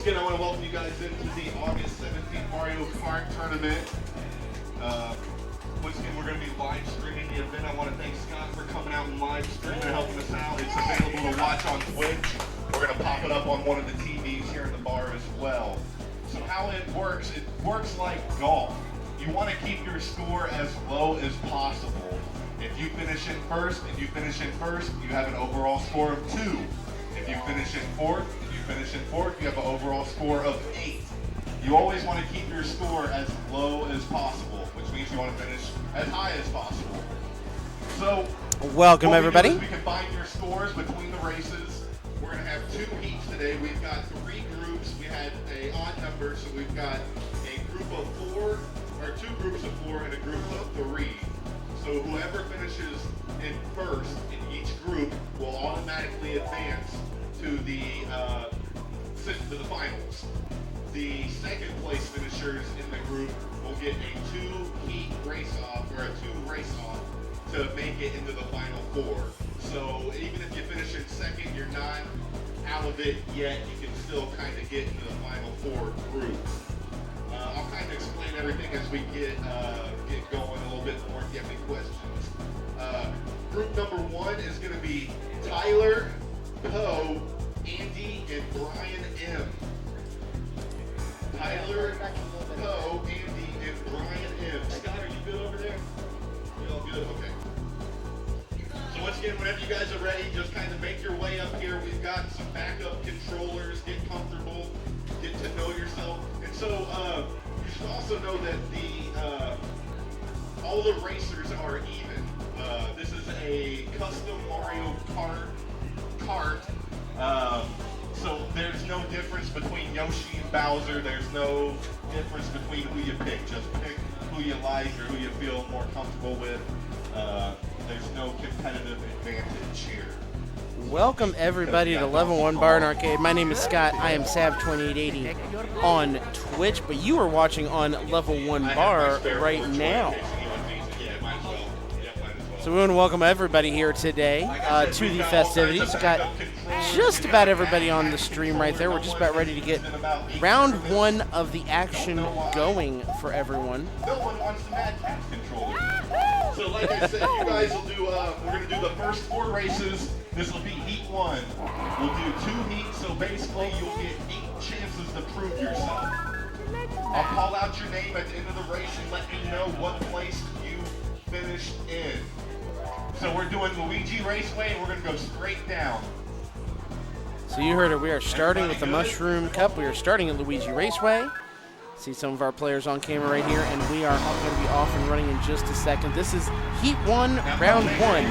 Again, I want to welcome you guys into the August 17th Mario Kart tournament. Once again, we're going to be live streaming the event. I want to thank Scott for coming out and live streaming and helping us out. It's available to watch on Twitch. We're going to pop it up on one of the TVs here in the bar as well. So how it works like golf. You want to keep your score as low as possible. If you finish in first, you have an overall score of 2. If you finish in fourth, you have an overall score of 8. You always want to keep your score as low as possible, which means you want to finish as high as possible. So, welcome everybody. We combine your scores between the races. We're going to have 2 heats today. We've got 3 groups. We had an odd number, so we've got a group of 4, or 2 groups of 4 and a group of 3. So whoever finishes in first in each group will automatically advance to the finals. The second place finishers in the group will get a 2-heat race-off, or a 2 race-off to make it into the final 4. So even if you finish in second, you're not out of it yet. You can still kind of get into the final 4 groups. I'll kind of explain everything as we get going a little bit more if you have any questions. Group number 1 is going to be Tyler, Poe, Andy, and Brian M. Tyler, Poe, Andy, and Brian M. Scott, are you good over there? You all good? Okay. So once again, whenever you guys are ready, just kind of make your way up here. We've got some backup controllers. Get comfortable. Get to know yourself. And so you should also know that all the racers are even. This is a custom Mario Kart. So there's no difference between Yoshi and Bowser. There's no difference between who you pick. Just pick who you like or who you feel more comfortable with. There's no competitive advantage here. Welcome everybody to Level 1 Bar and Arcade. My name is Scott. I am Sav2880 on Twitch, but you are watching on Level 1 Bar right now. So we want to welcome everybody here today to the festivities. Got just about everybody on the stream right there. We're just about ready to get round 1 of the action going for everyone. No one wants the Mad Catz controller. So like I said, you guys will do, we're going to do the first 4 races. This will be heat 1. We'll do 2 heats, so basically you'll get 8 chances to prove yourself. I'll call out your name at the end of the race and let you know what place you finished in. So we're doing Luigi Raceway, and we're going to go straight down. So you heard it. We are starting with the Mushroom Cup. We are starting at Luigi Raceway. See some of our players on camera right here, and we are going to be off and running in just a second. This is Heat 1, Round 1.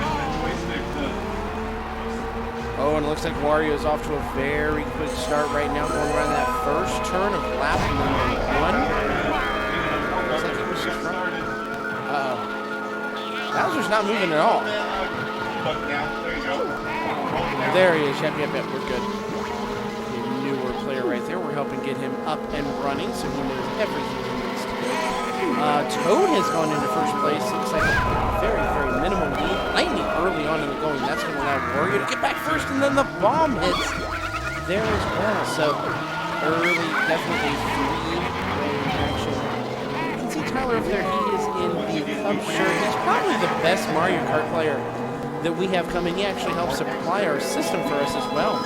Oh, and it looks like Wario is off to a very quick start right now, going around that first turn of lap number 1. Looks like he was just running. Bowser's not moving at all. There he is. Yep, we're good. A newer player right there. We're helping get him up and running, so he knows everything he needs to do. Toad has gone into first place. Looks like a very, very minimal lead. Lightning early on in the going. That's going to allow Wario to get back first, and then the bomb hits there as well. So early, definitely free-way action. You can see Tyler over there. He is in the Cub shirt. He's probably the best Mario Kart player that we have coming. He actually helps supply our system for us as well.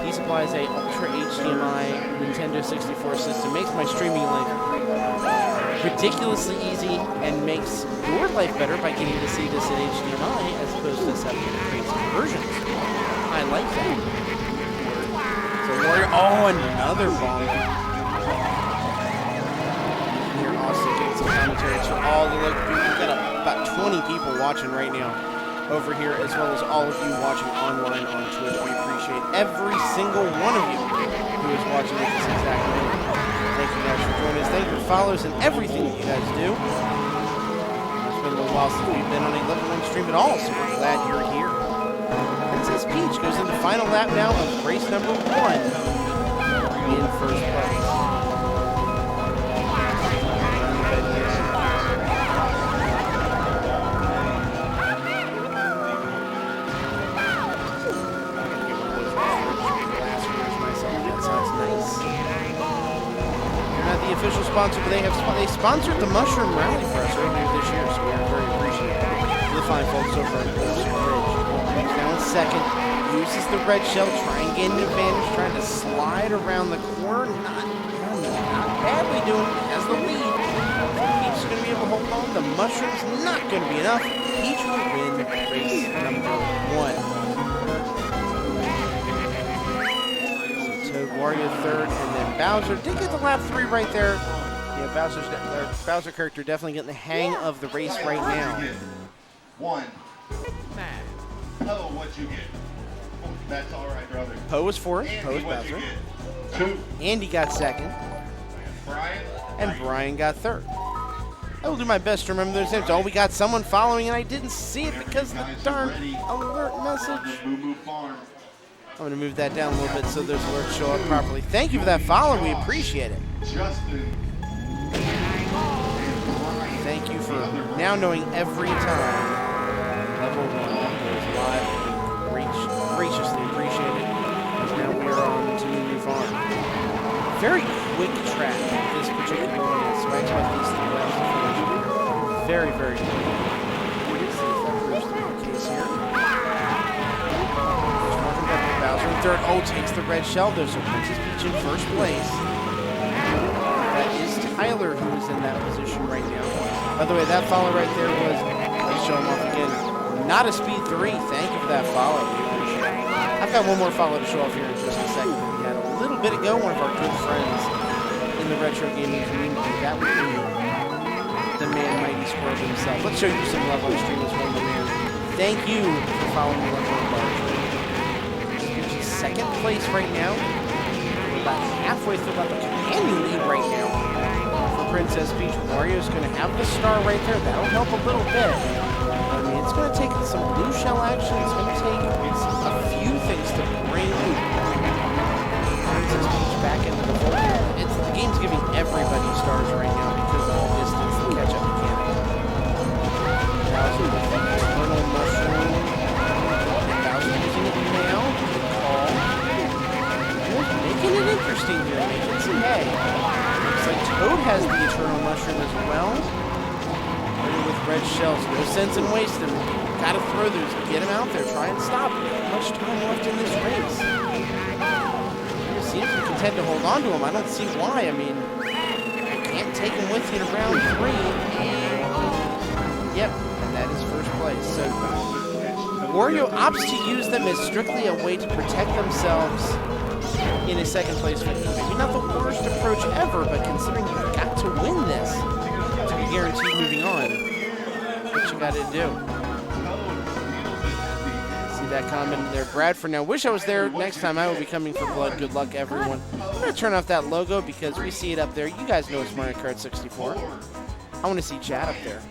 He supplies a Ultra HDMI Nintendo 64 system, makes my streaming life ridiculously easy, and makes your life better by getting to see this in HDMI as opposed to having to create some versions. I like that. So Wario, another bomb. Here also getting some commentary to all the local people. We've got about 20 people watching right now over here, as well as all of you watching online on Twitch. We appreciate every single one of you who is watching at this exact moment. Thank you guys for joining us. Thank you for followers and everything that you guys do. It's been a little while since we've been on a Level 1 stream at all, so we're glad you're here. Princess Peach goes into final lap now of race number 1 in first place. Nice. official sponsor, but they sponsored the Mushroom Rally for us earlier this year, so we are very appreciative of the fine folks over at Bridge. He's now in second, uses the red shell, trying to gain an advantage, trying to slide around the corner, not badly doing it, has the lead. Peach is going to be able to hold on, the Mushroom's not going to be enough. Peach will win race number 1. Toad, Wario third, and then Bowser did get the lap 3 right there. Yeah, Bowser character definitely getting the hang of the race right now. 1. Oh, what'd you get? That's all right, brother. Poe was fourth. Poe was What'd you Bowser. get? 2. Andy got second. Brian. And Brian got third. I will do my best to remember those names. Oh, we got someone following, and I didn't see it because of the darn alert message. I'm going to move that down a little bit so those alerts show up properly. Thank you for that follow. We appreciate it. Justin. Thank you for now knowing every time. Level 1 goes live. Graciously appreciate it. Now we are on to New Farm. Very quick track this particular one is, so I expect these 3 laps to finish very, very quick. Let's see if that proves to be the case here. Bowser in third. Oh, takes the red shell though, so Princess Peach in first place. That is Tyler who is in that position right now. By the way, that follow right there was, let's show him off again, not a speed 3. Thank you for that follow. We appreciate it. I've got one more follow to show off here in just a second. We had a little bit ago, one of our good friends in the retro gaming community. That would be the man Mighty Squirrel himself. Let's show you some love on stream as one of the man. Thank you for following me on the second place right now. We're about halfway through about the companion lead right now for Princess Peach. Mario's going to have the star right there. That'll help a little bit. I mean, it's going to take some blue shell action. It's going to take a few things to bring Princess Peach back into the fold. The game's giving everybody stars right now because of the distance, the catch-up mechanic. Bowser with the eternal mushroom. Bowser using it now. Making it interesting here, making some hay. Looks like Toad has the eternal mushroom as well. With red shells, no sense in wasting them. Gotta throw those, get him out there, try and stop him. Not much time left in this race. He seems to content to hold on to him. I don't see why. I mean, you can't take him with you to round 3. And yep, and that is first place. So Wario opts to use them as strictly a way to protect themselves in a second place finish. Maybe not the worst approach ever, but considering you've got to win this to be guaranteed moving on, what you got to do. See that comment there, Bradford. Now, wish I was there. Next time I will be coming for blood. Good luck, everyone. I'm going to turn off that logo because we see it up there. You guys know it's Mario Kart 64. I want to see Chad up there.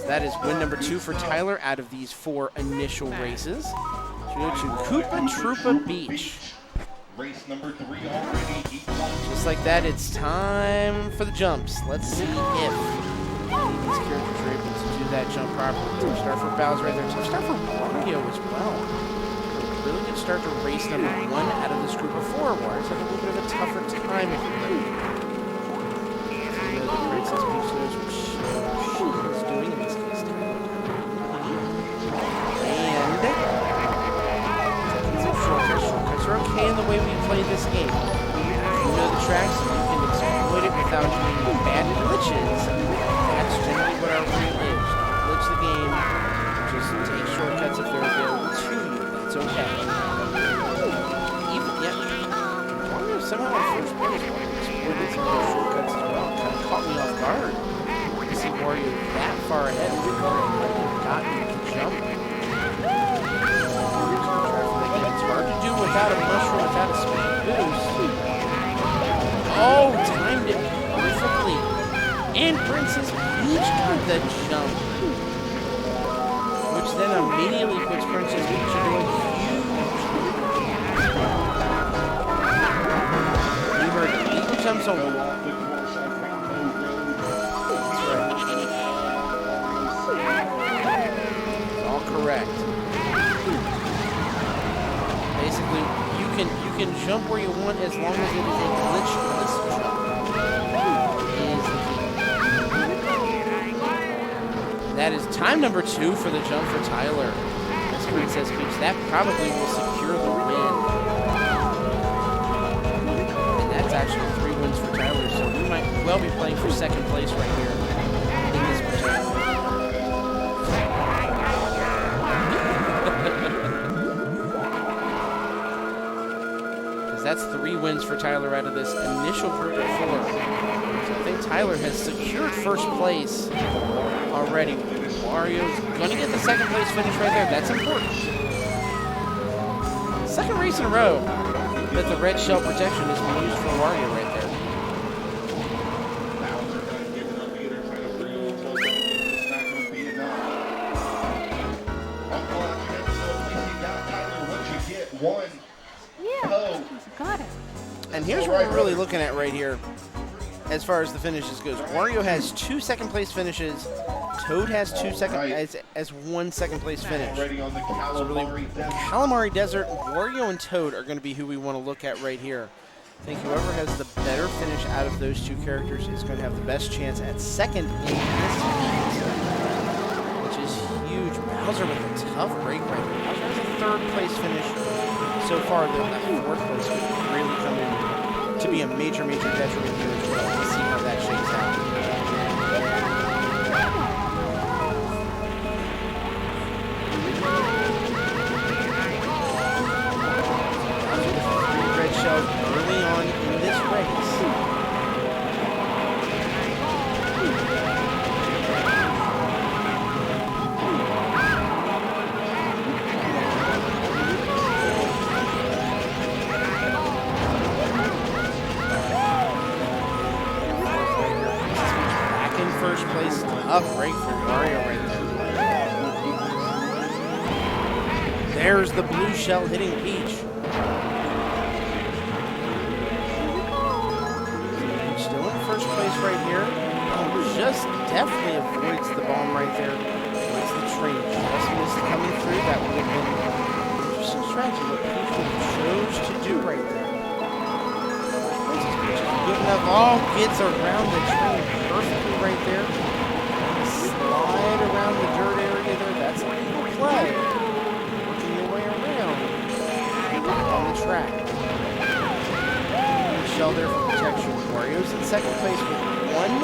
That is win number 2 for Tyler out of these 4 initial races. So we go to Koopa Troopa Beach. Race number 3 already. Just like that, it's time for the jumps. Let's see if these characters are able to do that jump properly. Tough start for Bowser right there. Tough start for Wario as well. Really good start to race number 1 out of this group of 4. Wario's had a little bit of a tougher time of it. You know the Princess Peach knows what she is doing in this case. Shortcuts are okay in the way we play this game. If you know the tracks, you can exploit it without doing bad glitches. That's generally what our rule is. Glitch the game, just take shortcuts if they're available to you. That's okay. Even, Wario somehow on first place exploited some of those shortcuts as well. Kind of caught me off guard. To see Wario that far ahead, we might have gotten to jump. It's hard to do without a mushroom, without a speed boost. Oh, timed it perfectly. And Princess Peach got the jump. Which then immediately puts Princess Peach into a huge... You heard it. Legal jumps on the wall. That's right. It's all correct. Basically, you can jump where you want as long as it is a glitchless That is time number 2 for the jump for Tyler. As Princess Peach, that probably will secure the win. And that's actually 3 wins for Tyler, so we might well be playing for second place right here in this particular. Because that's 3 wins for Tyler out of this initial group of 4. So I think Tyler has secured first place already. Wario's going to get the second place finish right there. That's important. Second race in a row that the red shell protection has been used for Wario right there. Bowser not giving up either, trying to prove to us that it's not going to be enough. Uncle Action, so at least you got Tyler what you get. 1. Yeah, Oh. got it. And here's what we're really looking at right here as far as the finishes goes. Wario has 2 second place finishes. Toad has 2 as 1 second place finish. Already on the Calamari Desert. Calamari Desert, Wario and Toad are going to be who we want to look at right here. I think whoever has the better finish out of those 2 characters is going to have the best chance at second in this heat, which is huge. Bowser with a tough break right there. Bowser has a 3rd place finish so far, though that 4th place could really come in to be a major, major detriment here as well. Let's see how that shakes out. Early on in this race. Back in first place, tough break for Mario right there. There's the blue shell hitting Peach. First place right here. Just definitely avoids the bomb right there. Once the train just missed coming through, that would have been an interesting strategy. What Peach chose to do right there. Princess Peach is good enough. Oh, gets around the train perfectly right there. Slide around the dirt area there. That's a legal play. Working your way around on the track. Shell there for protection. Wario's in second place with 1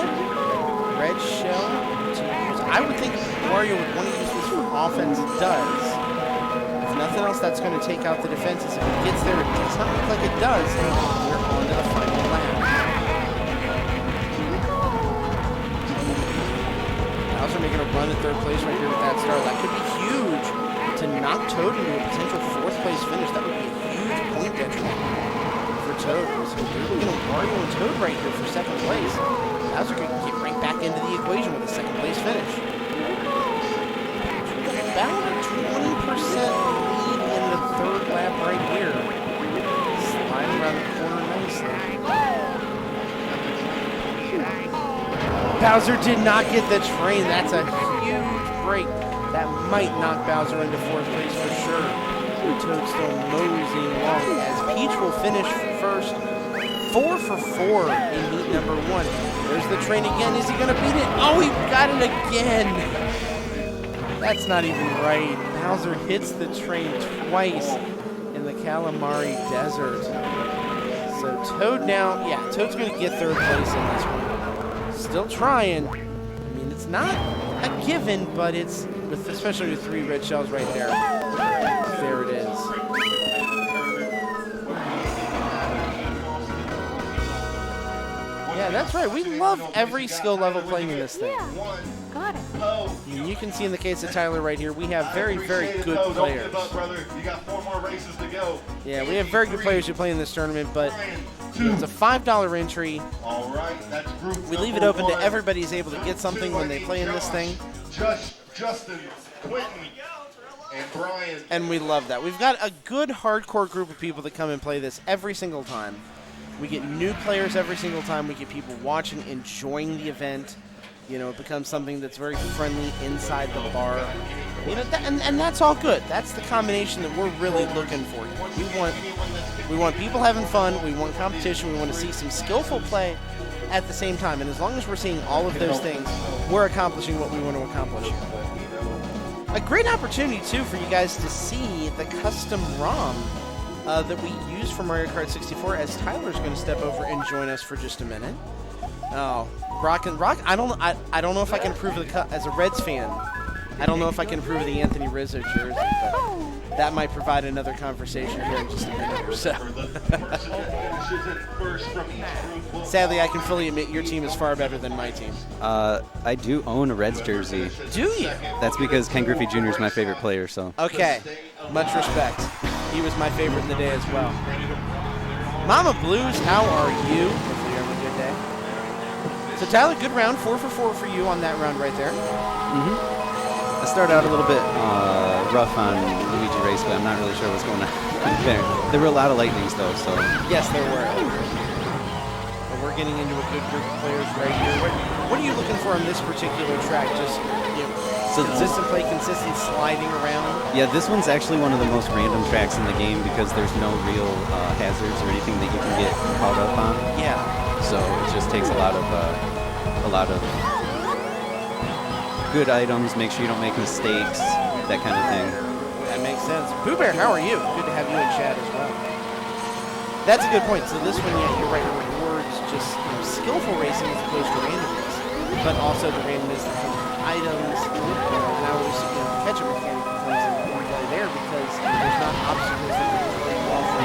red shell to use. I would think Wario would want to use this for offense. It does. If nothing else, that's going to take out the defenses. If it gets there, it does not look like it does. And we're on to the final lap. Bowser making a run at 3rd place right here with that star. That could be huge to knock Toad into a potential 4th place finish. That would be a huge point detriment. Toad. So we're looking at Wario and Toad right here for second place. Bowser could get right back into the equation with a second place finish. About a 20% lead in the 3rd lap right here. Slide around the corner nicely. Bowser did not get the train. That's a huge break. That might knock Bowser into 4th place for sure. Toad still moseying along as Peach will finish first. 4 for 4 in heat number 1. There's the train again. Is he going to beat it? Oh, he got it again. That's not even right. Bowser hits the train twice in the Calamari Desert. So Toad now, yeah, Toad's going to get 3rd place in this one. Still trying. I mean, it's not a given, but it's, especially with 3 red shells right there. There it is. Yeah, that's right. We love every skill level playing in this thing. Yeah, got it. And you can see in the case of Tyler right here, we have very, very good players. Don't give up, brother. You got 4 more races to go. Yeah, we have very good players who play in this tournament, but it's a $5 entry. All right, that's group We leave it open to everybody's able to get something when they play in this thing. Justin, Quentin, and Brian. And we love that. We've got a good hardcore group of people that come and play this every single time. We get new players every single time. We get people watching, enjoying the event. You know, it becomes something that's very friendly inside the bar. You know, and that's all good. That's the combination that we're really looking for. We want people having fun. We want competition. We want to see some skillful play. at the same time. And as long as we're seeing all of those things, we're accomplishing what we want to accomplish. A great opportunity, too, for you guys to see the custom ROM that we use for Mario Kart 64, as Tyler's going to step over and join us for just a minute. Oh, Rock. I don't know if I can approve of the as a Reds fan. I don't know if I can approve of the Anthony Rizzo jersey, but that might provide another conversation here in just a minute or so. Sadly, I can fully admit your team is far better than my team. I do own a Reds jersey. Do you? That's because Ken Griffey Jr. is my favorite player. So. Okay, much respect. He was my favorite in the day as well. Mama Blues, how are you? Hopefully you're having a good day. So Tyler, good round, 4 for 4 for you on that round right there. I started out a little bit rough on Luigi Race, but I'm not really sure what's going on there. There were a lot of lightnings, though, so... Yes, there were. But we're getting into a good group of players right here. What are you looking for on this particular track? Just consistent play, consistent sliding around? Yeah, this one's actually one of the most random tracks in the game because there's no real hazards or anything that you can get caught up on. Yeah. So it just takes a lot of good items, make sure you don't make mistakes, that kind of thing. That makes sense. Pooh Bear, how are you? Good to have you in chat as well. That's a good point. So this one, yeah, you're right, rewards just skillful racing as opposed to randomness, but also the randomness that comes with items. And I was, the catch-up mechanic comes into play there because there's not obstacles that you can off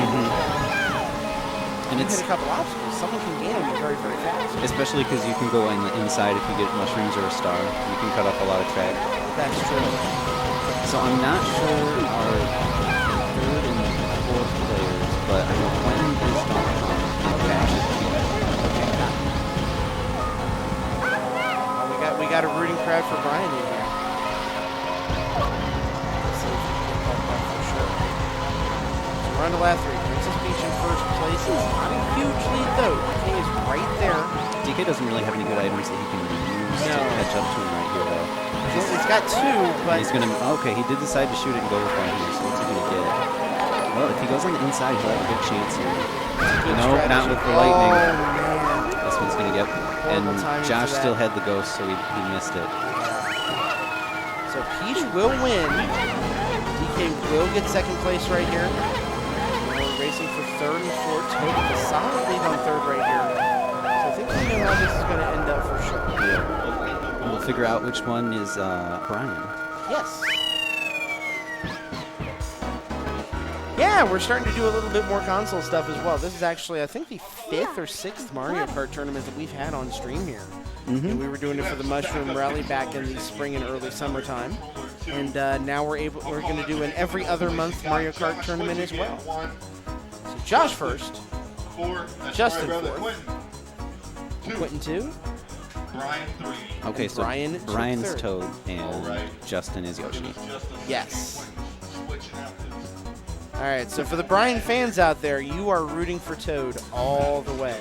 And hit a couple obstacles, someone can gain them very, very fast. Especially because you can go in the inside if you get mushrooms or a star. You can cut off a lot of track. That's true. So I'm not sure our third and fourth players, but I know Quentin is Donkey Kong. We got a rooting crowd for Brian in here. Let's see if we can get that for sure. So we're on to lap 3. Princess Peach in first place. It's not a huge lead though. DK is right there. DK doesn't really have any good items that he can use to catch up to him right here, though. He's got 2, but he's gonna. Okay, he did decide to shoot it and go with right here. So what's he gonna get? Well, if he goes on the inside, he'll have a good chance here. No, not with the lightning. This one's gonna get. And Josh still had the ghost, so he missed it. So Peach will win. DK will get second place right here. We're racing for third and fourth. Toad with a solid lead on third right here. So I think we know how this is going to end up for sure. Yeah. And we'll figure out which one is Brian. Yes. Yeah, we're starting to do a little bit more console stuff as well. This is actually, I think, the 5th or 6th Mario Kart tournament that we've had on stream here. And we were doing it for the Mushroom Rally back in the spring and early summertime. And now we're going to do an every other month Mario Kart tournament as well. So Josh first, Justin fourth, Quentin 2, Brian 3. Okay, and so Brian Brian's third. Toad and Justin is Yoshi. Yes. All right, so for the Brian fans out there, you are rooting for Toad all the way.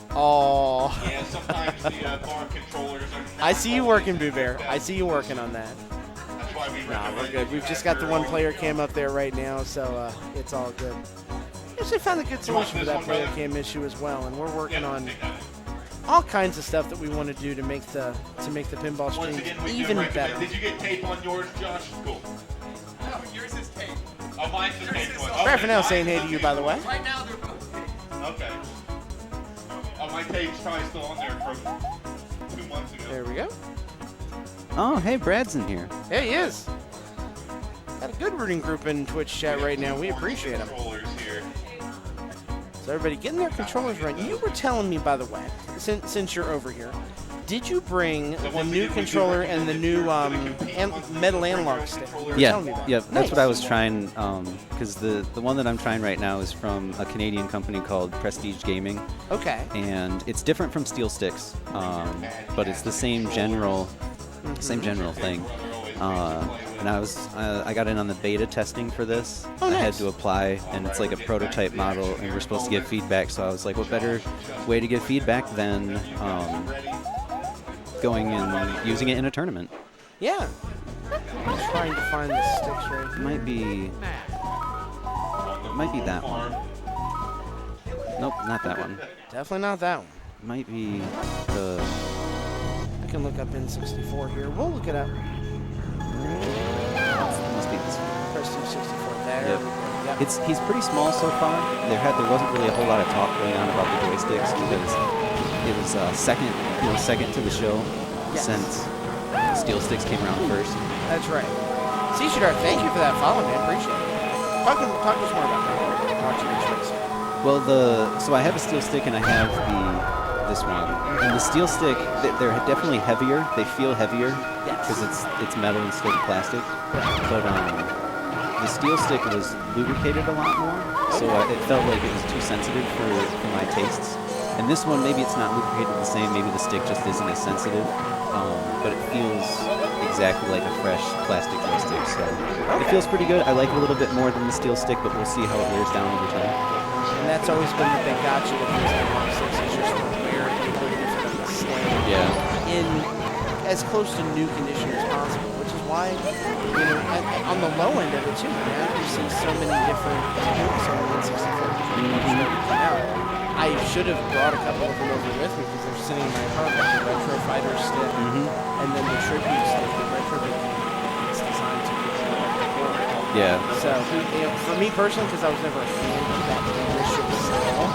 Oh. Yeah, sometimes the bar controllers are not I see you working, Boo Bear. I see you working on that. That's why we Nah, we're good. We've just got the one player cam up there right now, so it's all good. Actually found a good solution for that player cam issue as well, and we're working on all kinds of stuff that we want to do to make the pinball Once stream again, we even do recommend. better. Did you get tape on yours, Josh? Cool. No, yours is tape. Oh, mine's the tape one. Raphael saying hey to you, by the way. Right now they're both tape. Okay. Oh, my tape's probably still on there from 2 months ago. There we go. Oh, hey, Brad's in here. There he is. Got a good rooting group in Twitch chat right now. We appreciate them. Controllers here. So everybody getting their controllers right. You were telling me, by the way, since you're over here, did you bring the new controller and the new metal analog stick? You were telling me that. Yeah, that's Nice. what I was trying, because the one that I'm trying right now is from a Canadian company called Prestige Gaming, Okay. and it's different from Steel Sticks, but it's the same general thing. And I got in on the beta testing for this. Oh, I had nice. to apply, and it's like a prototype model, and we're supposed to get feedback. So I was like, what better way to get feedback than going and using it in a tournament? Yeah. I'm trying to find the sticks right It here. might be that one. Nope, not that one. Definitely not that one. might be the... I can look up N64 here. We'll look it up. Must be this one. Prestige 64 there. Yep. Yep. He's pretty small so far. There wasn't really a whole lot of talk going on about the joysticks because it was second to the show since steel sticks came around first. That's right. C-Shadar, thank you for that follow, man. Appreciate it. Talk to us more about that. Watching each race. Well, so I have a steel stick and I have this one. And the steel stick, they're definitely heavier. They feel heavier because it's metal instead of plastic. But the steel stick was lubricated a lot more, so it felt like it was too sensitive for my tastes. And this one, maybe it's not lubricated the same. Maybe the stick just isn't as sensitive, but it feels exactly like a fresh plastic joystick. So it feels pretty good. I like it a little bit more than the steel stick, but we'll see how it wears down over time. And that's always been the big gotcha with these analog sticks. It's just the wear and different of the slam. Yeah. In as close to new condition as possible, which is why, on the low end of it too, man, you see so many different units on the N64 out. I should have brought a couple of them over with me because they're sitting in my apartment. The Retro Fighter stick, and then the Tribute stick, the Retro it's designed to be Yeah. So, for me personally, because I was never a fan of that initial style,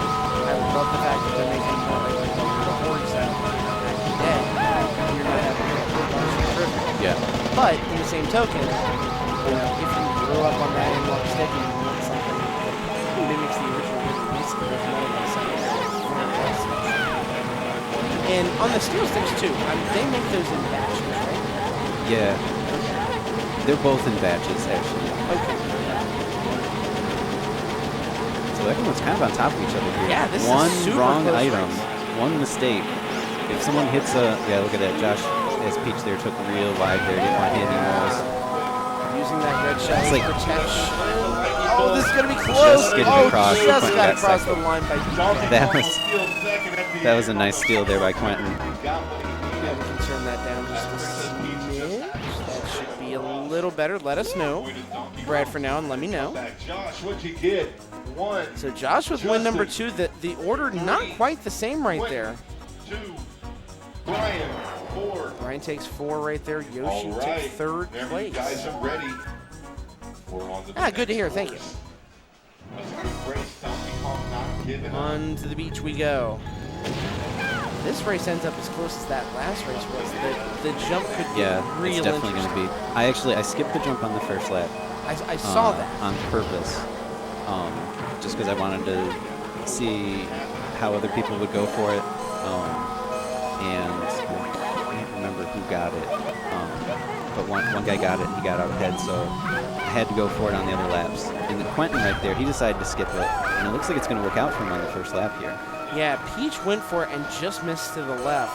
I love the fact that they're making more like the Horde style back in the day. You're not having a bunch of Tribute. Yeah. But, in the same token, if you grew up on that analog stick and you want something that mimics the original release, there's none of that stuff. And on the steel sticks too, they make those in batches, right? Yeah. They're both in batches, actually. Okay. So everyone's kind of on top of each other here. Yeah, this is a one super wrong close item, race. one mistake. If someone hits look at that. Josh, as Peach there, took real wide there. Didn't want to hit any walls. Using that red shell It's like- protection. Oh, this is going to be close. Just getting across. Just Quentin got got across the second. line by That was a nice steal there by Quentin. Yeah, we can turn that down just a smidge. That should be a little better. Let us know, Brad, for now, and let me know. Josh, what'd you get? One. So Josh with win number 2. The order not quite the same right there. 2. Brian, 4. Brian takes 4 right there. Yoshi All right. took 3rd Whenever place. you guys are ready. We're on to the Good to hear. next Thank you. course. That's a good race. Donkey Kong not giving up. On to the beach we go. This race ends up as close as that last race was. The jump could be real it's definitely going to be. I skipped the jump on the first lap. I saw that. On purpose, just because I wanted to see how other people would go for it, and I can't remember who got it, but one guy got it and he got out ahead, so I had to go for it on the other laps. And the Quentin right there, he decided to skip it, and it looks like it's going to work out for him on the first lap here. Yeah, Peach went for it and just missed to the left.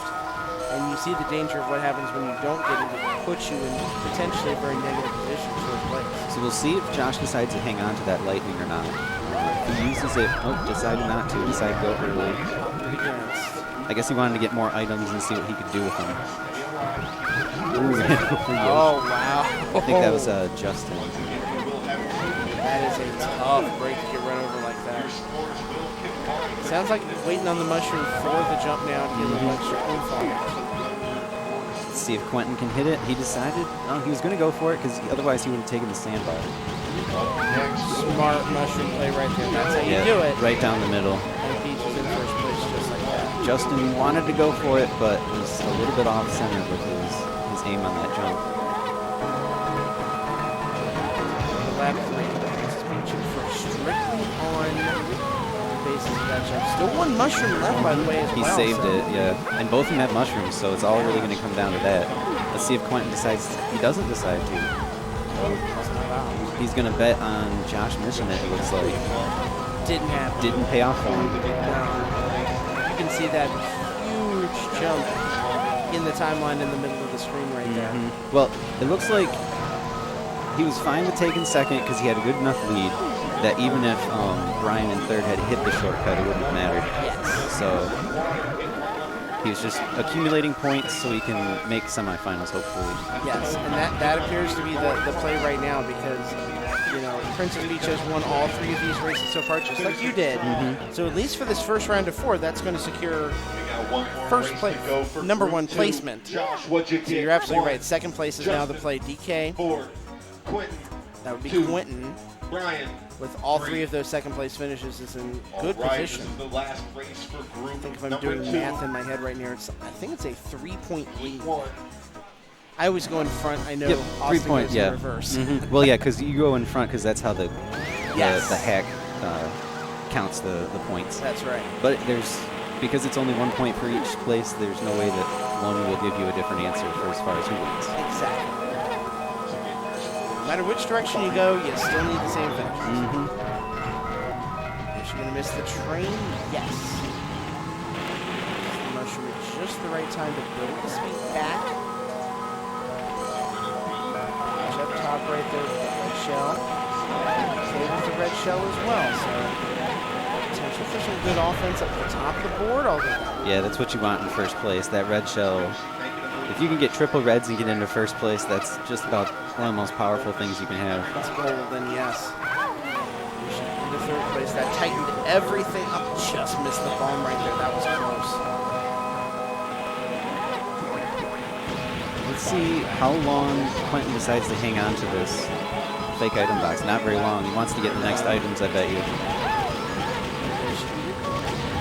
And you see the danger of what happens when you don't get it. It puts you in potentially a very negative position for place. So we'll see if Josh decides to hang on to that lightning or not. If he uses it, decided not to, decided to go early. I guess he wanted to get more items and see what he could do with them. Oh, wow. I think that was Justin. That is a tough break to get run over like that. Sounds like waiting on the mushroom for the jump now to get a little extra oomph on it. Let's see if Quentin can hit it. He decided he was going to go for it because otherwise he would have taken the sandbar. Smart mushroom play right there. That's how you do it. Right down the middle. And Peach is in first place just like that. Justin wanted to go for it, but was a little bit off center with his aim on that jump. Lap 3. This is Peach in first. Strictly on basis of that jump. Still one mushroom left, by the way, as He well. saved it, yeah. And both of them have mushrooms, so it's all really going to come down to that. Let's see if Quentin decides. He doesn't decide to. He's going to bet on Josh missing it, it looks like. Didn't happen. Didn't pay off for him. You can see that huge jump in the timeline in the middle of the screen right there. Well, it looks like he was fine with taking second because he had a good enough lead that even if Brian in third had hit the shortcut, it wouldn't have mattered. Yes. So he was just accumulating points so he can make semifinals, hopefully. Yes, and that appears to be the play right now because, Princess Peach has won all 3 of these races so far, just like you did. So at least for this first round of 4, that's going to secure We got one more first race place, to go for number Group 1 2. placement. Josh, what'd you So get? you're absolutely 1, right. Second place is now the Justin, play. DK, 4, Quentin, that would be 2, Quentin, Brian. with all 3 3. of those second place finishes is in good All right, position. This is the last race for group I think if I'm number doing 2. math in my head right now, I think it's a 3-point lead. 1. I always go in front. I know Yep, Austin 3 point, goes yeah. in reverse. Well, yeah, because you go in front because that's how the Yes. hack counts the points. That's right. But because it's only 1 point for each place, there's no way that one will give you a different answer for as far as who wins. Exactly. No matter which direction you go, you still need the same thing. Is she going to miss the train? Yes. The mushroom at just the right time to build the speed back. Watch up top right there with the red shell. Stay with the red shell as well, so potential for some good offense up the top of the board. Yeah, that's what you want in first place, that red shell. If you can get triple reds and get into first place, that's just about one of the most powerful things you can have. It's gold, then yes. Into third place. That tightened everything up. Just missed the bomb right there. That was close. Let's see how long Quentin decides to hang on to this fake item box. Not very long. He wants to get the next items, I bet you.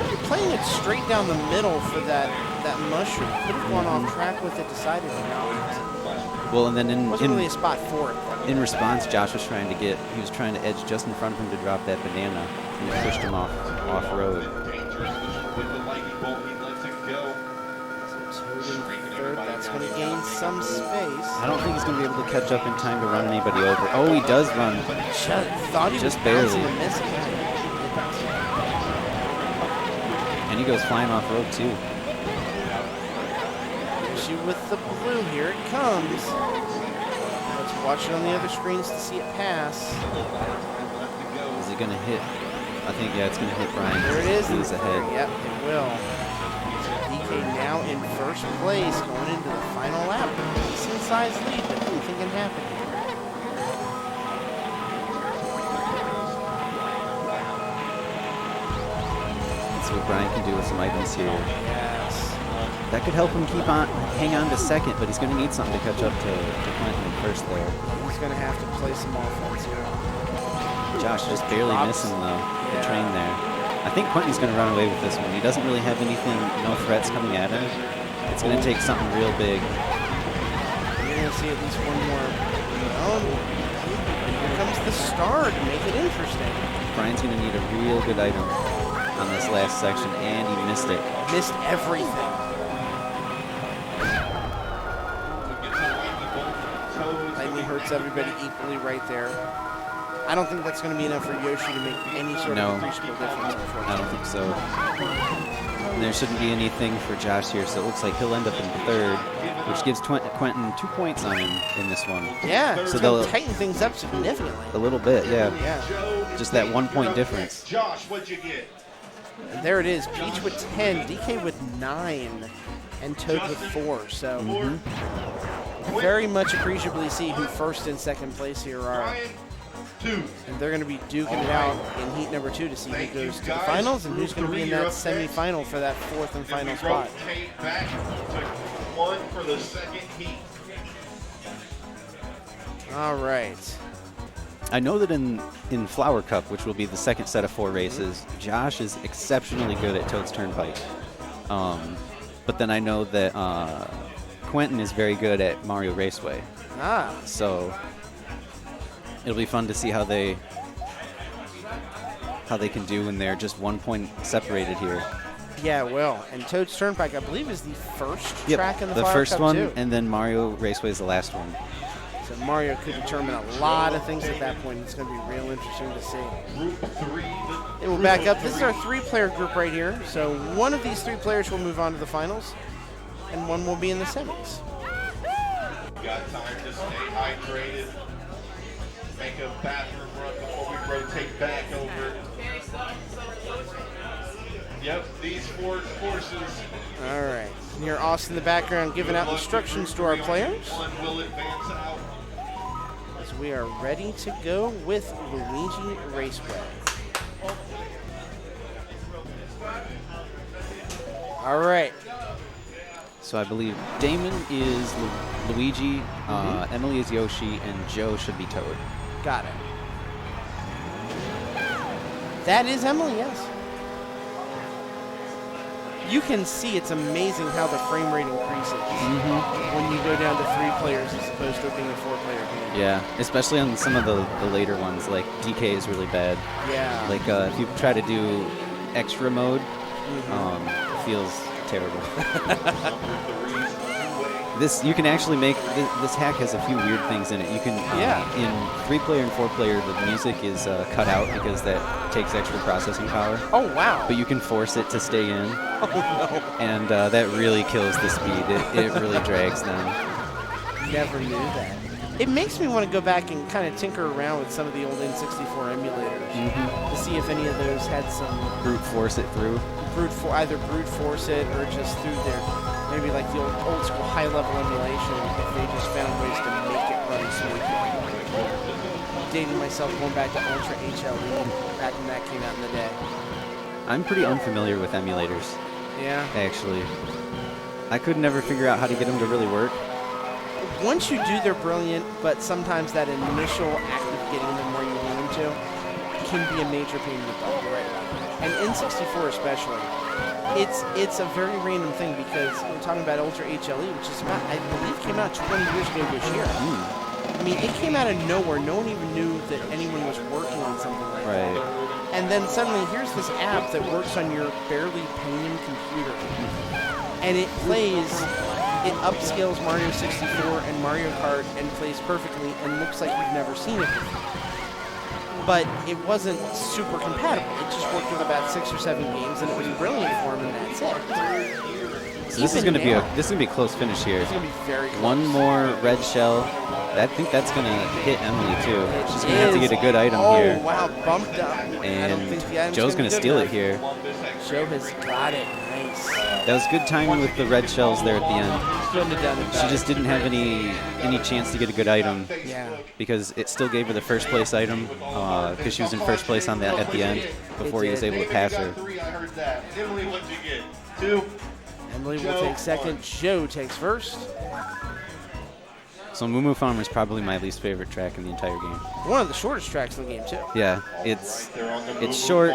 You're playing it straight down the middle for that mushroom. Could have gone off track with it, decided to not. Well, and then Wasn't really a spot for it. in response, Josh was trying to edge just in front of him to drop that banana, and it pushed him off road. Dangerous with the lightning bolt. He lets it go. Third, that's going to gain some space. I don't think he's going to be able to catch up in time to run anybody over. Oh, he does run. Thought he Just was bouncing barely. and missing. And he goes flying off road too. Issue with the blue. Here it comes. Let's watch it on the other screens to see it pass. Is it going to hit? I think, yeah, it's going to hit Brian. There it is. He's ahead. Yep, it will. DK now in first place going into the final lap. Decent sized lead, but anything can happen here. That's what Brian can do with some items here. Yes. That could help him hang on to second, but he's going to need something to catch up to Quentin in first there. He's going to have to play some offense here. Josh just barely missing the train there. I think Quentin's going to run away with this one. He doesn't really have anything, no threats coming at him. It's going to take something real big. You're going to see at least one more. Oh, here comes the star to make it interesting. Brian's going to need a real good item on this last section, and he missed it. Missed everything. Lightning hurts everybody equally right there. I don't think that's going to be enough for Yoshi to make any sort of appreciable difference, unfortunately. I don't think so. And there shouldn't be anything for Josh here, so it looks like he'll end up in third, which gives Quentin 2 points on him in this one. Yeah, So it's going they'll to tighten things up significantly. a little bit, yeah. Yeah. Just that 1 point difference. Josh, what'd you get? And there it is. Peach with 10, DK with 9, and Toad with 4. So very much appreciably see who first and second place here are. Brian, 2. And they're going to be duking it out in heat number 2 to see who goes to the finals and who's going to be in that semifinal for that fourth and final spot. Rotate back to 1 for the second heat. All right. I know that in Flower Cup, which will be the second set of 4 races, Josh is exceptionally good at Toad's Turnpike. But then I know that Quentin is very good at Mario Raceway. So it'll be fun to see how they can do when they're just 1 point separated here. Yeah, well, and Toad's Turnpike, I believe, is the first track in the Flower first Cup one, too. and then Mario Raceway is the last one. So Mario could determine a lot of things at that point. It's going to be real interesting to see. Group 3. It will back up. This is our 3-player group right here. So one of these 3 players will move on to the finals, and one will be in the semis. Got time to stay hydrated. Make a bathroom run before we rotate back over. Yep, these 4 courses. All right. And here, Austin in the background giving out instructions to our players. One will advance out. As So we are ready to go with Luigi Raceway. All right. So I believe Damon is Luigi, Emily is Yoshi, and Joe should be Toad. Got it. That is Emily, yes. You can see it's amazing how the frame rate increases when you go down to 3 players as opposed to it being a 4-player game. Yeah, especially on some of the later ones, like DK is really bad. Yeah. Like if you try to do extra mode, it feels terrible. You can actually make, this hack has a few weird things in it. You can, in 3-player and 4-player, the music is cut out because that takes extra processing power. Oh, wow. But you can force it to stay in. Oh, no. And that really kills the speed. It really drags them. Never knew that. It makes me want to go back and kind of tinker around with some of the old N64 emulators to see if any of those had some brute force it through. Either brute force it or just through their maybe like the old school high level emulation. If they just found ways to make it run smooth. Dating myself going back to Ultra HLE back when that came out in the day. I'm pretty unfamiliar with emulators. Yeah. Actually, I could never figure out how to get them to really work. Once you do, they're brilliant, but sometimes that initial act of getting them where you want them to can be a major pain in the butt. You're right about that. And N64 especially, it's a very random thing because we're talking about Ultra HLE, which is about, I believe, came out 20 years ago this year. I mean, it came out of nowhere. No one even knew that anyone was working on something like that. And then suddenly, here's this app that works on your barely paying computer, and it plays. It upscales Mario 64 and Mario Kart and plays perfectly and looks like you've never seen it before. But it wasn't super compatible. It just worked with about 6 or 7 games, and it was brilliant for him, and that's it. So this is going to be a close finish here. It's going to be very close. One more red shell. I think that's going to hit Emily too. She's going to have to get a good item here. Oh wow, bumped up. And I don't think the item's Joe's going to steal it here. Joe has got it. Nice. That was good timing with the red shells there at the end. Couldn't have done it better. She just didn't have any chance to get a good item. Yeah. Because it still gave her the first place item because she was in first place on that at the end before he was able to pass her. I heard that. Emily, what'd you get? 2. Emily will take second. Joe takes first. So Moo Farm is probably my least favorite track in the entire game. One of the shortest tracks in the game, too. Yeah, it's short.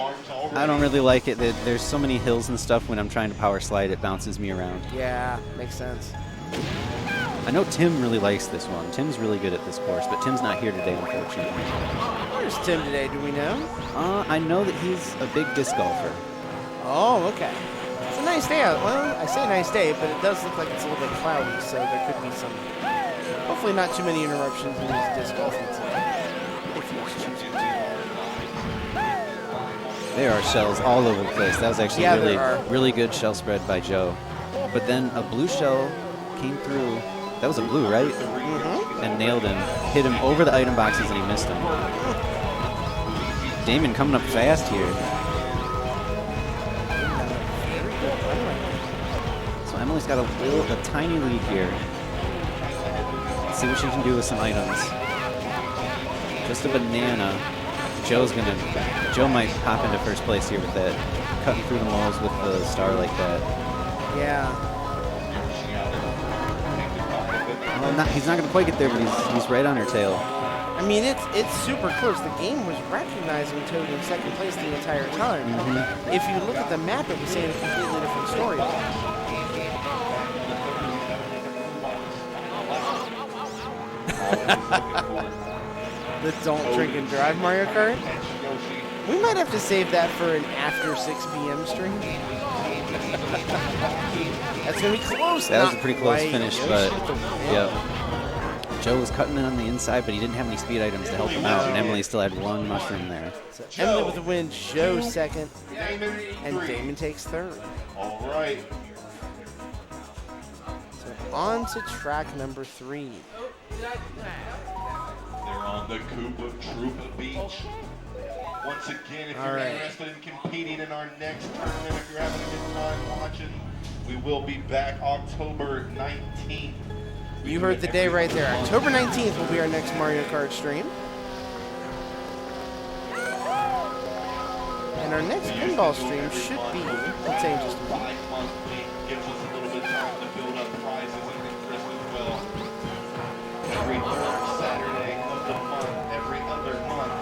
I don't really like it. There's so many hills and stuff when I'm trying to power slide, it bounces me around. Yeah, makes sense. I know Tim really likes this one. Tim's really good at this course, but Tim's not here today, unfortunately. Where's Tim today? Do we know? I know that he's a big disc golfer. Oh, okay. It's a nice day out. Well, I say nice day, but it does look like it's a little bit cloudy, so there could be some... Hopefully not too many interruptions in his disc golfing today. If he's choosing to. There are shells all over the place. That was actually really good shell spread by Joe. But then a blue shell came through. That was a blue, right? And nailed him. Hit him over the item boxes and he missed him. Damon coming up fast here. So Emily's got a tiny lead here. Let's see what she can do with some items. Just a banana. Joe might pop into first place here with that. Cutting through the moles with the star like that. Yeah. Well, he's not going to quite get there, but he's right on her tail. I mean, it's super close. The game was recognizing Toad in second place the entire time. If you look at the map, it was saying a completely different story. The don't drink and drive Mario Kart? We might have to save that for an after 6 p.m. stream. That's going to be close. That was a pretty close finish, but yeah. Joe was cutting in on the inside, but he didn't have any speed items to help him out, and Emily still had one mushroom there. So Emily with the win, Joe second, and Damon takes third. All right. So on to track number 3. They're on the Koopa Troopa Beach. Once again, if you're interested in competing in our next tournament, if you're having a good time watching, we will be back October 19th You heard the day right there. October 19th will be our next Mario Kart stream. And our next pinball stream should be, let's say, just a week. 5-month week gives us a little bit of time to build up prizes and interest as well. Every third Saturday of the month, every other month.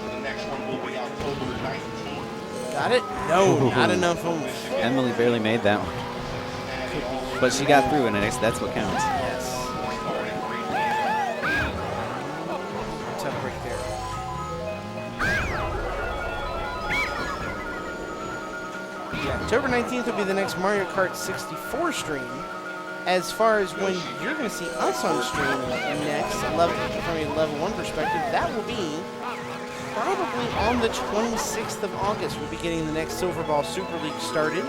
So the next one will be October 19th. Got it? No, not enough oomph. Emily barely made that one. But she got through, and that's what counts. Yes. Tough break there. Yeah, October 19th will be the next Mario Kart 64 stream. As far as when you're going to see us on stream next, from a level 1 perspective, that will be probably on the 26th of August. We'll be getting the next Silver Ball Super League started.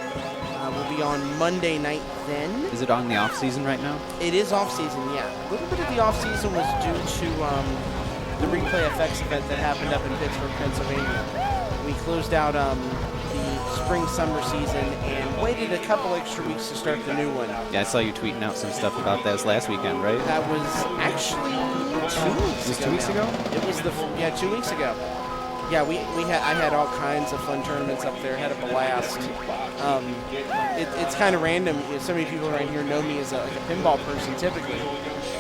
We'll be on Monday night then. Is it on the off season right now? It is off season, yeah. A little bit of the off season was due to the Replay FX event that happened up in Pittsburgh, Pennsylvania. We closed out the spring-summer season and waited a couple extra weeks to start the new one. Yeah, I saw you tweeting out some stuff about that. It was last weekend, right? That was actually 2 weeks ago. 2 weeks ago? It was 2 weeks ago. Yeah, I had all kinds of fun tournaments up there. Had a blast. It's kind of random. You know, so many people around here know me as a pinball person typically,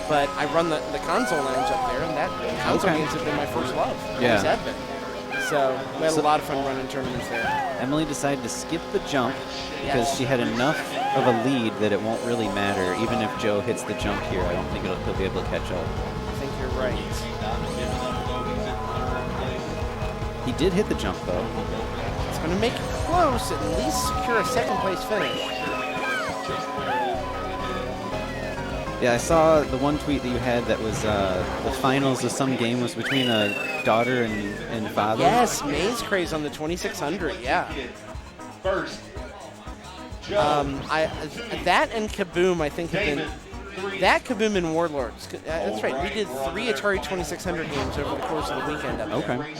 but I run the console lounge up there, and that console games have been my first love. Yeah. Always have been. So we had a lot of fun running tournaments there. Emily decided to skip the jump because she had enough of a lead that it won't really matter. Even if Joe hits the jump here, I don't think he'll be able to catch up. I think you're right. He did hit the jump, though. It's going to make it close, at least secure a second-place finish. Yeah, I saw the one tweet that you had that was the finals of some game was between a daughter and father. Yes, Maze Craze on the 2600, yeah. First, that and Kaboom, I think, have been... That, Kaboom, and Warlords. That's right. We did 3 Atari 2600 games over the course of the weekend up there. Okay.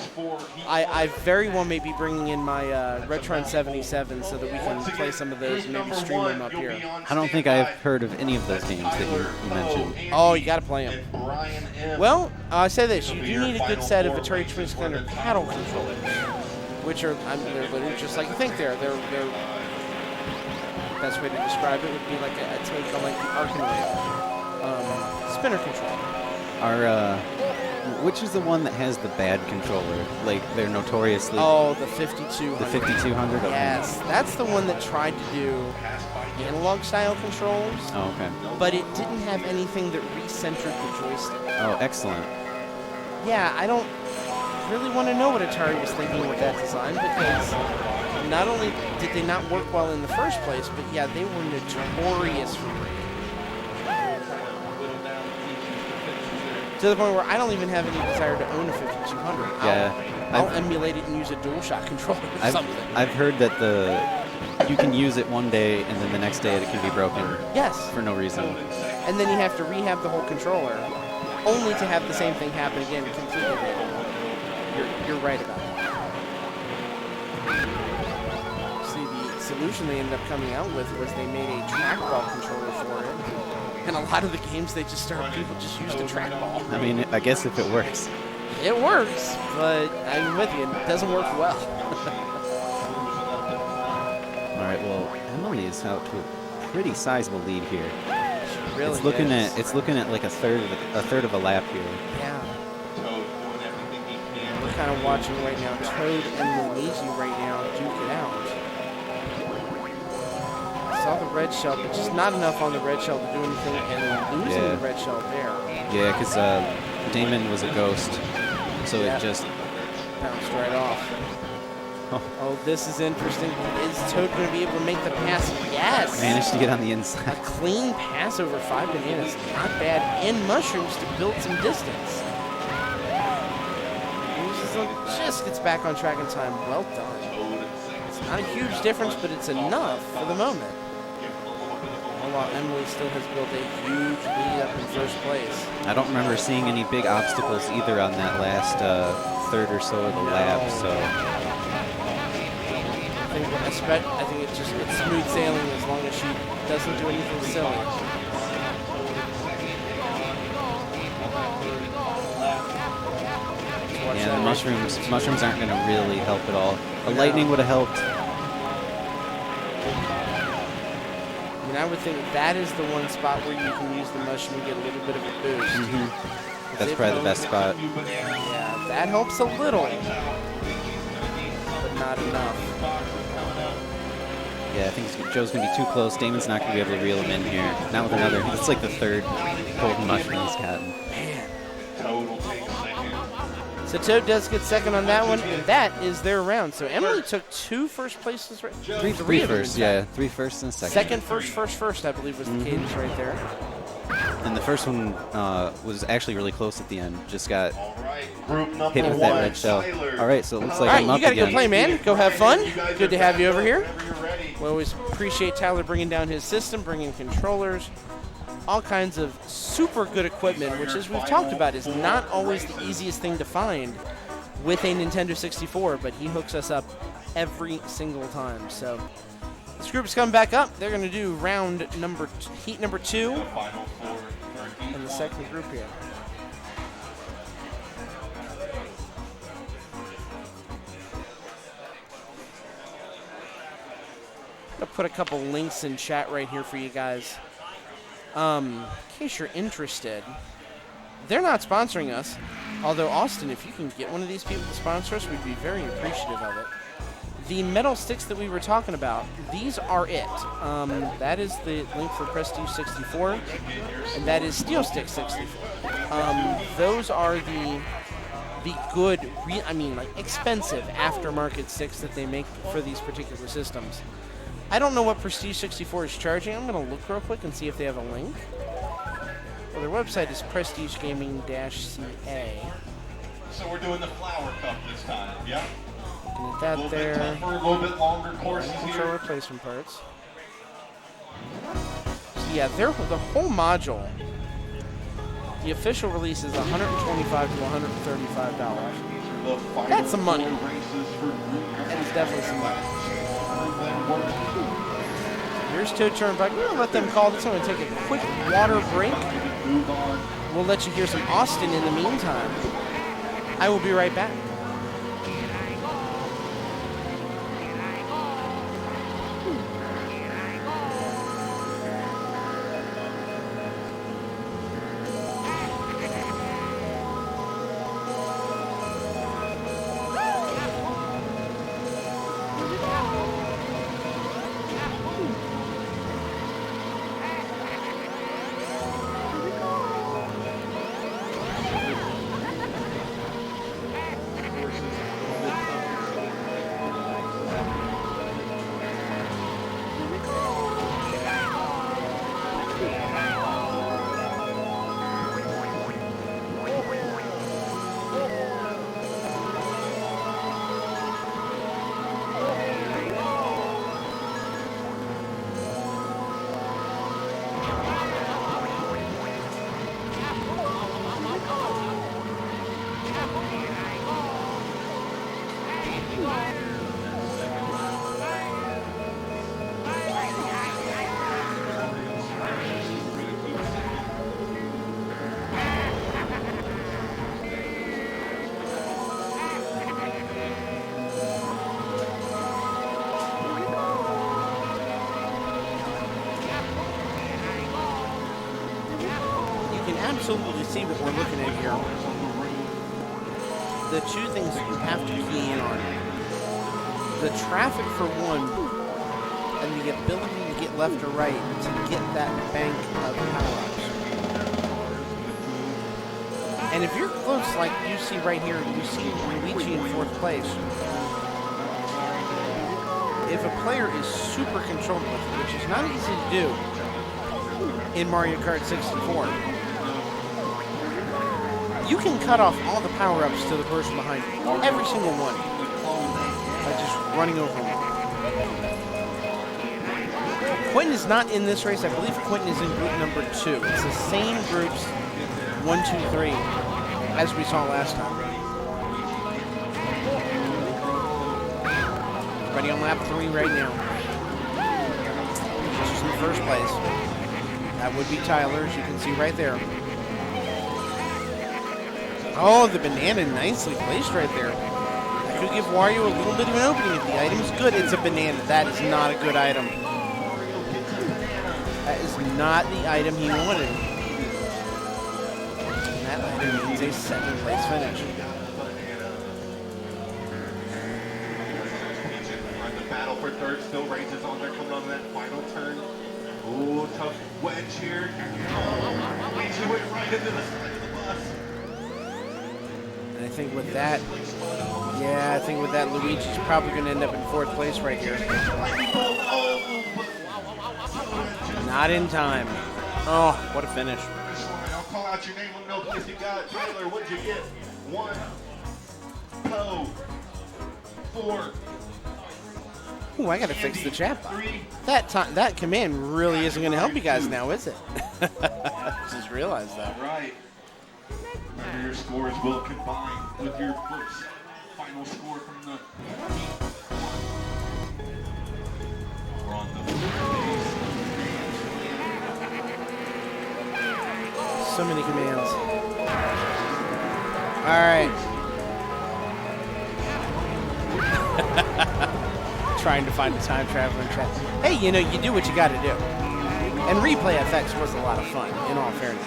I very well may be bringing in my Retron 77 so that we can play some of those and maybe stream them up here. I don't think I've heard of any of those games that you mentioned. Oh, you got to play them. Well, I say this. You do need a good set of Atari 2600 paddle controllers, which are, they're literally just like you think they're best way to describe it would be like a take on like the Arcanway spinner controller. Which is the one that has the bad controller? Like they're notoriously. Oh, the 5200. The 5200. Yes, that's the one that tried to do analog style controls. Oh, okay. But it didn't have anything that recentered the joystick. Oh, excellent. Yeah, I don't really want to know what Atari was thinking with that design because not only did they not work well in the first place, but yeah, they were notorious for breaking. To the point where I don't even have any desire to own a 5200. Yeah. I'll emulate it and use a DualShock controller or something. I've heard that you can use it one day and then the next day it can be broken. Yes. For no reason. And then you have to rehab the whole controller, only to have the same thing happen again completely. You're right about that. See, the solution they ended up coming out with was they made a trackball controller for it. And a lot of the games they just started, people just used a trackball. I mean, I guess if it works. It works, but I'm with you, it doesn't work well. All right, well, Emily is out to a pretty sizable lead here. She really is. It's looking at like a third of a lap here. Yeah. We're kind of watching right now Toad and Luigi right now duke it out. Saw the red shell, but just not enough on the red shell to do anything, and losing the red shell there. Yeah, because Damon was a ghost, so it just bounced right off. Oh, this is interesting. Is Toad going to be able to make the pass? Yes! Managed to get on the inside. A clean pass over 5 bananas. Not bad. And mushrooms to build some distance. Just gets back on track in time. Well done. It's not a huge difference, but it's enough for the moment. While Emily still has built a huge lead up in first place. I don't remember seeing any big obstacles either on that last third or so of the lap, so... I think it's smooth sailing as long as she doesn't do anything silly. watch Yeah, that. the mushrooms aren't going to really help at all. The lightning would have helped. I mean, I would think that is the one spot where you can use the mushroom and get a little bit of a boost. That's probably the best spot. Yeah, that helps a little, but not enough. Yeah, I think Joe's going to be too close. Damon's not going to be able to reel him in here. Not with another. It's like the third golden mushroom he's gotten. Man. Total takes second. So Toad does get second on that one, and that is their round. So Emily took 2 first places, right? Three of them, first, yeah. 3 firsts and a second. Second, first, I believe was the cadence right there. And the first one was actually really close at the end. Just got All right, group number hit with that 1, red shell. Tyler. All right, so it looks like All I'm right, up you got to go again. play, man. Go have fun. You guys Good to are have you back over here. whenever you're ready. We always appreciate Tyler bringing down his system, bringing controllers, all kinds of super good equipment, which, as we've talked about, is not always the easiest thing to find with a Nintendo 64, but he hooks us up every single time. So this group's coming back up. They're going to do heat number 2 Final 4 in the second group here. I'll put a couple links in chat right here for you guys. In case you're interested, they're not sponsoring us. Although, Austin, if you can get one of these people to sponsor us, we'd be very appreciative of it. The metal sticks that we were talking about, these are it. That is the link for Prestige 64, and that is Steel Stick 64. Those are the good, expensive aftermarket sticks that they make for these particular systems. I don't know what Prestige 64 is charging. I'm going to look real quick and see if they have a link. Well, their website is prestigegaming-ca. So we're doing the flower cup this time, yeah? Looking at A that little there. bit tougher, a little bit longer courses Control here. replacement parts. So yeah, the whole module, the official release is $125 to $135. That's some money. That is definitely some money. Here's Toad Turnpike. We're going to let them call this. I'm going to take a quick water break. We'll let you hear some Austin in the meantime. I will be right back. Absolutely see what we're looking at here. The two things that you have to key in on: the traffic for one, and the ability to get left or right to get that bank of power-ups. And if you're close, like you see right here, you see Luigi in 4th place. If a player is super controlled with it, which is not easy to do in Mario Kart 64, you can cut off all the power-ups to the person behind you. Every single one. By just running over them. Quentin is not in this race. I believe Quentin is in group number 2. It's the same groups 1, 2, 3 as we saw last time. Ready on lap 3 right now. Just in first place. That would be Tyler, as you can see right there. Oh, the banana nicely placed right there. That could give Wario a little bit of an opening if the item's good. It's a banana. That is not a good item. That is not the item he wanted. And that item means a second place finish. The battle for third still rages on. They're coming on that final turn. Ooh, tough wedge here. Oh, leads your way right into the side of the bus. And I think with that, Luigi's probably going to end up in fourth place right here. Not in time. Oh, what a finish. I'll call out your name. Let me know what you got. Tyler, what'd you get? 1, Poe, 4. Ooh, I gotta fix the chat box. That command really isn't gonna help you guys now, is it? Just realized that. All right. Remember, your scores will combine with your first final score from the We're on the So many commands. All right. Trying to find a time traveler in chat. Hey, you know, you do what you got to do. And Replay FX was a lot of fun, in all fairness.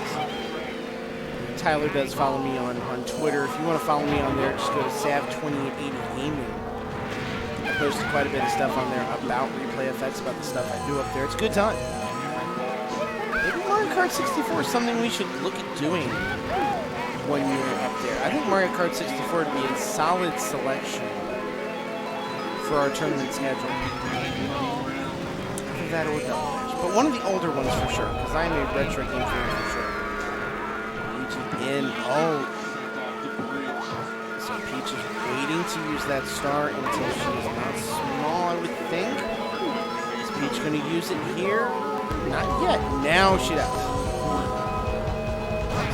Tyler does follow me on Twitter. If you want to follow me on there, just go to Sav2880 Gaming. I posted quite a bit of stuff on there about Replay FX, about the stuff I do up there. It's a good time. Maybe Mario Kart 64 is something we should look at doing when you're up there. I think Mario Kart 64 would be a solid selection for our tournament schedule. Either that or Double Dash. But one of the older ones for sure, because I'm a retro game fan for sure. Peach in. Oh. So Peach is waiting to use that star until she is not small, I would think. Is Peach going to use it here? Not yet. Now she does.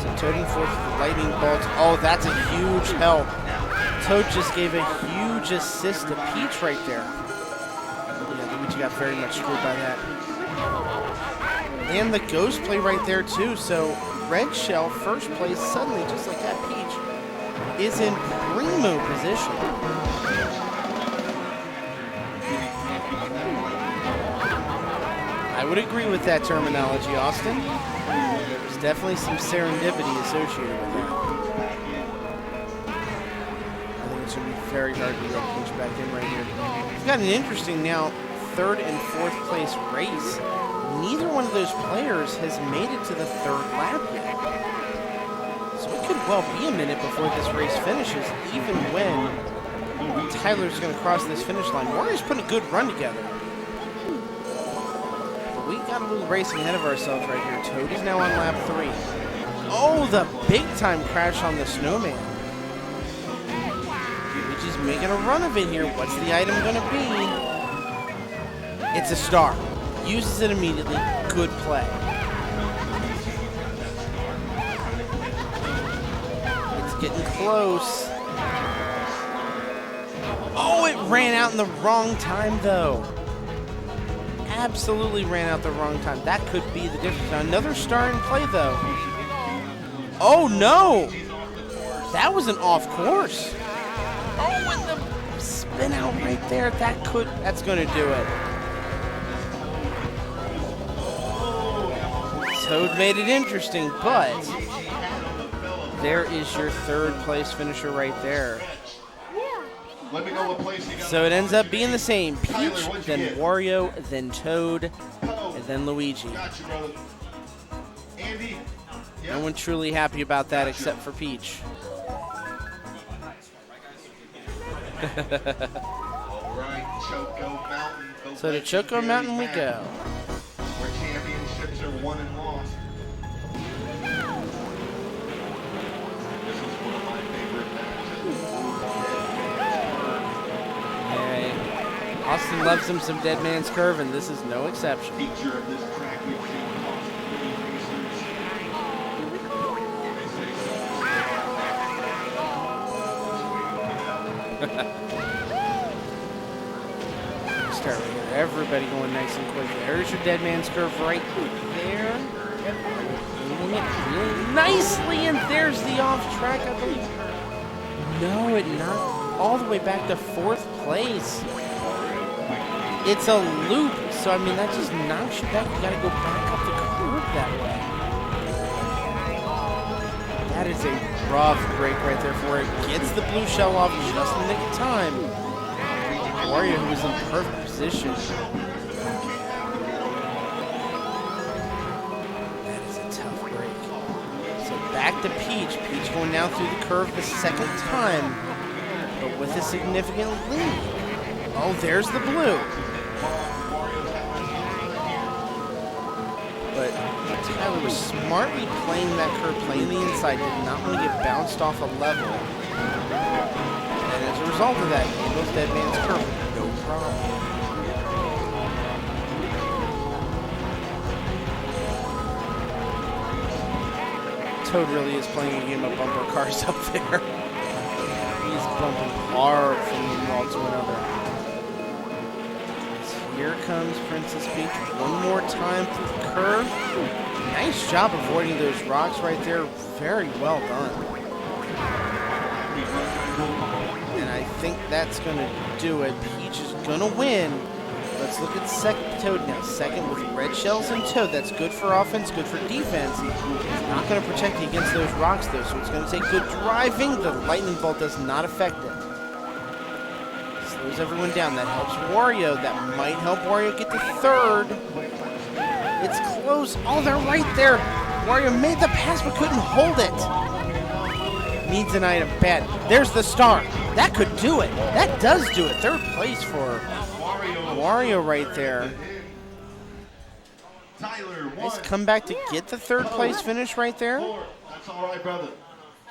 So Toad in fourth with the lightning bolts. Oh, that's a huge help. Toad just gave a huge assist to Peach right there. Yeah, Luigi got very much screwed by that. And the ghost play right there too. So Red Shell, first place, suddenly, just like that, Peach is in primo position. I would agree with that terminology, Austin. There's definitely some serendipity associated with that. It's going to be very hard to get Peach back in right here. We've got an interesting now third and fourth place race. Neither one of those players has made it to the third lap yet. So it could well be a minute before this race finishes, even when Tyler's going to cross this finish line. Warrior's putting a good run together. But we got a little racing ahead of ourselves right here. Toad is now on lap 3. Oh, the big time crash on the snowman. She's making a run of it here. What's the item going to be? It's a star. Uses it immediately. Good play. It's getting close. Oh, it ran out in the wrong time, though. Absolutely ran out the wrong time. That could be the difference. Now, another star in play, though. Oh, no. That was an off course. Oh, and the spin out right there. That's going to do it. Toad made it interesting, but there is your third place finisher right there. Let me know what place you got. So it ends up being the same. Peach, then Wario, then Toad, and then Luigi. Got you, brother. Andy? No one truly happy about that except for Peach. All right, Choco Mountain. So to Choco Mountain we go. Where championships are won and lost. This is one of my favorite matches. Hey, Austin loves him some Dead Man's Curve, and this is no exception. Feature of this track we've seen Start right here. Everybody going nice and quick. There's your Dead Man's Curve right there. Doing it really nicely, and there's the off track, I believe. No, it knocked all the way back to 4th place. It's a loop, so I mean, that just knocks you back. You gotta go back up the curve that way. That is a rough break right there for it. Gets the blue shell off just in the nick of time. Wario, who was in perfect position. That is a tough break. So back to Peach. Peach going now through the curve the second time, but with a significant lead. Oh, there's the blue. But Tyler was smartly playing that curve, playing the inside, did not want to get bounced off a level. And as a result of that, handles Dead Man's curve, no problem. Toad really is playing a game of bumper cars up there. He's bumping hard from one wall to another. Here comes Princess Peach one more time through the curve. Nice job avoiding those rocks right there. Very well done. And I think that's going to do it. Peach is going to win. Let's look at Toad now. Second with red shells and Toad. That's good for offense, good for defense. It's not going to protect you against those rocks, though, so it's going to take good driving. The lightning bolt does not affect it. Slows everyone down. That helps Wario. That might help Wario get to 3rd. It's close. Oh, they're right there. Wario made the pass but couldn't hold it. Needs an item. Bad. There's the star. That could do it. That does do it. 3rd place for Wario right there. Nice comeback to get the 3rd place finish right there. That's all right, brother.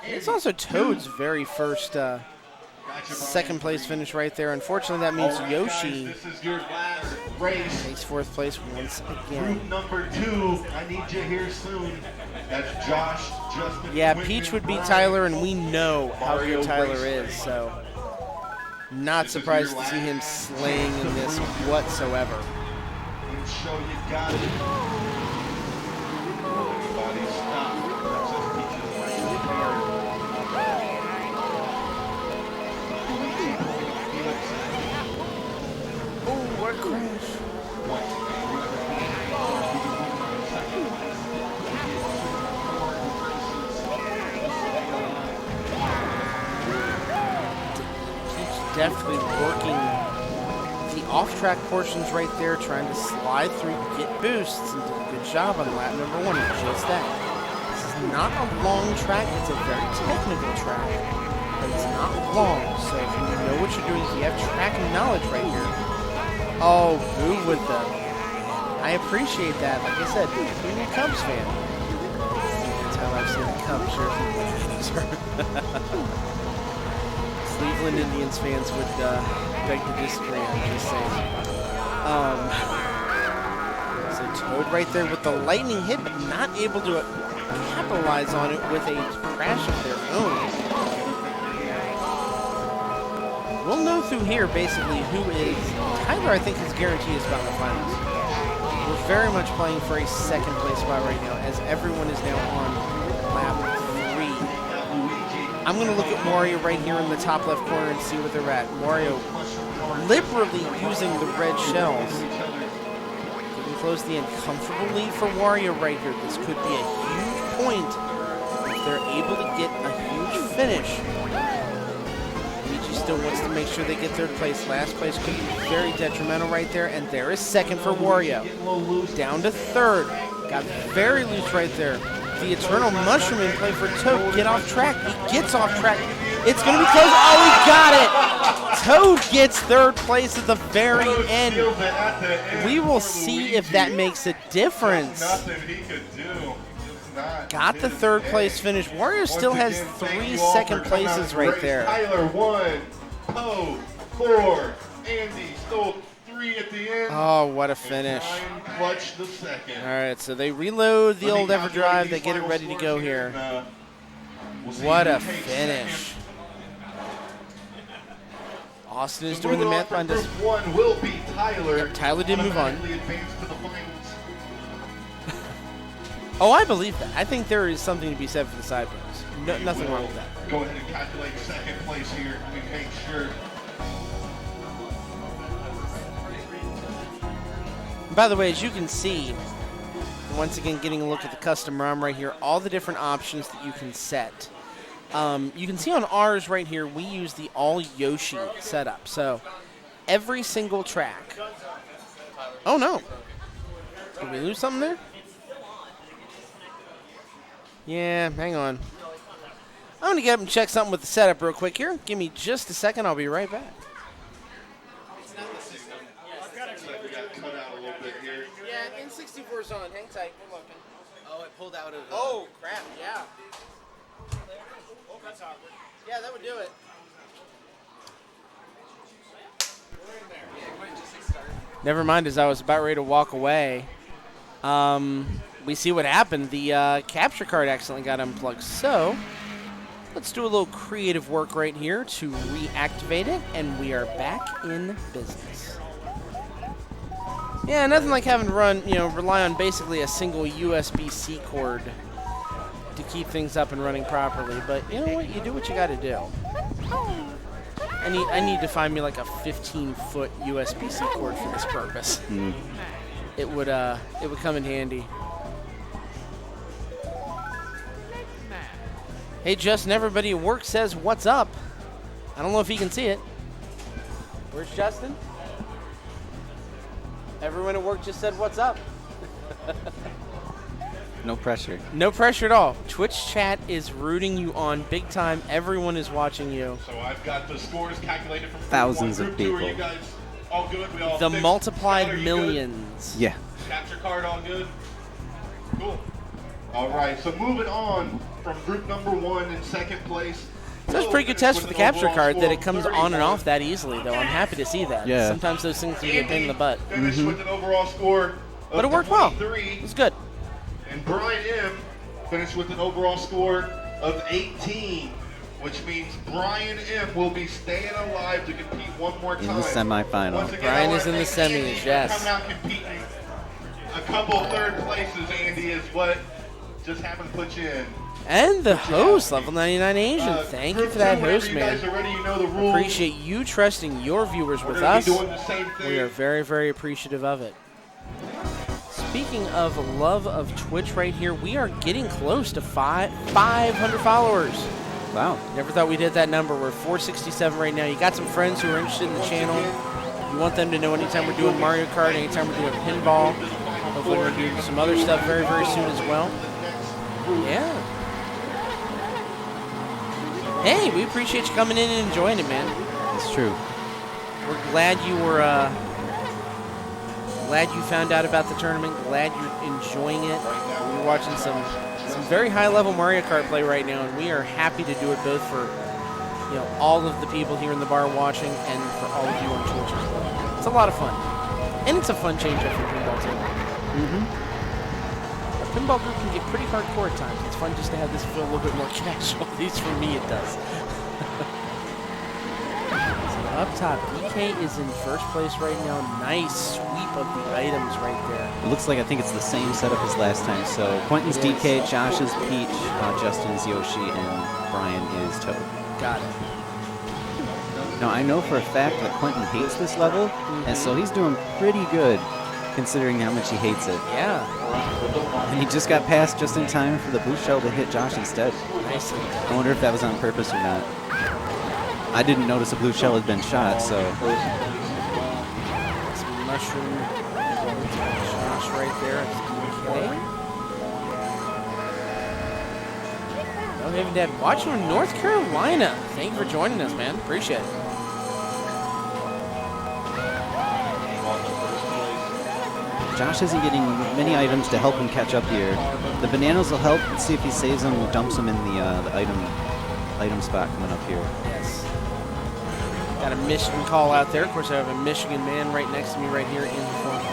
It's also Toad's very first 2nd place finish right there. Unfortunately, that means Yoshi This is your last race. takes 4th place once again. Group number 2. I need you here soon. That's Josh, Justin. Yeah, Whitman, Peach would beat Ryan, Tyler, and we know how good Mario Tyler Racing. is, so not surprised to see him slaying in this whatsoever. And show you got it. Everybody stop. Princess Peach's right card. Oh, what a crash. Definitely working the off-track portions right there, trying to slide through, get boosts, and did a good job on lap number 1 of just that. This is not a long track, it's a very technical track, but it's not long, so if you know what you're doing, you have track knowledge right here. Oh, boo with them. I appreciate that. Like I said, being a Cubs fan. That's how I've seen the Cubs jersey. Cleveland Indians fans would beg to disagree, I'm just saying. So Toad right there with the lightning hit, but not able to capitalize on it with a crash of their own. We'll know through here, basically, who is... Tyler, I think, his guarantee is about the finals. We're very much playing for a 2nd place spot right now, as everyone is now on lap 3. I'm going to look at Wario right here in the top left corner and see where they're at. Wario liberally using the red shells. Getting close to the end. Comfortable lead for Wario right here. This could be a huge point if they're able to get a huge finish. Luigi still wants to make sure they get 3rd place. Last place could be very detrimental right there. And there is 2nd for Wario. Down to 3rd. Got very loose right there. The Eternal Mushroom in play for Toad. Get off track. He gets off track. It's going to be close. Oh, he got it. Toad gets 3rd place at the very end. We will see if that makes a difference. Nothing he could do. Got the 3rd place finish. Wario still has 3 2nd places right there. Tyler 1, Toad 4, Andy stole 3 at the end. Oh, what a finish. Ryan clutched the 2nd. All right, so they reload the old EverDrive. They get it ready to go here. What a finish. Austin is doing the math behind us. Group 1 will be Tyler. Yep, Tyler did move on. Automatically advanced to the finals. Oh, I believe that. I think there is something to be said for the side burns. No, nothing wrong with that. Go ahead and calculate second place here. We make sure. By the way, as you can see, once again, getting a look at the custom ROM right here, all the different options that you can set. You can see on ours right here, we use the all Yoshi setup. So every single track. Oh no. Did we lose something there? Yeah, hang on. I'm going to get up and check something with the setup real quick here. Give me just a second. I'll be right back. We got cut out a little bit here. Yeah, N64's on. Hang tight. We're looking. Oh, it pulled out of the... Oh, crap. Yeah. Yeah, that would do it. Never mind, as I was about ready to walk away, we see what happened. The capture card accidentally got unplugged. So let's do a little creative work right here to reactivate it, and we are back in business. Yeah, nothing like having to rely on basically a single USB-C cord to keep things up and running properly. But you know what? You do what you got to do. I need to find me like a 15-foot USB-C cord for this purpose. It would come in handy. Hey, Justin, everybody at work says what's up. I don't know if he can see it. Where's Justin? Everyone at work just said what's up. No pressure. No pressure at all. Twitch chat is rooting you on big time. Everyone is watching you. So I've got the scores calculated from Thousands group of two. Are people. you guys all good? We all The fixed? multiplied Skylar, you millions. Yeah. good? Capture card all good? Cool. All right, so moving on from group number 1 in second place. So that's a pretty good test for the capture card that it comes on and off that easily, though. I'm happy to see that. Yeah. Sometimes those things can be a pain in the butt. Finished with an overall score of But it worked well. 23. It was good. And Brian M. finished with an overall score of 18, which means Brian M. will be staying alive to compete one more time. In the semifinal. Once again, Brian I is in wanna the thank Andy semis, for yes. coming out competing. A couple third places, Andy, is what just happened to put you in. And the host, Level 99 Asian. Thank you Group for that two, whenever host, you guys man. are ready, you know the rules. Appreciate you trusting your viewers We're with gonna us. be doing the same thing. We are very, very appreciative of it. Speaking of love of Twitch right here, we are getting close to 500 followers. Wow. Never thought we'd hit that number. We're 467 right now. You got some friends who are interested in the channel. You want them to know anytime we're doing Mario Kart, anytime we're doing pinball. Hopefully we're going to do some other stuff very, very soon as well. Yeah. Hey, we appreciate you coming in and enjoying it, man. It's true. We're glad you were, glad you found out about the tournament. Glad you're enjoying it. We're watching some very high-level Mario Kart play right now, and we are happy to do it both for, all of the people here in the bar watching and for all of you on Twitch as well. It's a lot of fun, and it's a fun change up for pinball too. A pinball group can get pretty hardcore at times. It's fun just to have this feel a little bit more casual. At least for me, it does. Up top, DK is in first place right now. Nice sweep of the items right there. It looks like I think it's the same setup as last time. So Quentin's It is. DK, Josh is Peach, Justin's Yoshi, and Brian is Toad. Got it. Now I know for a fact that Quentin hates this level, and so he's doing pretty good considering how much he hates it. Yeah. And he just got past just in time for the boost shell to hit Josh instead. Nicely. I wonder if that was on purpose or not. I didn't notice a blue shell had been shot, so Some mushroom. Josh right there. Okay. Oh, David Dad, watching from North Carolina. Thank you for joining us, man. Appreciate it. Josh isn't getting many items to help him catch up here. The bananas will help. Let's see if he saves them and dumps them in the item spot coming up here. Yes. Got a Michigan call out there. Of course, I have a Michigan man right next to me right here in the front.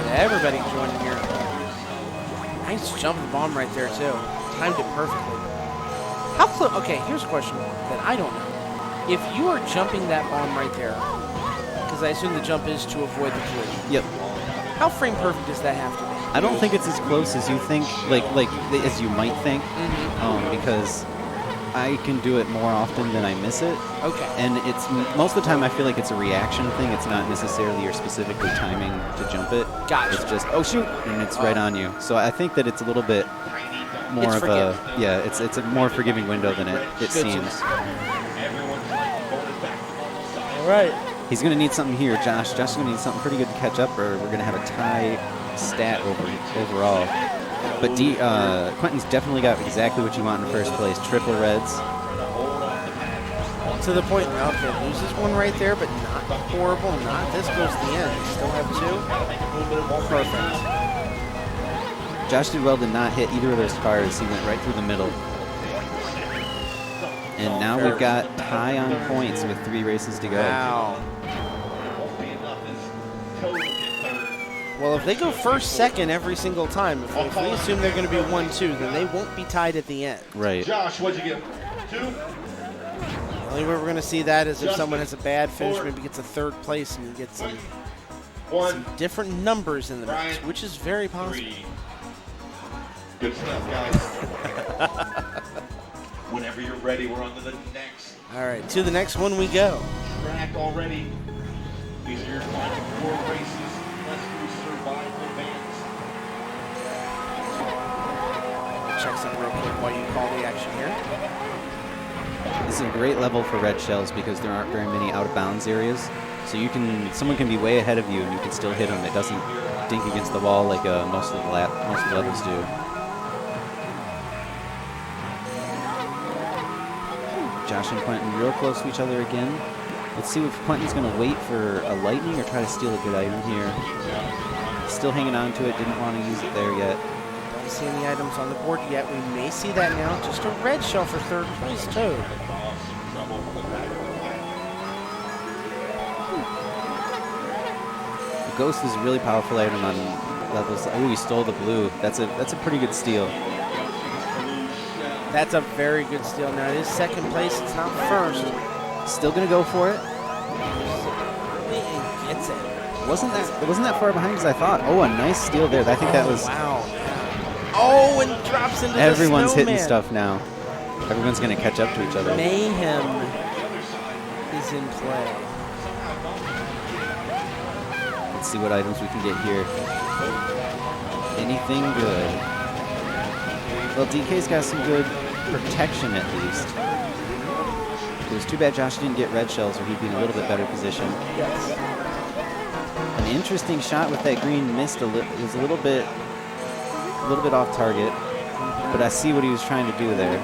Got everybody joining here. Nice jump of the bomb right there, too. Timed it perfectly. How close? Okay, here's a question that I don't know. If you are jumping that bomb right there, because Because I assume the jump is to avoid the collision. Yep. How frame perfect does that have to be? I don't think it's as close as you think, like as you might think, because I can do it more often than I miss it. Okay. And it's most of the time I feel like it's a reaction thing. It's not necessarily you're specifically timing to jump it. Gotcha. It's just, oh shoot, and it's right on you. So I think that it's a little bit more It's of forgiving. it's a more forgiving window than it Good seems. All right. He's going to need something here, Josh. Josh is going to need something pretty good to catch up, or we're going to have a tie stat overall. But Quentin's definitely got exactly what you want in the first place. Triple reds. To the point, okay, loses one right there, but not horrible. Not this goes to the end. Still have two. Perfect. Josh did well to not hit either of those cars. He went right through the middle. And now we've got tie on points with 3 races to go. Wow. Well, if they go first, second every single time, if we assume they're going to be 1-2, then they won't be tied at the end. Right. Josh, what'd you get? 2? The only way we're going to see that is if someone has a bad finish, maybe gets a third place, and you get some 1. different numbers in the mix, which is very possible. 3. Good stuff, guys. Whenever you're ready, we're on to the next All right, to the next one we go. track already. These are your final 4 races. Let's do survival bands. Check something real quick while you call the action here. This is a great level for red shells because there aren't very many out of bounds areas. So someone can be way ahead of you and you can still hit them. It doesn't dink against the wall like most of the levels do. Josh and Quentin real close to each other again. Let's see if Quentin's going to wait for a lightning or try to steal a good item here. Still hanging on to it, didn't want to use it there yet. Don't see any items on the board yet. We may see that now. Just a red shell for third place, too. The Ghost is a really powerful item on levels. Oh, he stole the blue. That's a pretty good steal. That's a very good steal. Now, it is second place. It's not first. Still going to go for it. And gets it. It wasn't that far behind as I thought. Oh, a nice steal there. I think that was... Wow. Oh, and drops into Everyone's the snowman. hitting stuff now. Everyone's going to catch up to each other. Mayhem is in play. Let's see what items we can get here. Anything good? Well, DK's got some good protection at least. It was too bad Josh didn't get red shells or he'd be in a little bit better position. Yes. An interesting shot with that green mist. It was a little bit off target, but I see what he was trying to do there.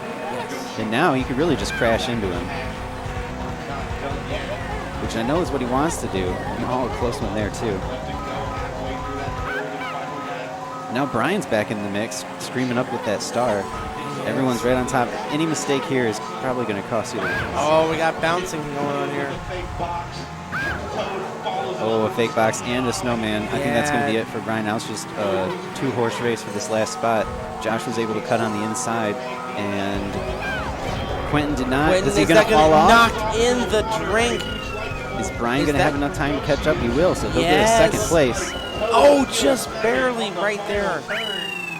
And now he could really just crash into him, which I know is what he wants to do. Oh, a close one there too. Now Brian's back in the mix, screaming up with that star. Everyone's right on top. Any mistake here is probably going to cost you the points. Oh, we got bouncing going on here. Oh, a fake box and a snowman. I think that's going to be it for Brian. Now it's just a 2-horse race for this last spot. Josh was able to cut on the inside, and Quentin did not. Is he going to fall off? Knock in the drink. Is Brian going to have enough time to catch up? He will, so he'll get a second place. Oh, just barely right there.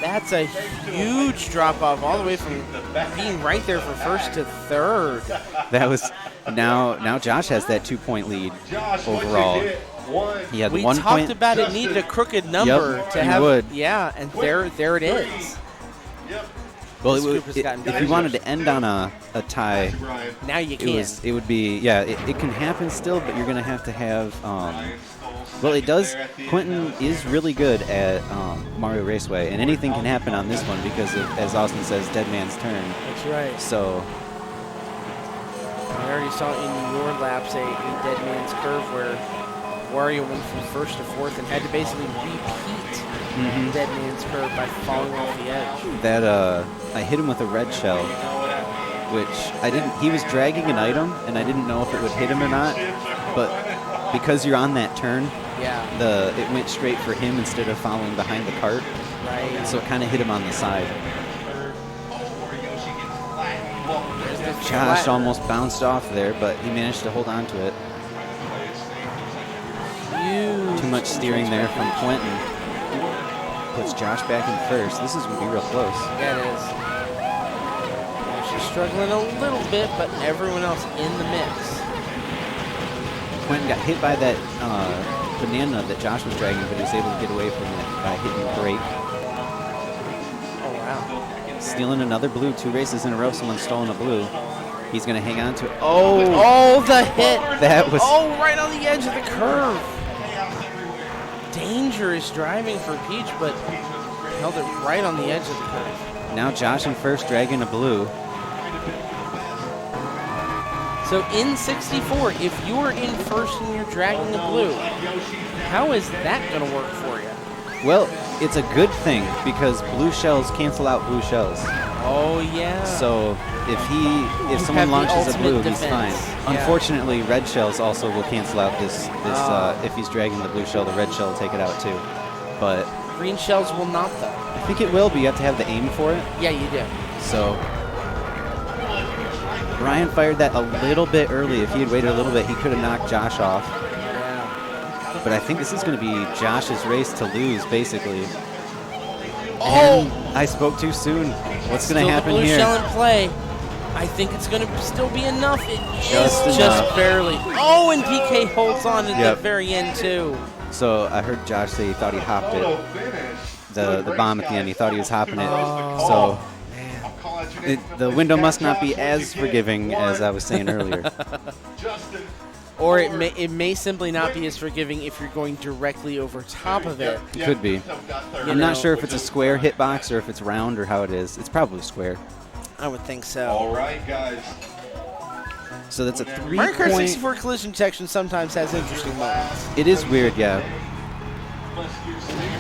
That's a huge drop-off all the way from being right there for first to third. That was now Josh has that 2-point lead overall. He had We 1 talked point. about it needed a crooked number to he have. would. Yeah, and there it is. Well, This group has gotten if you wanted to end on a tie, Now you can. it would be it can happen still, but you're going to have well, it does. Quentin is really good at Mario Raceway, and anything can happen on this one because of, as Austin says, Dead Man's Turn. That's right. So I already saw in your laps a Dead Man's Curve where Wario went from first to fourth and had to basically repeat Dead Man's Curve by falling off the edge. that I hit him with a red shell, which I didn't. He was dragging an item, and I didn't know if it would hit him or not. But because you're on that turn, it went straight for him instead of following behind the cart. Right. So it kind of hit him on the side. Josh almost bounced off there, but he managed to hold on to it. Huge. Too much steering there from Quentin. Puts Josh back in first. This is going to be real close. Yeah, it is. She's struggling a little bit, but everyone else in the mix. Quentin got hit by that banana that Josh was dragging, but he was able to get away from it by hitting the brake. Oh, wow. Stealing another blue. 2 races in a row, someone's stolen a blue. He's going to hang on to it. Oh! Oh, the hit. That was... Oh, right on the edge of the curve. Dangerous driving for Peach, but held it right on the edge of the curve. Now Josh in first, dragging a blue. So in 64, if you're in first and you're dragging a blue, how is that going to work for you? Well, it's a good thing because blue shells cancel out blue shells. Oh, yeah. So if someone have the launches a blue, ultimate he's fine. defense. Yeah. Unfortunately, red shells also will cancel out this. If he's dragging the blue shell, the red shell will take it out too. But Green shells will not, though. I think it will, but you have to have the aim for it. Yeah, you do. So Brian fired that a little bit early. If he had waited a little bit, he could have knocked Josh off. Yeah. But I think this is going to be Josh's race to lose, basically. Oh! And I spoke too soon. What's going to happen the blue here? shell in play. I think it's going to still be enough. It Just is enough. just barely. Oh, and PK holds on at Yep. the very end, too. So I heard Josh say he thought he hopped it. The bomb at the end, he thought he was hopping it. Oh. So the window must not be as forgiving as I was saying earlier. Or it may simply not be as forgiving if you're going directly over top of it. It could be. I'm not sure if it's a square hitbox or if it's round or how it is. It's probably square. I would think so. All right, guys. So that's a Mario Kart 3-point. 64 collision detection sometimes has interesting moments. It is weird, yeah.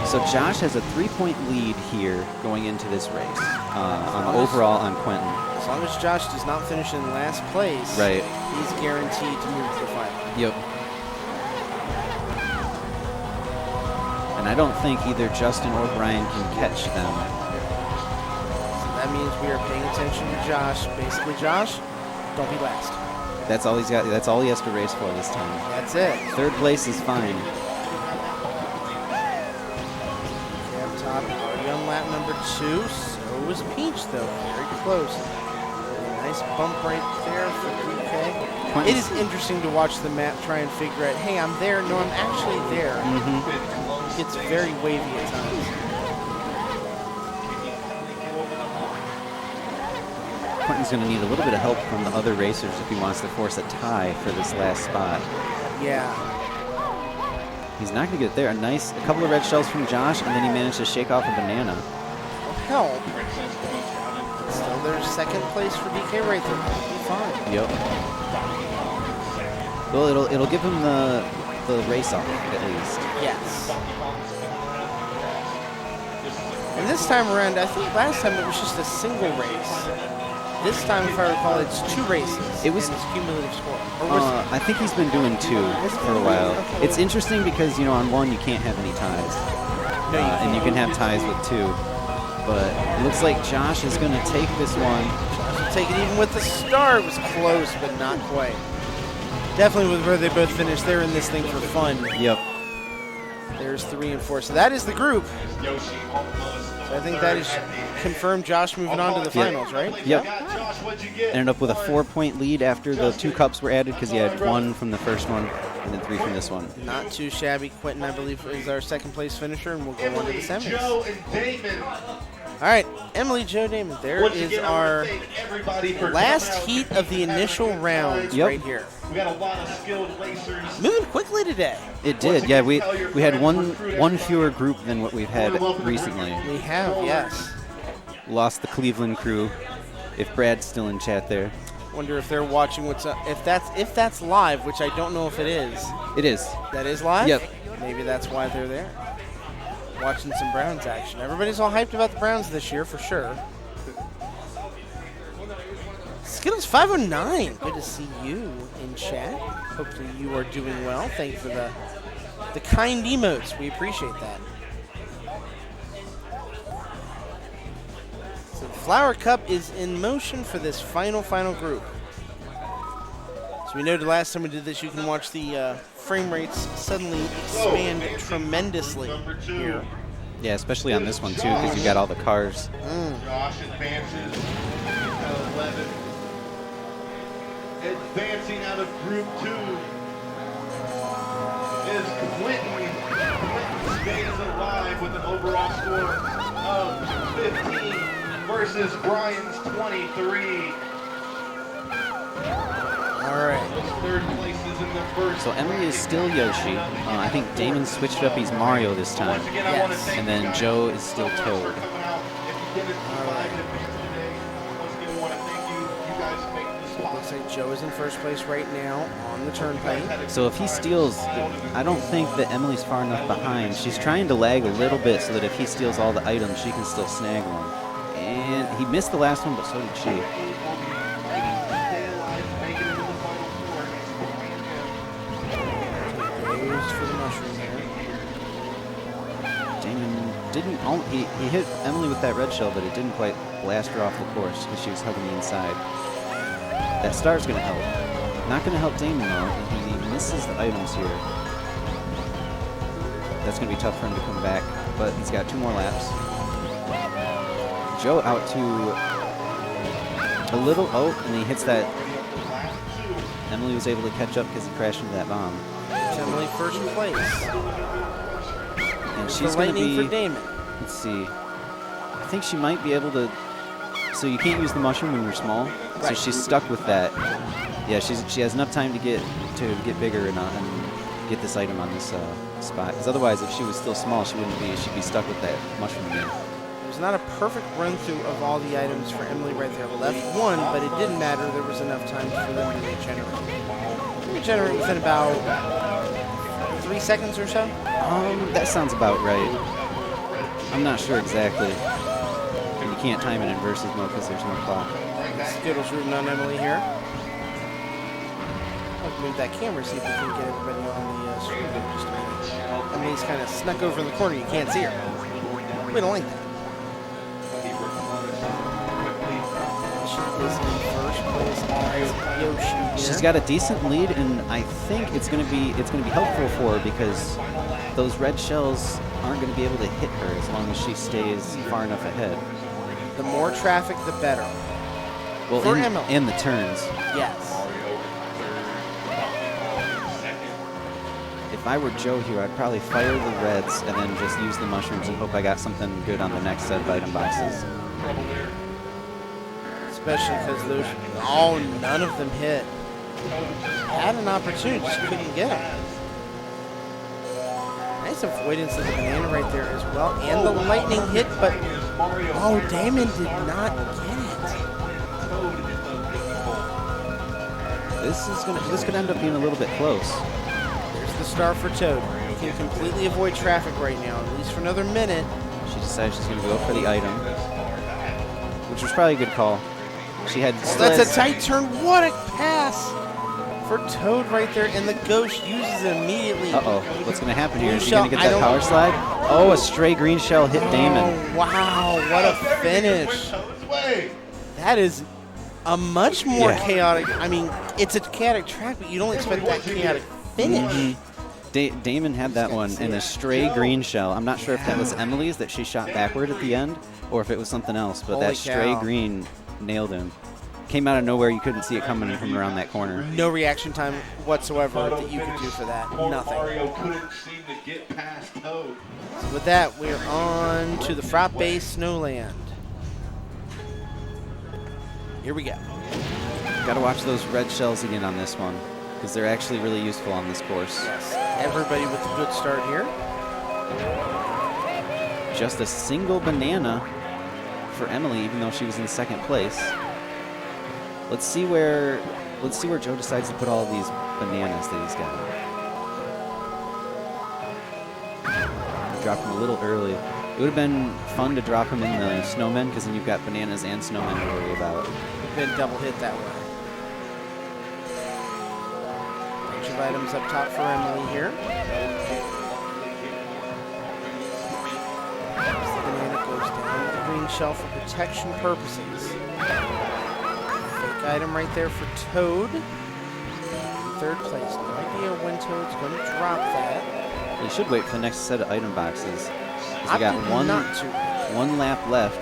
So Josh has a 3-point lead here going into this race on overall on Quentin. As long as Josh does not finish in last place, Right. he's guaranteed to move to the final. Yep. And I don't think either Justin or Brian can catch them. So that means we are paying attention to Josh. Basically, Josh, don't be last. That's all he's got. That's all he has to race for this time. That's it. Third place is fine. Okay, up top, already on lap number 2. So was Peach, though. Very close. Nice bump right there for DK. It is interesting to watch the map try and figure out, hey, I'm there. No, I'm actually there. It's very wavy at times. Quentin's going to need a little bit of help from the other racers if he wants to force a tie for this last spot. Yeah. He's not going to get it there. A couple of red shells from Josh, and then he managed to shake off a banana. Hell. Still there's second place for DK right there. That'll be fine. Yep. Well, it'll give him the race off at least. Yes. And this time around, I think last time it was just a single race. This time, if I recall, it's 2 races. It was and it's cumulative score. Or was I think he's been doing 2 for a while. Okay. It's interesting because on 1 you can't have any ties, No, you and you can have ties with 2. But it looks like Josh is going to take this one. take it even with the start. It was close, but not quite. Definitely with where they both finished. They're in this thing for fun. Yep. There's 3 and 4. So that is the group. So I think that is confirmed Josh moving on to the finals, right? Yep. Ended up with a 4-point lead after the 2 cups were added because he had 1 from the first one and then 3 from this one. Not too shabby. Quentin, I believe, is our second place finisher, and we'll go on to the semis. All right, Emily, Joe, Damon. There is our last heat of the initial rounds right here. We got a lot of skilled racers. Moving quickly today. It did, yeah. We had one fewer group than what we've had recently. We have, yes. Lost the Cleveland crew. If Brad's still in chat there. Wonder if they're watching what's up. If that's live, which I don't know if it is. It is. That is live? Yep. Maybe that's why they're there. Watching some Browns action. Everybody's all hyped about the Browns this year, for sure. Skittles 509. Good to see you in chat. Hopefully you are doing well. Thank you for the kind emotes. We appreciate that. So the Flower Cup is in motion for this final group. So So we noted last time we did this, you can watch the frame rates suddenly expand tremendously here. Yeah, especially on this one too, because you got all the cars. Josh advances out of 11. Advancing out of Group 2 is Clinton. Clinton stays alive with an overall score of 15 versus Brian's 23. All right. Those third places in the first. So Emily is still Yoshi. I think Damon switched up. He's Mario this time. Once again, I want to thank And you then guys Joe is still so much Toad. for coming out. If you didn't live in advance today, once again, we want to thank you. You guys make this Looks possible. like Joe is in first place right now on the turnpike. So if he steals, I don't think that Emily's far enough behind. She's trying to lag a little bit so that if he steals all the items, she can still snag one. And he missed the last one, but so did she. Goes for the mushroom there. Damon didn't. He hit Emily with that red shell, but it didn't quite blast her off the course because she was hugging the inside. That star's going to help. Not going to help Damon though. He misses the items here. That's going to be tough for him to come back, but he's got 2 more laps. Joe out to a little. Oh, and he hits that. Emily was able to catch up because he crashed into that bomb. Emily first place. And she's going to Lightning be. for Damon. Let's see. I think she might be able to. So you can't use the mushroom when you're small. So Right. she's stuck with that. Yeah, she has enough time to get bigger and get this item on this spot. Because otherwise, if she was still small, she'd be stuck with that mushroom again. It was not a perfect run through of all the items for Emily right there. Left one, but it didn't matter. There was enough time for them to regenerate. Regenerate within about 3 seconds or so. That sounds about right. I'm not sure exactly. And you can't time it in versus mode because there's no clock. Skittles rooting on Emily here. Let's move that camera, see if we can get everybody on the screen here just a minute. Emily's kind of snuck over in the corner. You can't see her. We don't like that. She is in first place as Yoshi here. She's got a decent lead, and I think it's going to be helpful for her because those red shells aren't going to be able to hit her as long as she stays far enough ahead. The more traffic, the better. Well, For Emily. and the turns. Yes. If I were Joe here, I'd probably fire the reds and then just use the mushrooms and hope I got something good on the next set of item boxes. Especially because none of them hit. Had an opportunity, just couldn't get them. Nice avoidance of the banana right there as well. And the lightning hit, but Damon did not get it. This could end up being a little bit close. There's the star for Toad. He can completely avoid traffic right now, at least for another minute. She decides she's going to go for the item, which was probably a good call. She had. That's a tight turn. What a pass for Toad right there, and the ghost uses it immediately. Uh-oh. What's going to happen here? Green Is she going to shell, get that power slide? Oh, a stray green shell hit Damon. Oh, wow, what a finish. That is a much more chaotic. I mean, it's a chaotic track, but you don't expect that chaotic finish. Damon had that one and a stray green shell. I'm not sure if that was Emily's that she shot backward at the end or if it was something else, but Holy that stray cow. green nailed him. Came out of nowhere. You couldn't see it coming from around that corner. No reaction time whatsoever that you could do for that. Nothing. Mario couldn't seem to get past Toad. So with that, we're on to the Frappe Snowland. Here we go. Got to watch those red shells again on this one because they're actually really useful on this course. Yes. Everybody with a good start here. Just a single banana for Emily, even though she was in second place. Let's see where Joe decides to put all of these bananas that he's got. Dropped him a little early. It would have been fun to drop him in the snowmen because then you've got bananas and snowmen to worry about. Been double hit that way. Bunch of items up top for Emily here. As the banana goes down with the green shell for protection purposes. Fake item right there for Toad. third place. No idea when Toad's going to drop that. You should wait for the next set of item boxes. We I got did one not to. lap left.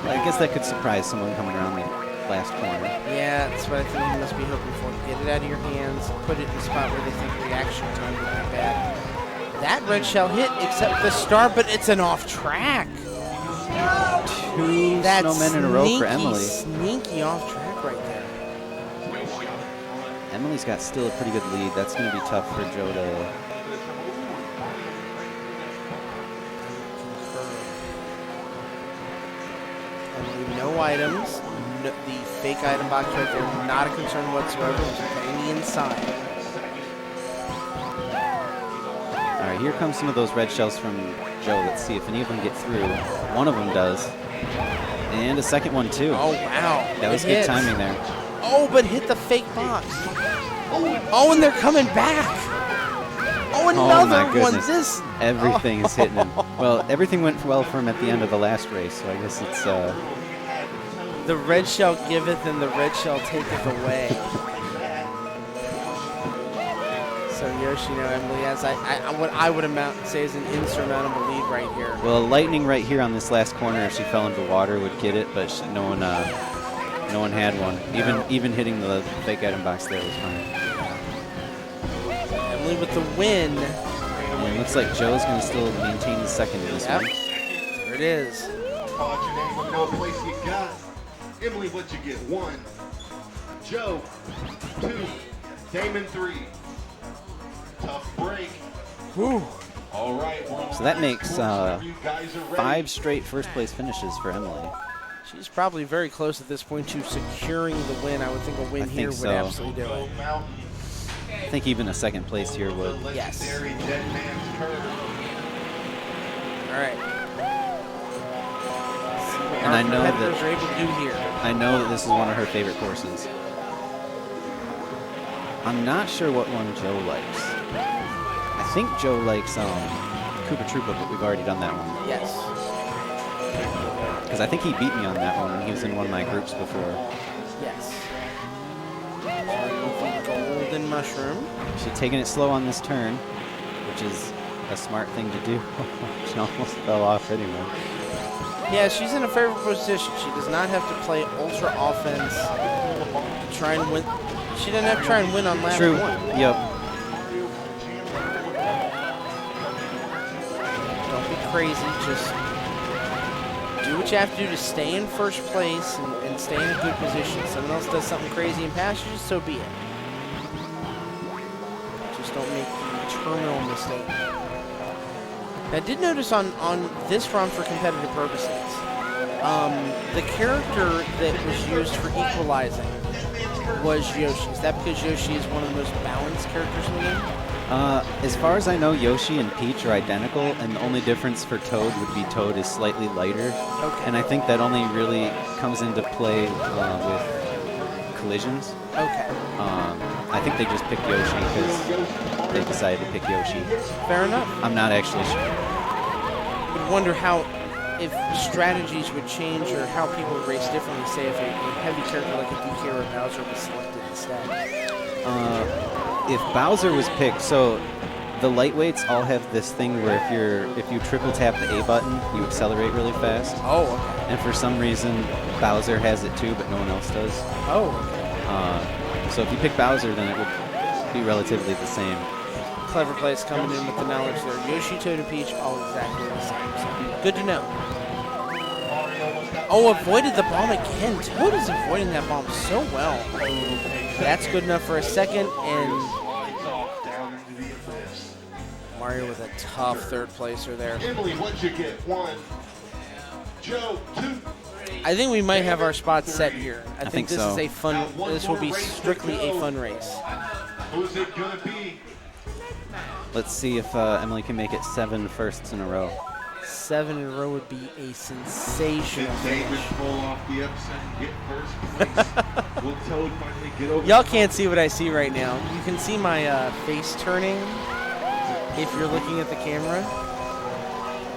I guess that could surprise someone coming around the last corner. Yeah, that's what I think you must be hoping for. Get it out of your hands, put it in a spot where they think reaction time would be bad. That red shell hit, except the star, but it's an off track. Two That's snowmen in a row for sneaky, Emily. Sneaky off track right there. Emily's got still a pretty good lead. That's going to be tough for Joe to... Emily, no items. No, the fake item box right there, not a concern whatsoever. It's on the inside. All right, here comes some of those red shells from Joe. Let's see if any of them get through. One of them does. And a second one, too. Oh, wow. That was It good hits. timing there. Oh, but hit the fake box. Oh, and they're coming back. Oh, Oh, my another one. goodness. This. Everything is hitting him. Well, everything went well for him at the end of the last race, so I guess it's... The red shell giveth and the red shell taketh away. So Yoshino Emily has what I would say is an insurmountable lead right here. Well, lightning right here on this last corner, if she fell into water, would get it, but no one had one. Even hitting the fake item box there was fine. Emily with the win. And it looks like Joe's going to still maintain the second in this one. There it is. Call your name, let me know what place you got. Emily, what'd you get? 1. Joe, 2. Damon, 3. Tough break. Whew. All right. So that makes You guys are ready. 5 straight first place finishes for Emily. She's probably very close at this point to securing the win. I would think a win I here think would so. absolutely do it. Mountain, I think even a second place here would. the Yes. legendary Dead Man's Curve. All right. And I know that- competitors are able to do here. I know that this is one of her favorite courses. I'm not sure what one Joe likes. I think Joe likes Koopa Troopa, but we've already done that one. Yes. Because I think he beat me on that one when he was in one of my groups before. Yes. With the golden mushroom. She's taking it slow on this turn, which is a smart thing to do. She almost fell off anyway. Yeah, she's in a favorable position. She does not have to play ultra offense to try and win. She doesn't have to try and win on lap True. 1. Yep. Don't be crazy. Just do what you have to do to stay in first place and stay in a good position. If someone else does something crazy and passes you, so be it. Just don't make the terminal mistake. I did notice on this run for competitive purposes, the character that was used for equalizing was Yoshi. Is that because Yoshi is one of the most balanced characters in the game? As far as I know, Yoshi and Peach are identical, and the only difference for Toad would be Toad is slightly lighter. Okay. And I think that only really comes into play with collisions. Okay. I think they just picked Yoshi because they decided to pick Yoshi. Fair enough. I'm not actually sure. I would wonder if strategies would change or how people would race differently, say if a heavy character like a DK or a Bowser was selected instead. If Bowser was picked, so the lightweights all have this thing where if you triple tap the A button, you accelerate really fast. Oh, okay. And for some reason, Bowser has it too, but no one else does. Oh, okay. So if you pick Bowser, then it would be relatively the same. Clever place coming in with the knowledge there. Yoshi, Toad, and Peach all exactly the same. So good to know. Oh, avoided the bomb again. Toad is avoiding that bomb so well. That's good enough for a second, and Mario with a tough third placer there. Emily, what'd you get? 1. Joe, 2. I think we might have our spots set here. I think this so. is a fun. This will be strictly a fun race. Who's it gonna be? Let's see if Emily can make it 7 firsts in a row. 7 in a row would be a sensational Did David finish. pull off the upset and get first place? Will Toad finally get over? Y'all can't see what I see right now. You can see my face turning if you're looking at the camera.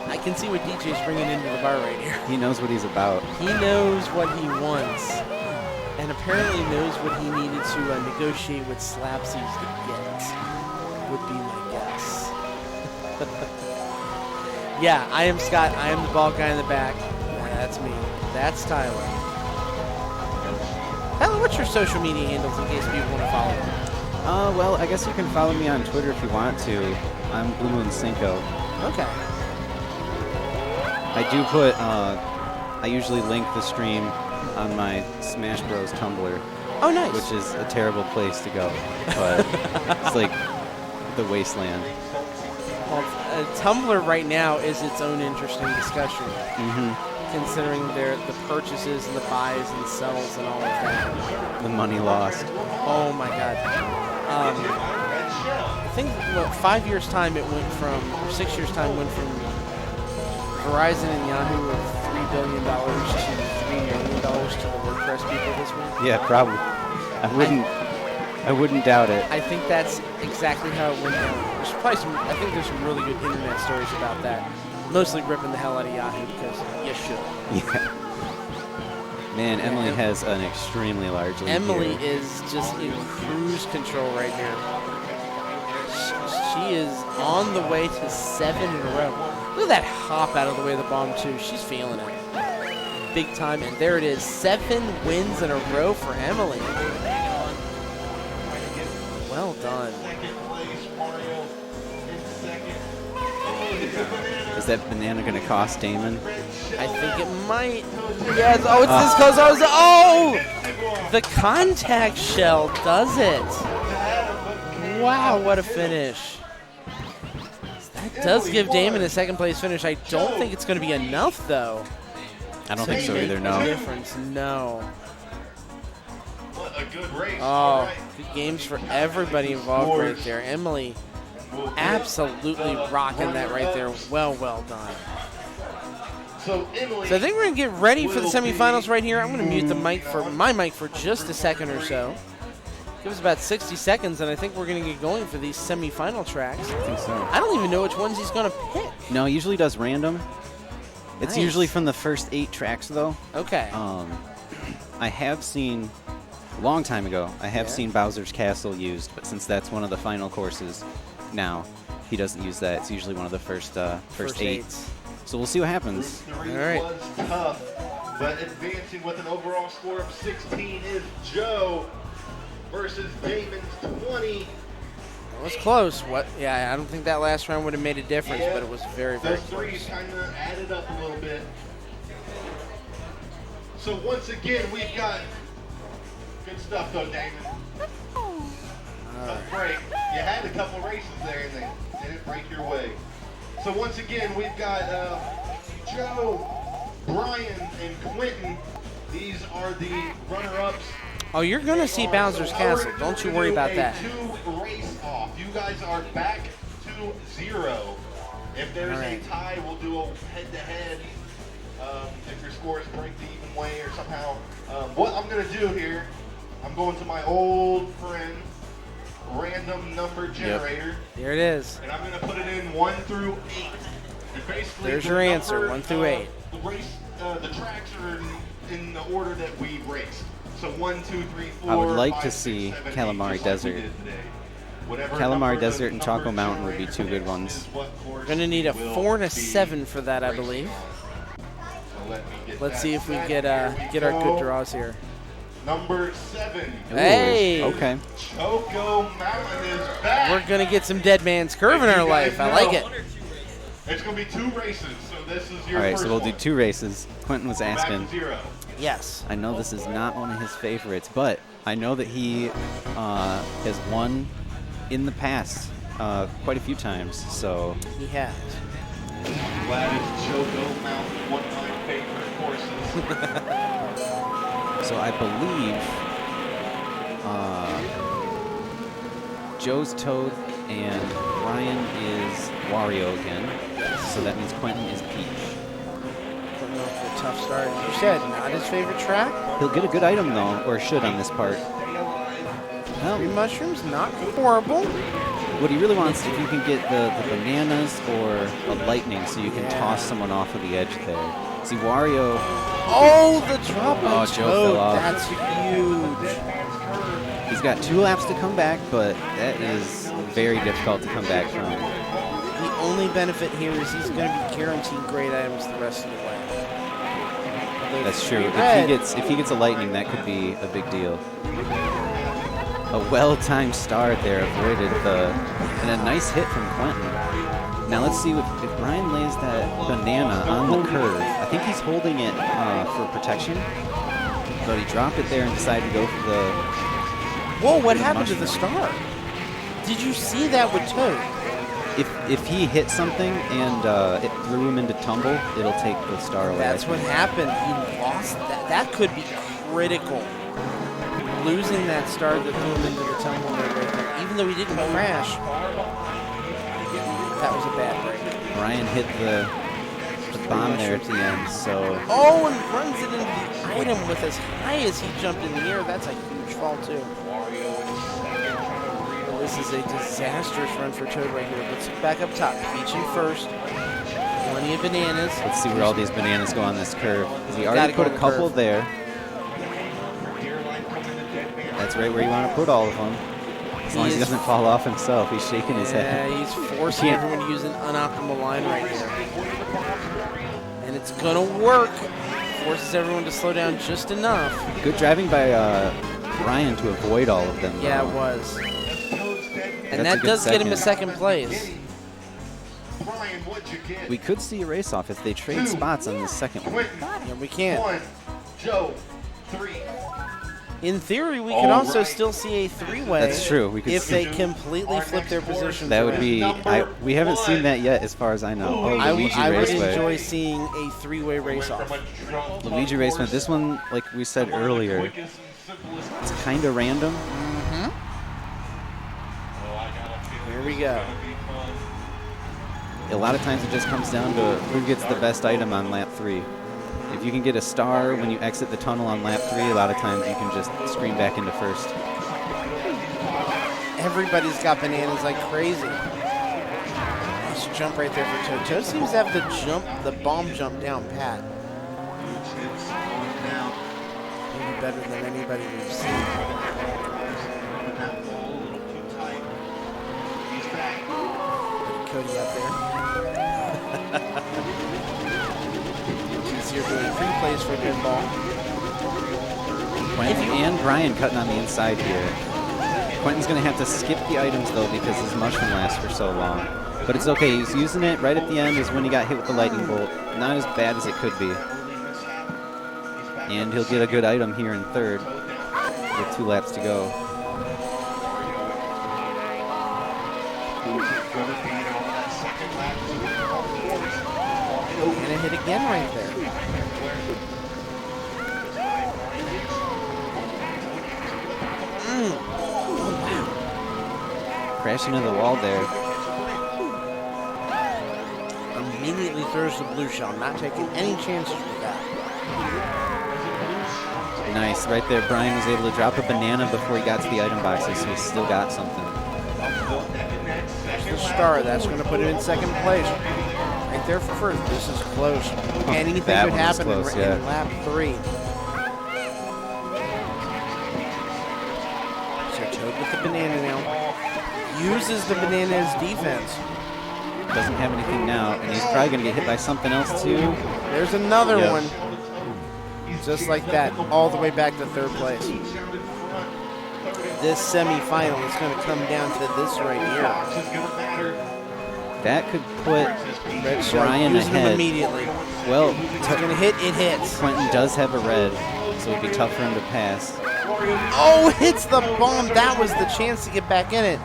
I can see what DJ's bringing into the bar right here. He knows what he's about. He knows what he wants. And apparently knows what he needed to negotiate with Slapsies to get, would be my guess. Yeah, I am Scott. I am the bald guy in the back. That's me. That's Tyler. Tyler, what's your social media handles in case people want to follow you? Well, I guess you can follow me on Twitter if you want to. I'm Blue Moon Cinco. Okay. I do put, I usually link the stream on my Smash Bros. Tumblr. Oh, nice. Which is a terrible place to go, but it's like the wasteland. Well, Tumblr right now is its own interesting discussion, considering the purchases and the buys and sells and all of that. The money lost. Oh my God. I think 5 years time it went from, or 6 years time went from Verizon and Yahoo of $3 billion to $3 million to the WordPress people this week. Yeah, probably. I wouldn't doubt it. I think that's exactly how it went down. There's probably some, I think there's some really good internet stories about that. Mostly ripping the hell out of Yahoo because you should. Yeah. Man, Emily has an extremely large lead Emily here. is just in cruise control right here. She is on the way to 7 in a row. Look at that hop out of the way of the bomb too. She's feeling it. Big time. And there it is. 7 wins in a row for Emily. Well done. Is that banana going to cost Damon? I think it might. Yes. Oh, it's this close. Oh, the contact shell does it. Wow, what a finish. That does give Damon a second place finish. I don't think it's going to be enough, though. I don't think so either, no. Difference, no. What a good race. Oh, good games for everybody involved right there. Emily absolutely rocking that right there. Well done. So I think we're going to get ready for the semifinals right here. I'm going to mute the mic for just a second or so. Give us about 60 seconds, and I think we're going to get going for these semifinal tracks. I think so. I don't even know which ones he's going to pick. No, he usually does random. It's Nice. usually from the first 8 tracks, though. Okay. I have seen, a long time ago, I have seen Bowser's Castle used, but since that's one of the final courses now, he doesn't use that. It's usually one of the first 8. So we'll see what happens. All right. was tough, but advancing with an overall score of 16 is Joe versus Damon's 20. It was close. Yeah, I don't think that last round would have made a difference, but it was very, very Those threes close. kind of added up a little bit. So once again, we've got good stuff though, Damon. Tough break. You had a couple races there and they didn't break your way. So once again, we've got Joe, Brian, and Quentin. These are the runner-ups. Oh, you're going to see Bowser's Castle. Don't you worry about that. 2 race off. You guys are back to 0. If there's a tie, we'll do a head-to-head. If your scores break the even way or somehow. What I'm going to do here, I'm going to my old friend, random number generator. Here it is. And I'm going to put it in 1 through 8. And basically, There's the your answer, number, 1 through 8. The tracks are in the order that we raced. So 1, 2, 3, 4. I would like 5, to 6, see 7, 8, Calamari just Desert. Like we did today. Whatever Calamari number Desert the and Taco number Mountain would be generator 2 good picks ones. is what course We're going to need a we 4 and a will 7 be for that, I racing believe. on. So let me get Let's that see if we set. get Here our we good go. draws here. Number 7. Hey! Okay. Choco Mountain is back. We're going to get some Dead Man's Curve in If our you guys life. I like it. know, it's going to be 2 races, so this is your All right, first so we'll do one. 2 races. Quentin was Back asking. to 0. Yes. I know this is not one of his favorites, but I know that he has won in the past quite a few times. So He has. Glad it's Choco Mountain, one of my favorite courses. So I believe Joe's Toad and Ryan is Wario again. So that means Quentin is Peach. Putting off the tough start. You said not his favorite track? He'll get a good item though, or should on this part. Well, 3 mushrooms, not horrible. what he really wants, if you can get the bananas or a lightning so you can Yeah. toss someone off of the edge there. See, Wario, Oh, the drop Oh, on Joe Toad. fell off. That's huge. he's got 2 laps to come back, but that is very difficult to come back from. The only benefit here is he's going to be guaranteed great items the rest of the way. That's true. Red. If he gets a lightning, that could be a big deal. A well-timed start there avoided and a nice hit from Quentin. Now let's see if Brian lays that banana on the curve. I think he's holding it for protection, but he dropped it there and decided to go for the. Whoa, what happened to the star? Did you see that with Toad? If he hit something and it threw him into tumble, it'll take the star away. That's what happened. He lost that. That could be critical. Losing that star that threw him into the tumble right there. Even though he didn't crash, that was a bad break. Brian hit the bomb there at the end, so. Oh, and runs it into the item with as high as he jumped in the air. That's a huge fall, too. This is a disastrous run for Toad right here. Let's back up top. Peach in first. Plenty of bananas. Let's see where all these bananas go on this curve. He Gotta already go put on a the couple curve. there. That's right where you want to put all of them. As long as he doesn't fall off himself. He's shaking his head. Yeah, he's forcing everyone to use an unoptimal line right here. And it's going to work. Forces everyone to slow down just enough. Good driving by Brian to avoid all of them. Yeah, though. it was. And That's a that good does get him a second. second place. Brian, what'd you get? We could see a race off if they trade spots on the second one. Quentin, Yeah, we can. 1, Joe, 3. In theory, we could also still see a three-way. That's true. We could if see. they completely flip their positions. That would around. be. We haven't seen that yet, as far as I know. Oh, I Luigi would Raceway. enjoy seeing a three-way race-off. Luigi Raceway. This one, like we said earlier, it's kind of random. Here we go. A lot of times it just comes down to who gets the best item on lap 3. If you can get a star when you exit the tunnel on lap 3, a lot of times you can just scream back into first. Everybody's got bananas like crazy. Nice jump right there for Toad. Toad seems to have the bomb jump down pat. Maybe better than anybody we've seen. Cody up there. He's here doing pre-plays for pinball. Quentin and Brian cutting on the inside here. Quentin's going to have to skip the items, though, because his mushroom lasts for so long. But it's okay. He's using it right at the end is when he got hit with the lightning bolt. Not as bad as it could be. And he'll get a good item here in third with 2 laps to go. And a hit again right there. Crashing into the wall there. Immediately throws the blue shell, not taking any chances with that. Nice. Right there, Brian was able to drop a banana before he got to the item boxes, so he still got something. There's the star. That's going to put him in second place. Right there for first. This is close. Anything that could one was happen close, in yeah. lap 3. So Toad with the banana now. Uses the banana as defense. Doesn't have anything now, and he's probably going to get hit by something else, too. There's another Yep. one. Just like that, all the way back to third place. This semifinal is going to come down to this right here. That could put Red shell, Brian using them ahead. immediately. Well, It's going to hit, it hits. Quentin does have a red, so it'd be tough for him to pass. Oh, hits the bomb. That was the chance to get back in it.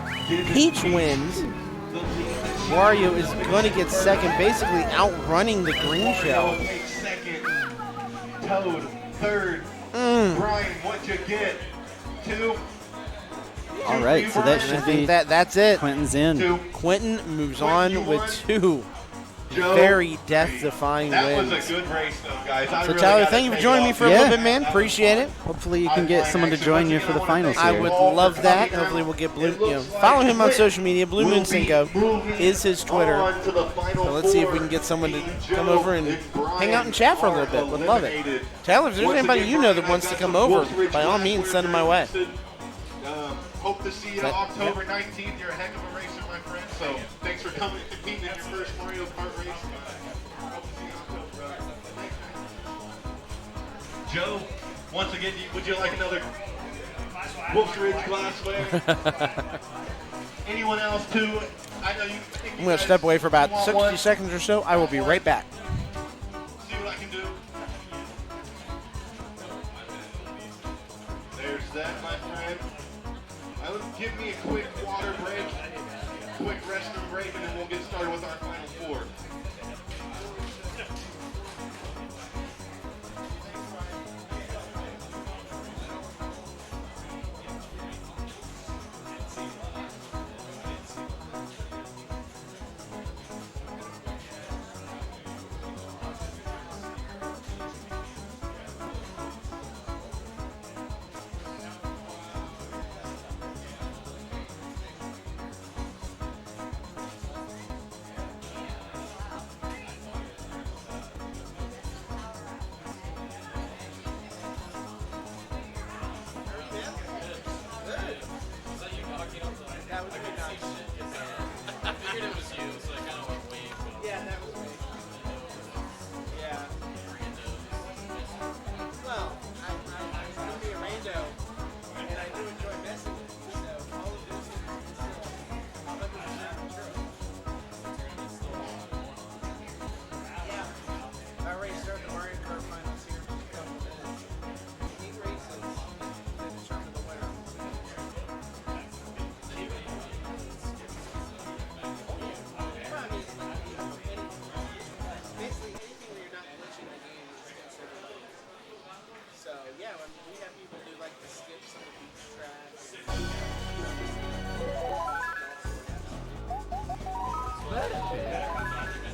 Peach wins. Wario is going to get second, basically outrunning the green shell. Second, Toad, third. Brian, what'd you get? 2. All right, so that I should think be that's it. Quentin's in. 2. Quentin moves on with 2. Joe, very death-defying that wins. was a good race, though, guys. I So really Tyler, gotta thank you for take joining me off. for a Yeah. little bit, man. Appreciate it. Hopefully you can get someone to join you for the finals I here. would love that. Hopefully we'll get Blue. Follow him on social media. Blue Moon Cinco is his Twitter. So let's see if we can get someone to come over and hang out and chat for a little bit. Would love it. Tyler, if there's anybody you know that wants to come over, by all means, send them my way. Hope to see you October 19th. You're a heck of a racer, my friend. So thanks for coming and competing in your first Mario Kart race. Hope to see you October. Joe, once again, would you like another Wolf's Ridge glassware? Anyone else too? I know you. I'm going to step away for about 60 seconds or so. I will be right back. See what I can do. There's that, my friend. Give me a quick water break, quick restroom break, and then we'll get started with our final four.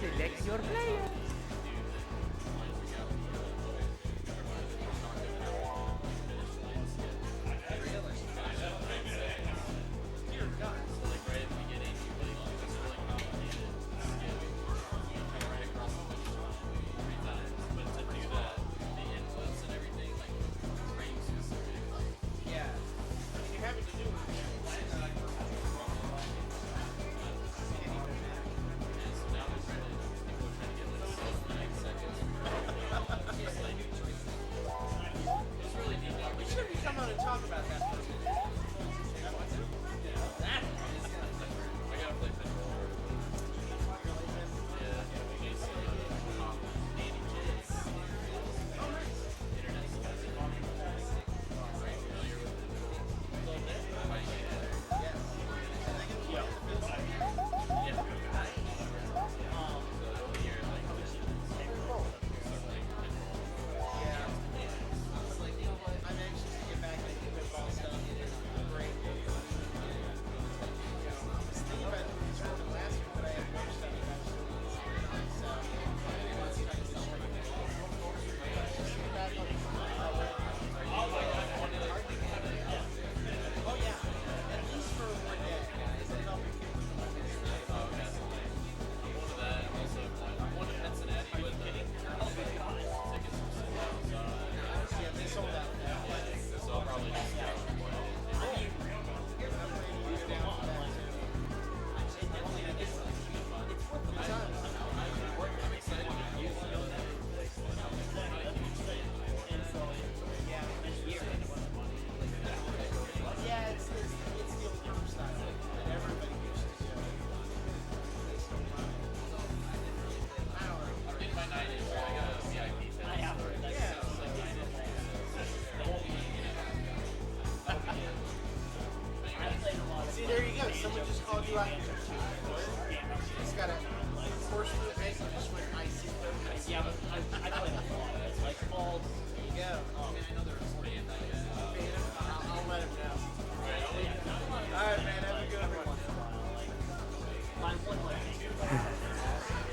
Select your player.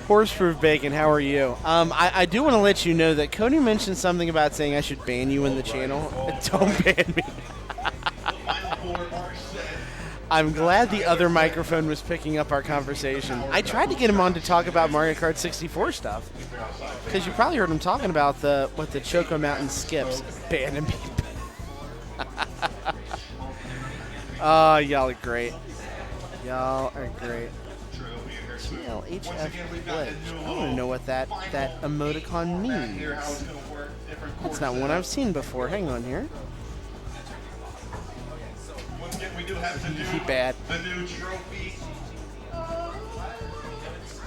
Horse-proof bacon, how are you? I do want to let you know that Cody mentioned something about saying I should ban you in the channel. Don't ban me. I'm glad the other microphone was picking up our conversation. I tried to get him on to talk about Mario Kart 64 stuff, because you probably heard him talking about what the Choco Mountain skips. Banning me. Oh, y'all are great. Y'all are great. TLHF Glitch. I don't even know what that emoticon means. That's not one I've seen before. Hang on here. We do have to do Bad. the new trophy. It's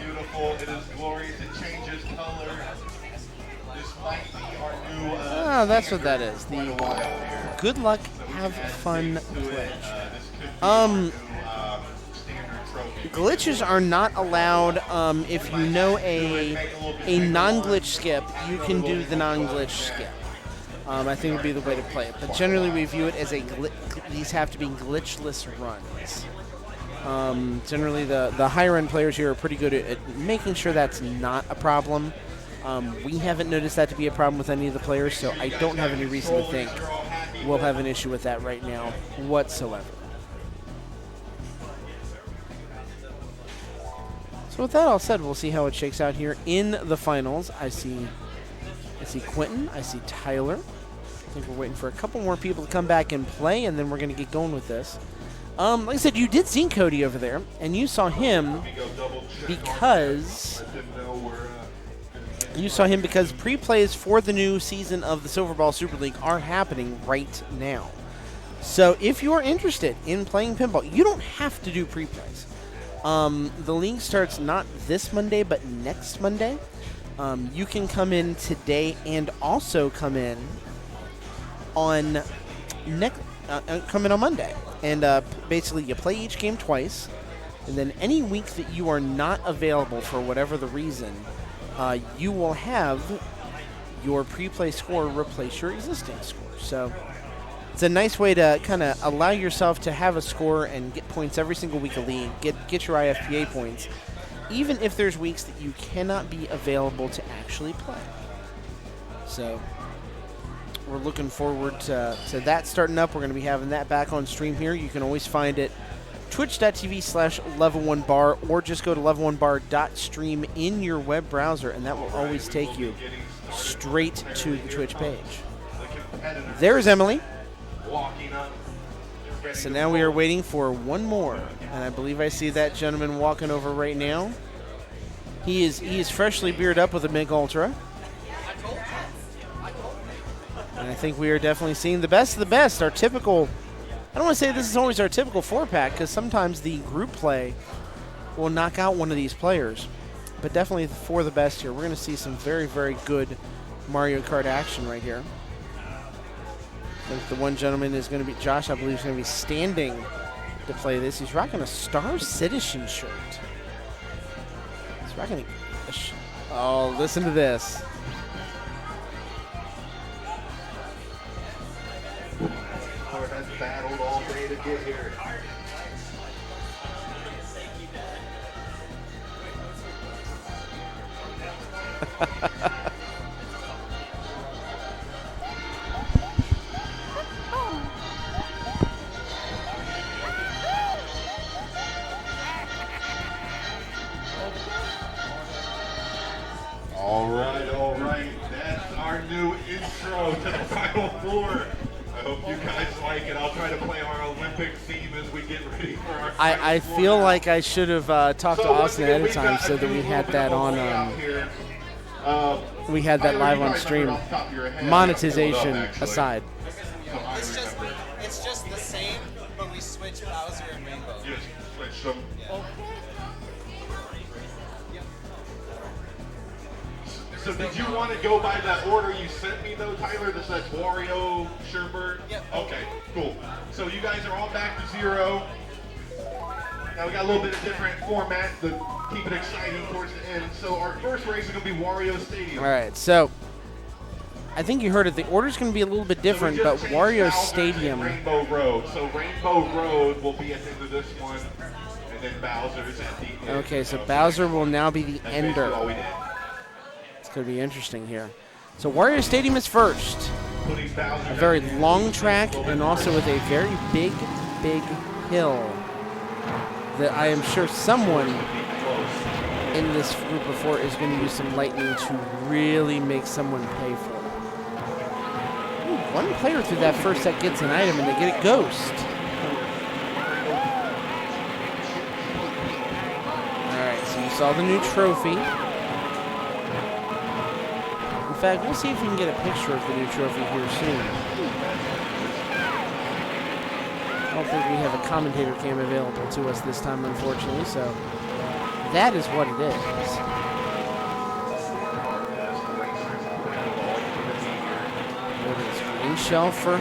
beautiful. It is glorious. It changes color. This might be our new. Oh, that's what that is. Quite a while here. Good luck, have fun This could be glitch. our new, standard trophy. Glitches are not allowed. If you know a non-glitch skip, you can do the non-glitch skip. I think would be the way to play it. But generally, we view it as these have to be glitchless runs. Generally, the higher-end players here are pretty good at making sure that's not a problem. We haven't noticed that to be a problem with any of the players, so I don't have any reason to think we'll have an issue with that right now whatsoever. So with that all said, we'll see how it shakes out here in the finals. I see Quentin. I see Tyler. I think we're waiting for a couple more people to come back and play, and then we're going to get going with this. Like I said, you did see Cody over there, and you saw him because pre-plays for the new season of the Silver Ball Super League are happening right now. So if you are interested in playing pinball, you don't have to do pre-plays. The league starts not this Monday, but next Monday. You can come in today and also come in on Monday. And basically you play each game twice, and then any week that you are not available for whatever the reason, you will have your pre-play score replace your existing score. So it's a nice way to kind of allow yourself to have a score and get points every single week of league, get your IFPA points, even if there's weeks that you cannot be available to actually play. So we're looking forward to that starting up. We're going to be having that back on stream here. You can always find it twitch.tv/level1bar, or just go to level1bar.stream in your web browser, and that will always take you straight to the Twitch page. There's Emily. So now we are waiting for one more, and I believe I see that gentleman walking over right now. He is freshly bearded up with a Mig Ultra. And I think we are definitely seeing the best of the best. Our typical, I don't want to say this is always our typical 4-pack, because sometimes the group play will knock out one of these players. But definitely for the best here. We're going to see some very, very good Mario Kart action right here. I think the one gentleman is going to be, Josh, I believe, is going to be standing to play this. He's rocking a Star Citizen shirt. He's rocking oh, listen to this. Kart has battled all day to get here. All right. That's our new intro to the Final Four. I hope you guys like it. I'll try to play our Olympic theme as we get ready for our I feel like I should have talked to Austin ahead of time so that we had that on. We had that live on stream. Monetization aside. It's just the same, but we switch Bowser and Rainbow. Just switch them. So did you want to go by that order you sent me though, Tyler? That says Wario, Sherbert? Yep. Okay, cool. So you guys are all back to 0. Now we got a little bit of different format to keep it exciting towards the end. So our first race is going to be Wario Stadium. All right, so I think you heard it. The order's going to be a little bit different, but Wario Stadium. Rainbow Road. So Rainbow Road will be at the end of this one. And And then Bowser's at the end. Okay, so Bowser will now be the That's ender. basically all we did. It's going to be interesting here. So Wario Stadium is first. Putting Bowser A very long track and also with a very big, big hill that I am sure someone in this group before is going to use some lightning to really make someone pay for it. Ooh, one player through that first set gets an item and they get a ghost. Alright, so you saw the new trophy. In fact, we'll see if we can get a picture of the new trophy here soon. I don't think we have a commentator cam available to us this time, unfortunately, so that is what it is. What is green shell for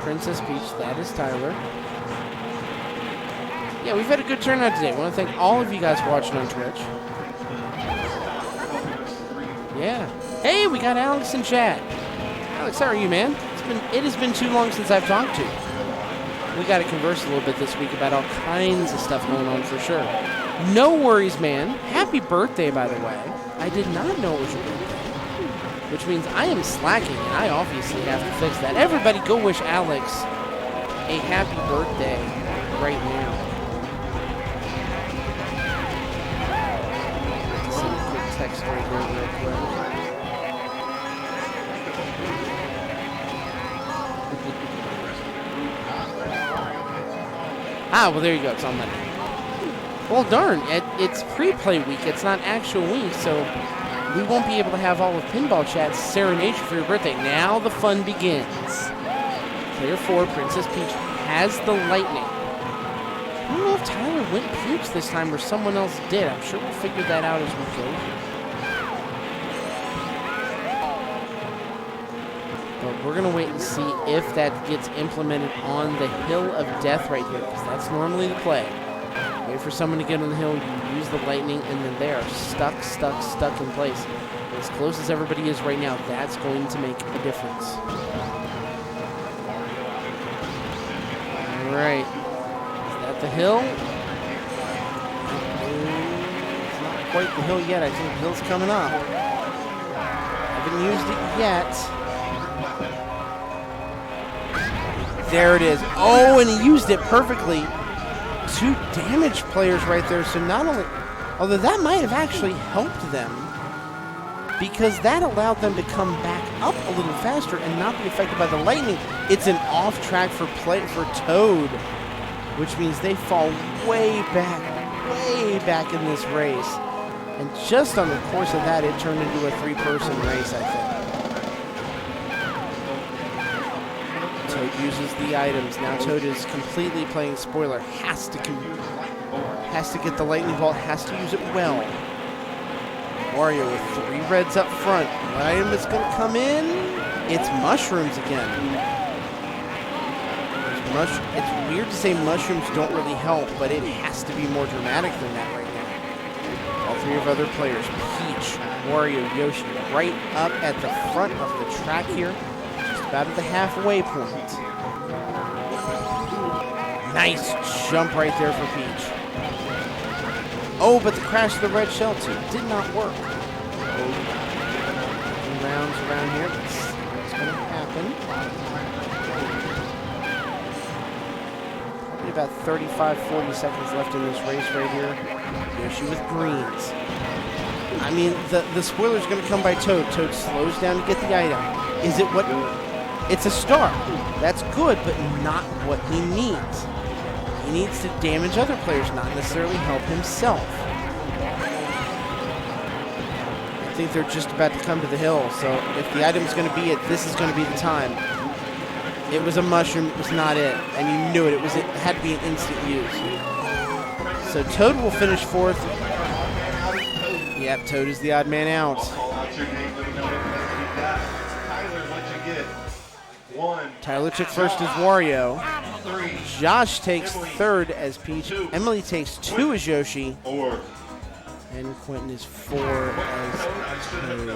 Princess Peach? That is Tyler. Yeah, we've had a good turnout today. I want to thank all of you guys watching on Twitch. Yeah. Hey, we got Alex in chat. Alex, how are you, man? It has been too long since I've talked to you. We got to converse a little bit this week about all kinds of stuff going on for sure. No worries, man. Happy birthday, by the way. I did not know it was your birthday, which means I am slacking, and I obviously have to fix that. Everybody go wish Alex a happy birthday right now. Send a quick text right here real quick. Ah, well, there you go. It's on Monday. Well, darn. It's pre-play week. It's not actual week, so we won't be able to have all of Pinball Chat's serenade for your birthday. Now the fun begins. Player 4, Princess Peach, has the lightning. I don't know if Tyler went Peach this time or someone else did. I'm sure we'll figure that out as we go here. But we're going to wait and see if that gets implemented on the Hill of Death right here, because that's normally the play. Wait for someone to get on the hill, you use the lightning, and then they are stuck in place. And as close as everybody is right now, that's going to make a difference. All right. Is that the hill? It's not quite the hill yet. I think the hill's coming up. Haven't used it yet. There it is. Oh, and he used it perfectly. 2 damage players right there. So not only, although that might have actually helped them, because that allowed them to come back up a little faster and not be affected by the lightning. It's an off track for Toad, which means they fall way back in this race. And just on the course of that, it turned into a 3-person race, I think. Toad uses the items. Now Toad is completely playing spoiler. Has to get the lightning bolt. Has to use it well. Wario with 3 reds up front. What item is going to come in? It's mushrooms again. It's weird to say mushrooms don't really help, but it has to be more dramatic than that right now. All 3 of other players, Peach, Wario, Yoshi, right up at the front of the track here. About at the halfway point. Nice jump right there for Peach. Oh, but the crash of the red shell too did not work. Rounds around here. What's going to happen? Probably about 35-40 seconds left in this race right here. Yoshi with greens. I mean, the spoiler's going to come by Toad. Toad slows down to get the item. Is it what... It's a start. That's good, but not what he needs. He needs to damage other players, not necessarily help himself. I think they're just about to come to the hill, so if the item's going to be it, this is going to be the time. It was a mushroom, it was not it, and you knew it. It had to be an instant use. So Toad will finish 4th. Yep, Toad is the odd man out. Tyler took first as Wario. Josh takes 3rd as Peach. Emily takes 2 as Yoshi. And Quentin is 4 as Toad.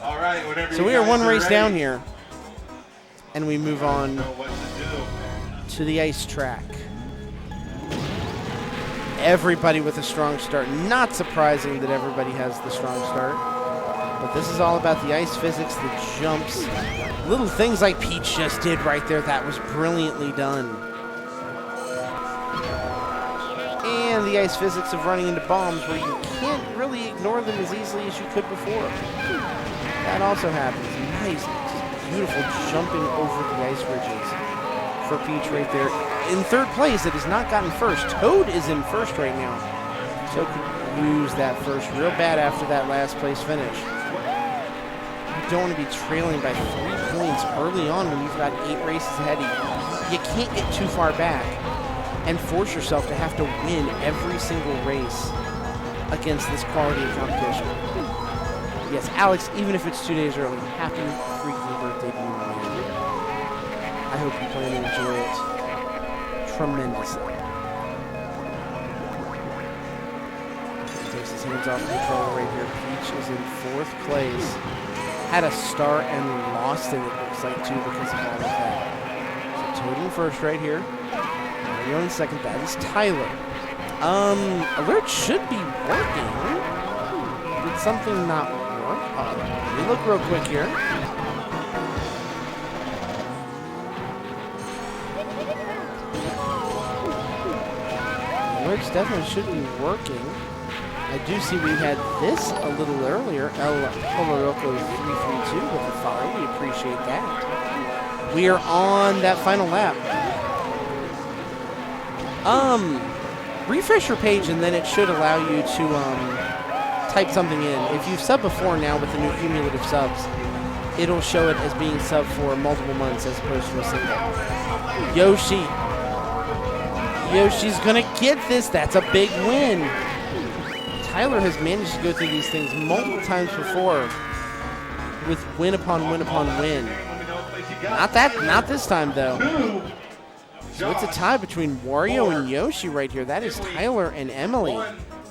All right, whenever so we are 1 race down here. And we move on to the ice track. everybody with a strong start. Not surprising that everybody has the strong start. But this is all about the ice physics, the jumps, little things like Peach just did right there. That was brilliantly done. And the ice physics of running into bombs where you can't really ignore them as easily as you could before. That also happens. Nice, beautiful jumping over the ice ridges for Peach right there. In third place, it has not gotten first. Toad is in first right now. Toad could lose that first real bad after that last place finish. You don't want to be trailing by 3 points early on when you've got 8 races ahead of you. You can't get too far back and force yourself to have to win every single race against this quality of competition. Yes, Alex, even if it's 2 days early, happy freaking birthday to you, man. I hope you plan to enjoy it tremendously. He takes his hands off the controller right here. Peach is in 4th place. Had a start and lost it looks like, too, because of all of that. So Toad in first right here. Mario in second. That is Tyler. Alert should be working. Did something not work? Let me look real quick here. Alerts definitely should be working. I do see we had this a little earlier. El Holoroko 332 with the follow. We appreciate that. We are on that final lap. Refresh your page and then it should allow you to type something in. If you've subbed before now with the new cumulative subs, it'll show it as being subbed for multiple months as opposed to a single. Yoshi. Yoshi's gonna get this. That's a big win. Tyler has managed to go through these things multiple times before with win upon win upon win. Not this time though. So it's a tie between Wario and Yoshi right here. That is Tyler and Emily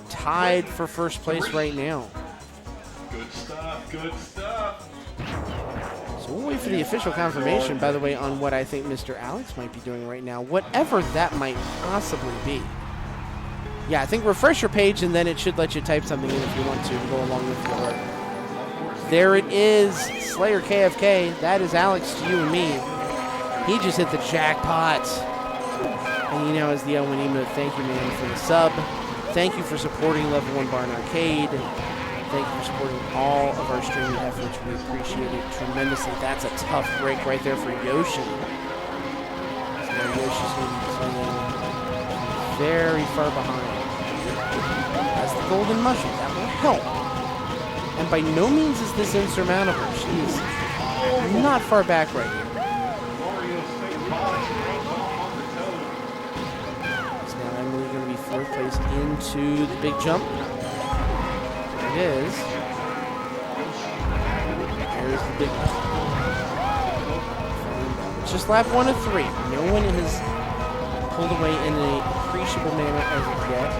tied for first place right now. Good stuff, good stuff. So we'll wait for the official confirmation, by the way, on what I think Mr. Alex might be doing right now, whatever that might possibly be. Yeah, I think refresh your page and then it should let you type something in if you want to go along with the alert. There it is, Slayer KFK. That is Alex to you and me. He just hit the jackpot. And you know, as the Owen emote, thank you, man, for the sub. Thank you for supporting Level 1 Barn Arcade. Thank you for supporting all of our streaming efforts. We appreciate it tremendously. That's a tough break right there for Yoshi. So now Yoshi's going to be playing very far behind. That's the golden mushroom. That will help. And by no means is this insurmountable. She is not far back right here. So now Emily's going to be 4th place into the big jump. There it is. There's the big one. It's just lap 1 of 3. No one has pulled away in an appreciable manner as of yet.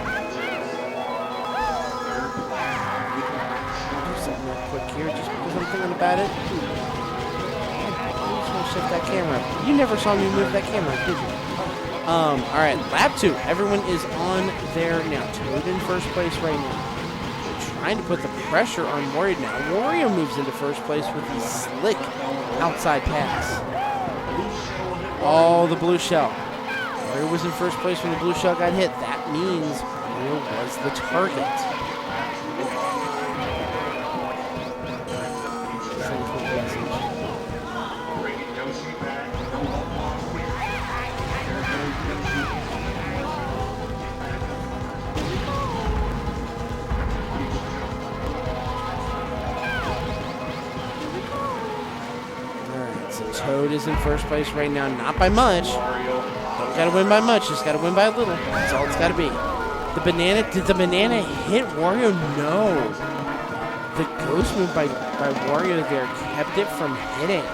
I'll do something real quick here just because I'm thinking about it. I'm just going to shift that camera. You never saw me move that camera, did you? Alright, lap 2. Everyone is on there now. Toad in first place right now. Trying to put the pressure on Wario now. Wario moves into first place with the slick outside pass. Oh, the blue shell. Wario was in first place when the blue shell got hit. That means Wario was the target. Toad is in first place right now, not by much. Don't gotta win by much, just gotta win by a little. That's all it's gotta be. The banana, did the banana hit Wario? No. The ghost move by Wario there kept it from hitting.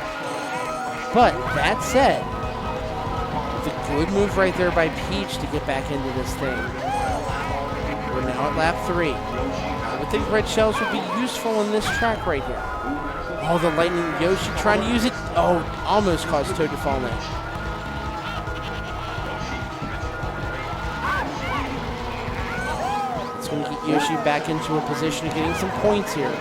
But that said, the good move right there by Peach to get back into this thing. We're now at lap 3. I would think red shells would be useful in this track right here. Oh, the lightning Yoshi trying to use it. Oh, almost caused Toad to fall in. It's going to get Yoshi back into a position of getting some points here.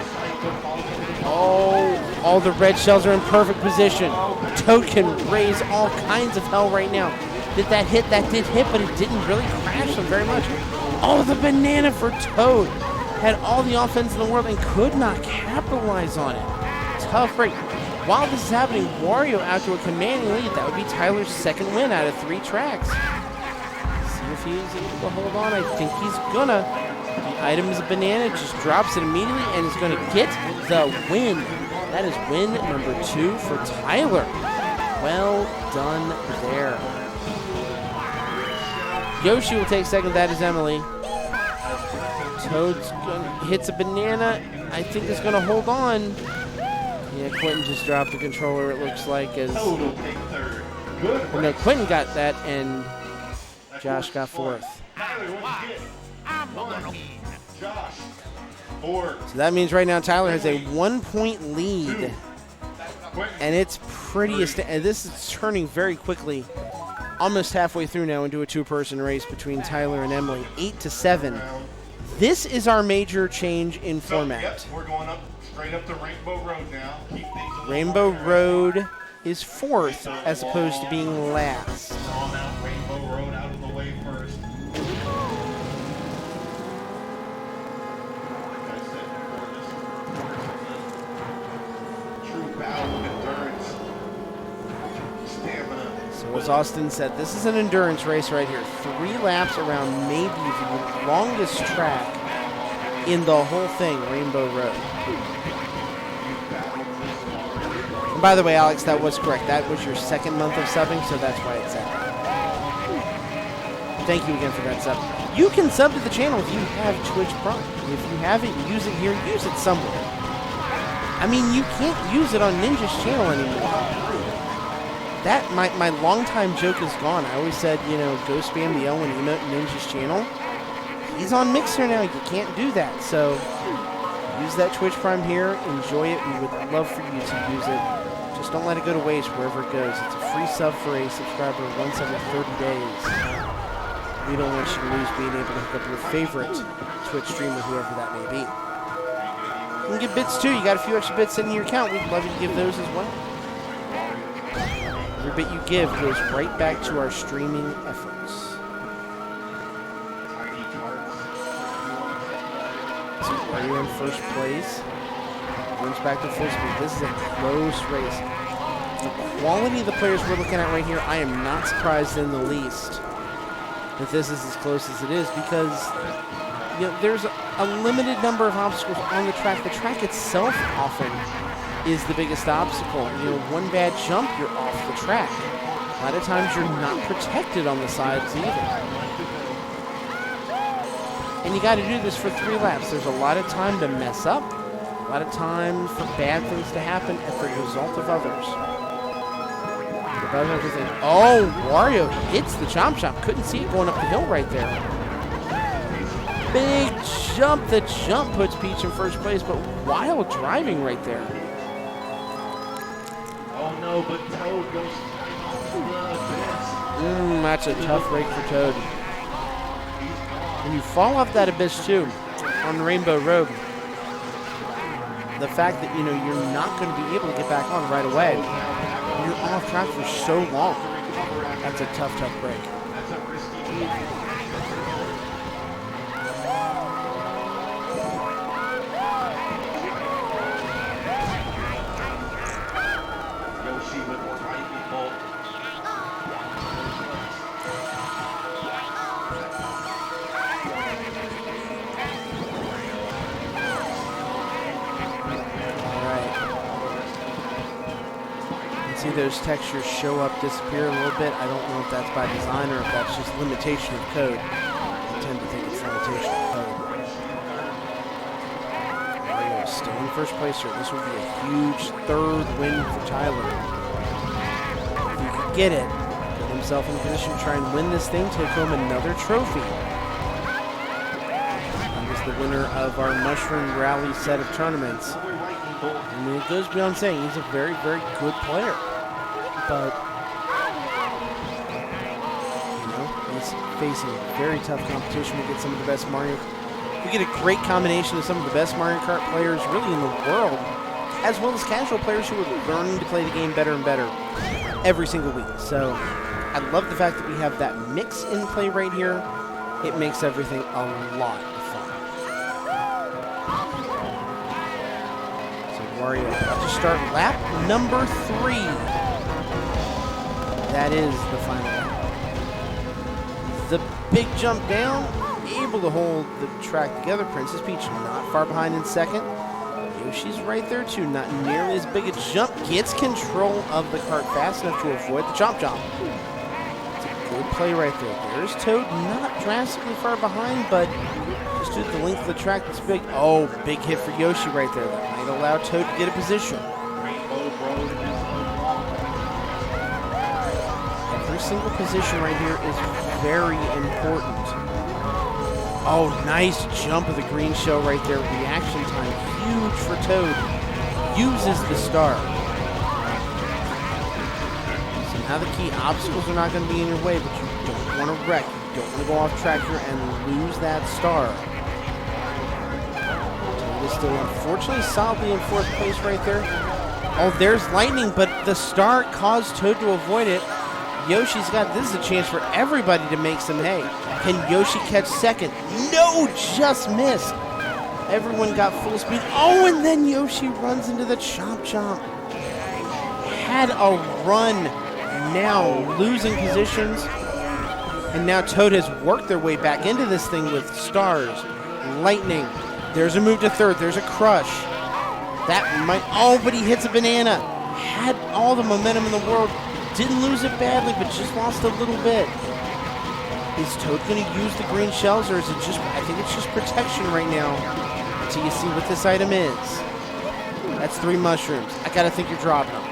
Oh, all the red shells are in perfect position. Toad can raise all kinds of hell right now. Did that hit? That did hit, but it didn't really crash them very much. Oh, the banana for Toad. Had all the offense in the world and could not capitalize on it. Tough break. While this is happening, Wario out to a commanding lead. That would be Tyler's second win out of 3 tracks. See if he's able to hold on. I think he's gonna. The item is a banana, just drops it immediately and is gonna get the win. That is win number 2 for Tyler. Well done there. Yoshi will take second. That is Emily. Toad's hits a banana. I think is gonna hold on. Yeah, Quentin just dropped the controller, it looks like. As no, Quentin got that, and Josh got 4th. So that means right now Tyler has a 1-point lead. And it's pretty, and this is turning very quickly. Almost halfway through now into a 2-person race between Tyler and Emily. 8-7. This is our major change in format. Yep, we're going up straight up to Rainbow Road now. Keep things Rainbow Road is 4th as opposed to being last. on out Rainbow Road out of the way first. Like I said before, this is a true battle of endurance, stamina. So as Austin said, this is an endurance race right here. 3 laps around maybe the longest track in the whole thing, Rainbow Road. And by the way, Alex, that was correct. That was your 2nd month of subbing, so that's why it's that. Thank you again for that sub. You can sub to the channel if you have Twitch Prime. If you haven't, use it here, use it somewhere. I mean, you can't use it on Ninja's channel anymore. That, my longtime joke is gone. I always said, you know, go spam the L and emote Ninja's channel. He's on Mixer now. You can't do that. So use that Twitch Prime here. Enjoy it. We would love for you to use it. Just don't let it go to waste wherever it goes. It's a free sub for a subscriber once every 30 days. We don't want you to lose being able to hook up your favorite Twitch streamer, whoever that may be. You can give bits too. You got a few extra bits in your account. We'd love you to give those as well. Every bit you give goes right back to our streaming efforts. So Wario in first place. Runs back to full speed. This is a close race. The quality of the players we're looking at right here, I am not surprised in the least that this is as close as it is, because you know, there's a limited number of obstacles on the track. The track itself often is the biggest obstacle. You know, one bad jump, you're off the track. A lot of times you're not protected on the sides either. And you got to do this for 3 laps. There's a lot of time to mess up, a lot of time for bad things to happen at the result of others. Oh, Wario hits the Chomp Chomp. Couldn't see it going up the hill right there. Big jump. The jump puts Peach in first place, but wild driving right there. Oh no, but Toad goes off the abyss. That's a tough break for Toad. When you fall off that abyss too, on Rainbow Road, the fact that, you know, you're not going to be able to get back on right away, you're off track for so long. That's a tough break. That's a risky move. Yoshi with more lightning bolt. See those textures show up, disappear a little bit. I don't know if that's by design or if that's just limitation of code. I tend to think it's limitation of code. Wario is still in first place here. This would be a huge 3rd win for Tyler. If he could get it, put himself in a position to try and win this thing, take home another trophy. He was the winner of our Mushroom Rally set of tournaments. I mean, it goes beyond saying he's a very, very good player. But, you know, he's facing very tough competition. We get some of the best Mario We get a great combination of some of the best Mario Kart players really in the world, as well as casual players who are learning to play the game better and better every single week. So I love the fact that we have that mix in play right here. It makes everything a lot of fun. So Wario about to start lap number 3. That is the final lap. The big jump down, able to hold the track together. Princess Peach not far behind in second. Yoshi's right there too, not nearly as big a jump. Gets control of the cart fast enough to avoid the chomp chomp. It's a good play right there. There's Toad, not drastically far behind, but just due to the length of the track that's big. Oh, big hit for Yoshi right there. That might allow Toad to get a position. Every single position right here is very important. Oh, nice jump of the green shell right there. Reaction time, huge for Toad. Uses the star. So now the key obstacles are not going to be in your way, but you don't want to wreck. You don't want to go off track here and lose that star. Toad is still unfortunately solidly in 4th place right there. Oh, there's lightning, but the star caused Toad to avoid it. Yoshi's got, this is a chance for everybody to make some hay. Can Yoshi catch second? No, just missed. Everyone got full speed. Oh, and then Yoshi runs into the chomp chomp. Had a run, now losing positions. And now Toad has worked their way back into this thing with stars, lightning. There's a move to 3rd, there's a crush. That might, oh, but he hits a banana. Had all the momentum in the world. Didn't lose it badly, but just lost a little bit. Is Toad going to use the green shells, or is it just, I think it's just protection right now until you see what this item is. That's 3 mushrooms. I got to think you're dropping them.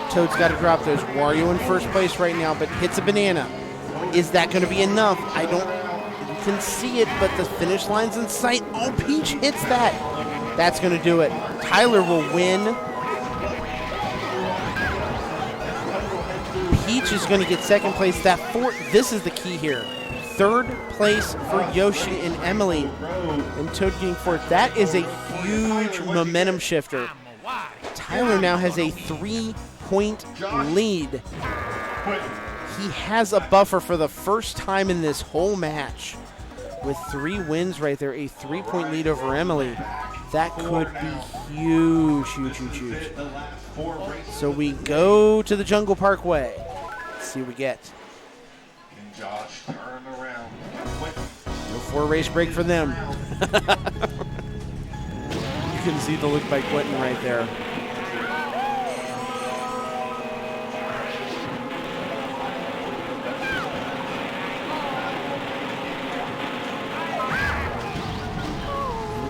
Toad's got to drop those. Wario in 1st place right now, but hits a banana. Is that going to be enough? I don't, you can see it, but the finish line's in sight. Oh, Peach hits that. That's going to do it. Tyler will win. Peach is going to get 2nd place. That 4th, this is the key here. 3rd place for Yoshi and Emily. And Toad getting 4th. That is a huge momentum shifter. Tyler now has a 3-point lead. He has a buffer for the first time in this whole match. With 3 wins right there, a 3-point lead over Emily. That could be huge, huge, huge, huge. So we go to the Jungle Parkway. Let's see what we get. And Josh turn around. No 4 race break for them. You can see the look by Quentin right there.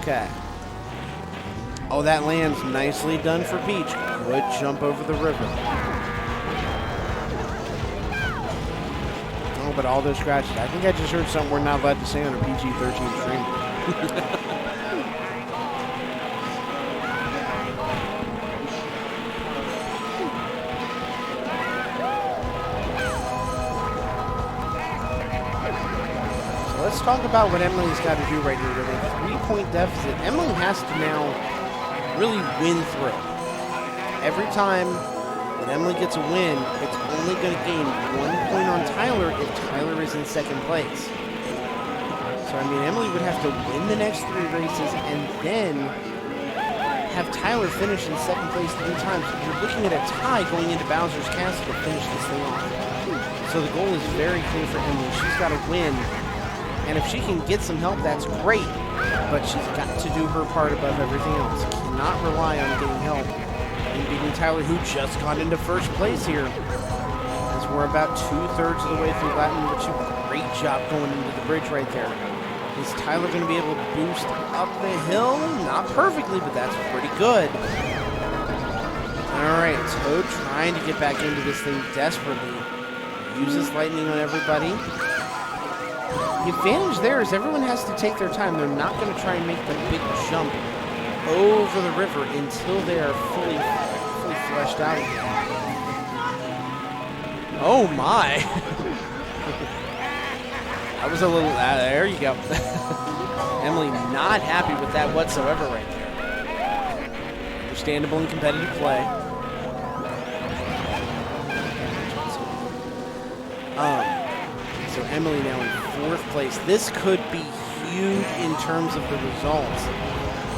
Okay. Oh, that lands nicely done for Peach. Good jump over the river. Oh, but all those scratches. I think I just heard something we're not allowed to say on a PG-13 stream. So let's talk about what Emily's got to do right here with a 3-point deficit. Emily has to now really win through. Every time that Emily gets a win, it's only going to gain 1 point on Tyler if Tyler is in 2nd place. So, I mean, Emily would have to win the next 3 races and then have Tyler finish in 2nd place 3 times. You're looking at a tie going into Bowser's Castle to finish this thing off. So the goal is very clear for Emily. She's got to win. And if she can get some help, that's great. But she's got to do her part above everything else. Cannot rely on getting help and beating Tyler, who just got into 1st place here. As we're about 2/3 of the way through Latin, which is a great job going into the bridge right there. Is Tyler going to be able to boost up the hill? Not perfectly, but that's pretty good. All right, Toad trying to get back into this thing desperately. Uses lightning on everybody. The advantage there is everyone has to take their time. They're not going to try and make the big jump over the river until they are fully fleshed out again. Oh my! That was a little, there you go. Emily not happy with that whatsoever right there. Understandable in competitive play. So Emily now in 4th place. This could be huge in terms of the results.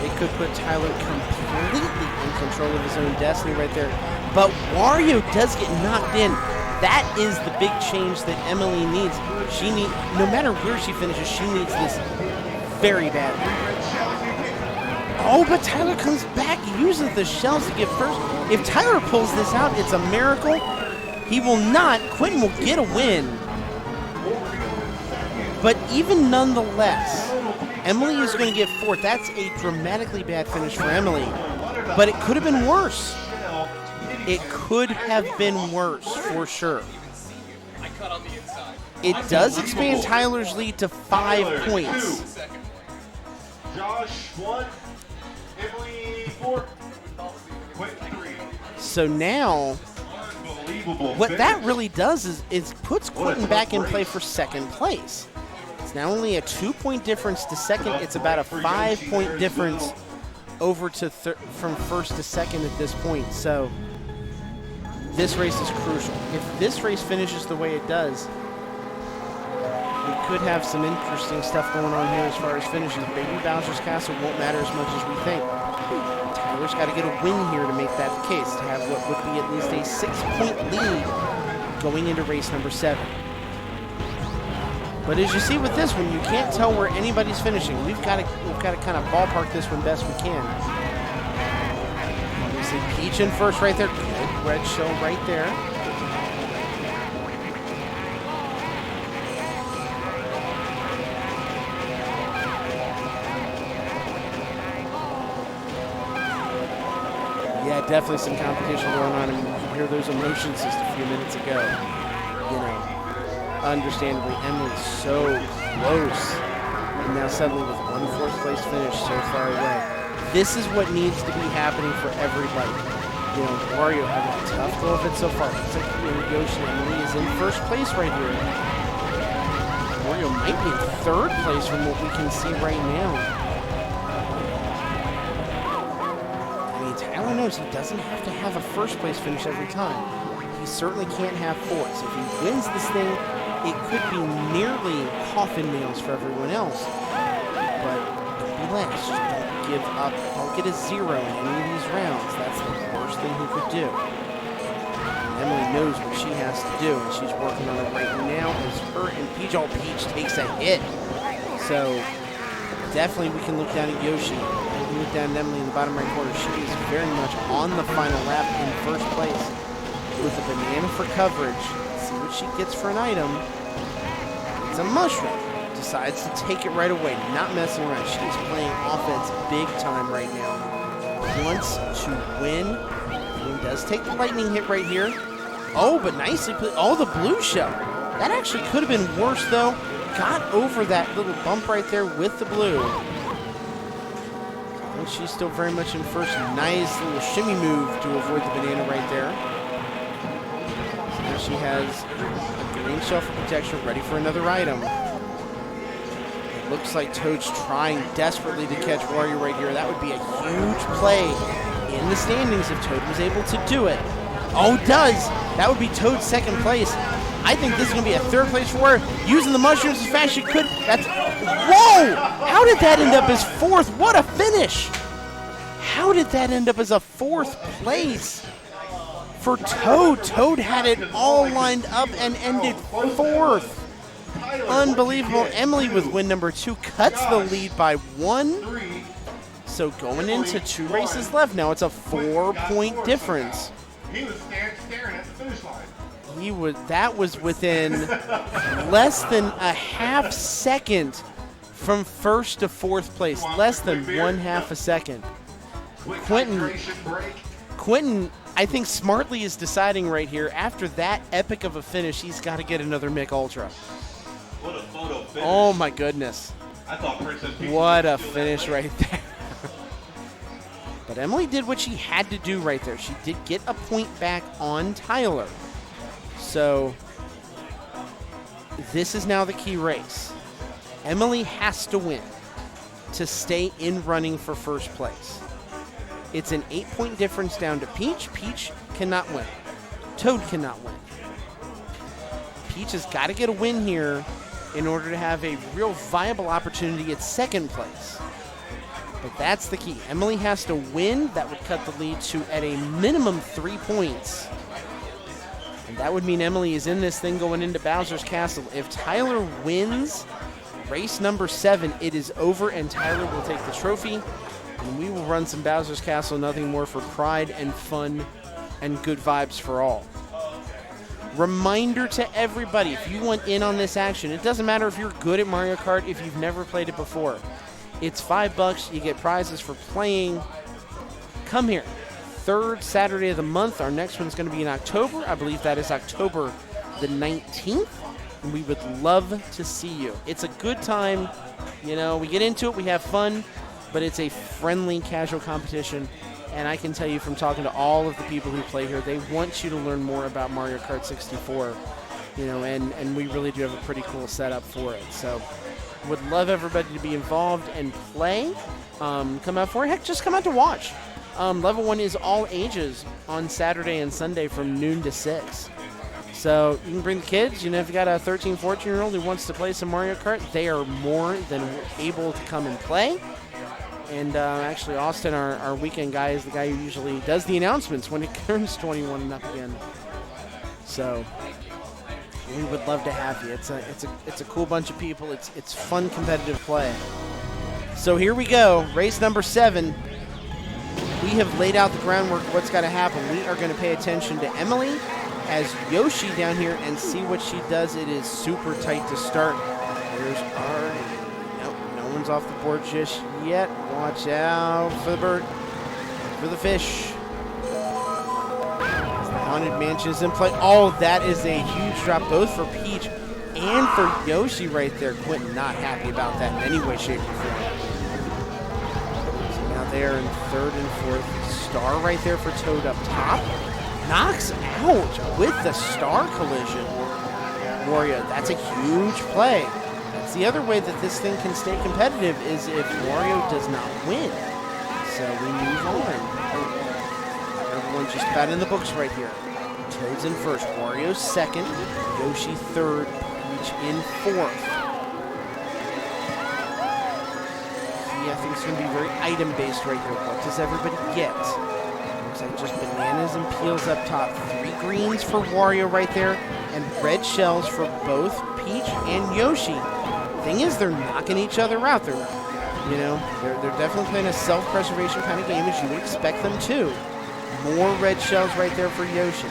It could put Tyler completely in control of his own destiny right there. But Wario does get knocked in. That is the big change that Emily needs. No matter where she finishes, she needs this very badly. Oh, but Tyler comes back, uses the shells to get first. If Tyler pulls this out, it's a miracle. He will not. Quentin will get a win. But even nonetheless, Emily is going to get 4th. That's a dramatically bad finish for Emily. But it could have been worse. It could have been worse, for sure. It does expand Tyler's lead to 5 points. Josh 1, Emily 4, Quentin 3. So now, what that really does is puts Quentin back in play for 2nd place. It's now only a 2-point difference to 2nd. It's about a 5-point difference over to from 1st to 2nd at this point. So this race is crucial. If this race finishes the way it does, we could have some interesting stuff going on here as far as finishes. Baby Bowser's Castle won't matter as much as we think. Tyler's got to get a win here to make that the case, to have what would be at least a 6-point lead going into race number 7. But as you see with this one, you can't tell where anybody's finishing. We've got to kind of ballpark this one best we can. Obviously, Peach in first right there. Good red shell right there. Yeah, definitely some competition going on, and you could hear those emotions just a few minutes ago. You know, understandably, Emily's so close, and now suddenly with 1 4th place finish so far away. This is what needs to be happening for everybody. You know, Wario having a tough go of it so far. Looks like Yoshi Emily is in 1st place right here. Wario might be in 3rd place from what we can see right now. Tyler knows he doesn't have to have a 1st place finish every time. He certainly can't have 4th. So if he wins this thing, it could be nearly coffin nails for everyone else. But don't be last. Don't give up. Don't get a 0 in any of these rounds. That's the worst thing he could do. And Emily knows what she has to do, and she's working on it right now. As her and Peach, Peach takes a hit. So definitely we can look down at Yoshi. Look down at Emily in the bottom right corner. She is very much on the final lap in 1st place with a banana for coverage. Let's see what she gets for an item. It's a mushroom. Decides to take it right away, not messing around. She's playing offense big time right now. Wants to win. And does take the lightning hit right here. Oh, but nicely put. Oh, the blue shell. That actually could have been worse though. Got over that little bump right there with the blue. She's still very much in first. Nice little shimmy move to avoid the banana right there. So now she has a green shell for protection, ready for another item. It looks like Toad's trying desperately to catch Wario right here. That would be a huge play in the standings if Toad was able to do it. Oh, it does. That would be Toad's 2nd place. I think this is going to be a 3rd place for her. Using the mushrooms as fast as she could. That's... Whoa! How did that end up as 4th? What a finish! How did that end up as a 4th place for Toad? Toad had it all lined up and ended 4th. Unbelievable. Emily with win number 2 cuts the lead by 1. So going into 2 races left now, it's a 4-point difference. He was staring at the finish line. That was within less than a half second from 1st to 4th place. Less than 1/2 a second. Quentin, I think smartly is deciding right here, after that epic of a finish, he's got to get another Mick Ultra. What a photo finish. Oh my goodness. I thought Princess Peach what a finish right there. But Emily did what she had to do right there. She did get a point back on Tyler. So this is now the key race. Emily has to win. to stay in running for first place. It's an 8-point difference down to Peach. Peach cannot win. Toad cannot win. Peach has got to get a win here in order to have a real viable opportunity at second place. But that's the key. Emily has to win. That would cut the lead to, at a minimum, 3 points. And that would mean Emily is in this thing going into Bowser's Castle. If Tyler wins race number 7, it is over, and Tyler will take the trophy. And we will run some Bowser's Castle, nothing more for pride and fun and good vibes for all. Reminder to everybody, if you want in on this action, it doesn't matter if you're good at Mario Kart, if you've never played it before. It's $5. You get prizes for playing. Come here. 3rd Saturday of the month. Our next one's going to be in October. I believe that is October the 19th. And we would love to see you. It's a good time. You know, we get into it, we have fun, but it's a friendly, casual competition. And I can tell you from talking to all of the people who play here, they want you to learn more about Mario Kart 64. You know, and we really do have a pretty cool setup for it. So would love everybody to be involved and play. Come out for it. Heck, just come out to watch. Level 1 is all ages on Saturday and Sunday from noon to 6. So you can bring the kids. You know, if you got a 13, 14-year-old who wants to play some Mario Kart, they are more than able to come and play. And actually, Austin, our weekend guy, is the guy who usually does the announcements when it turns 21 and up again. So we would love to have you. It's a cool bunch of people. It's fun competitive play. So here we go, race number 7. We have laid out the groundwork of what's got to happen. We are going to pay attention to Emily as Yoshi down here and see what she does. It is super tight to start. There's our... Nope, no one's off the board just yet. Watch out for the bird. For the fish. The Haunted Mansion is in play. Oh, that is a huge drop both for Peach and for Yoshi right there. Quentin not happy about that in any way, shape, or form. There in 3rd and 4th. Star right there for Toad up top. Knocks out with the star collision. Wario, that's a huge play. That's the other way that this thing can stay competitive is if Wario does not win. So we move on. Everyone's just about in the books right here. Toad's in 1st, Wario 2nd, Yoshi 3rd, Peach in 4th. I think it's going to be very item-based right here. What does everybody get? Looks like just bananas and peels up top. 3 greens for Wario right there, and red shells for both Peach and Yoshi. Thing is, they're knocking each other out. They're definitely playing a self-preservation kind of game, as you would expect them to. More red shells right there for Yoshi.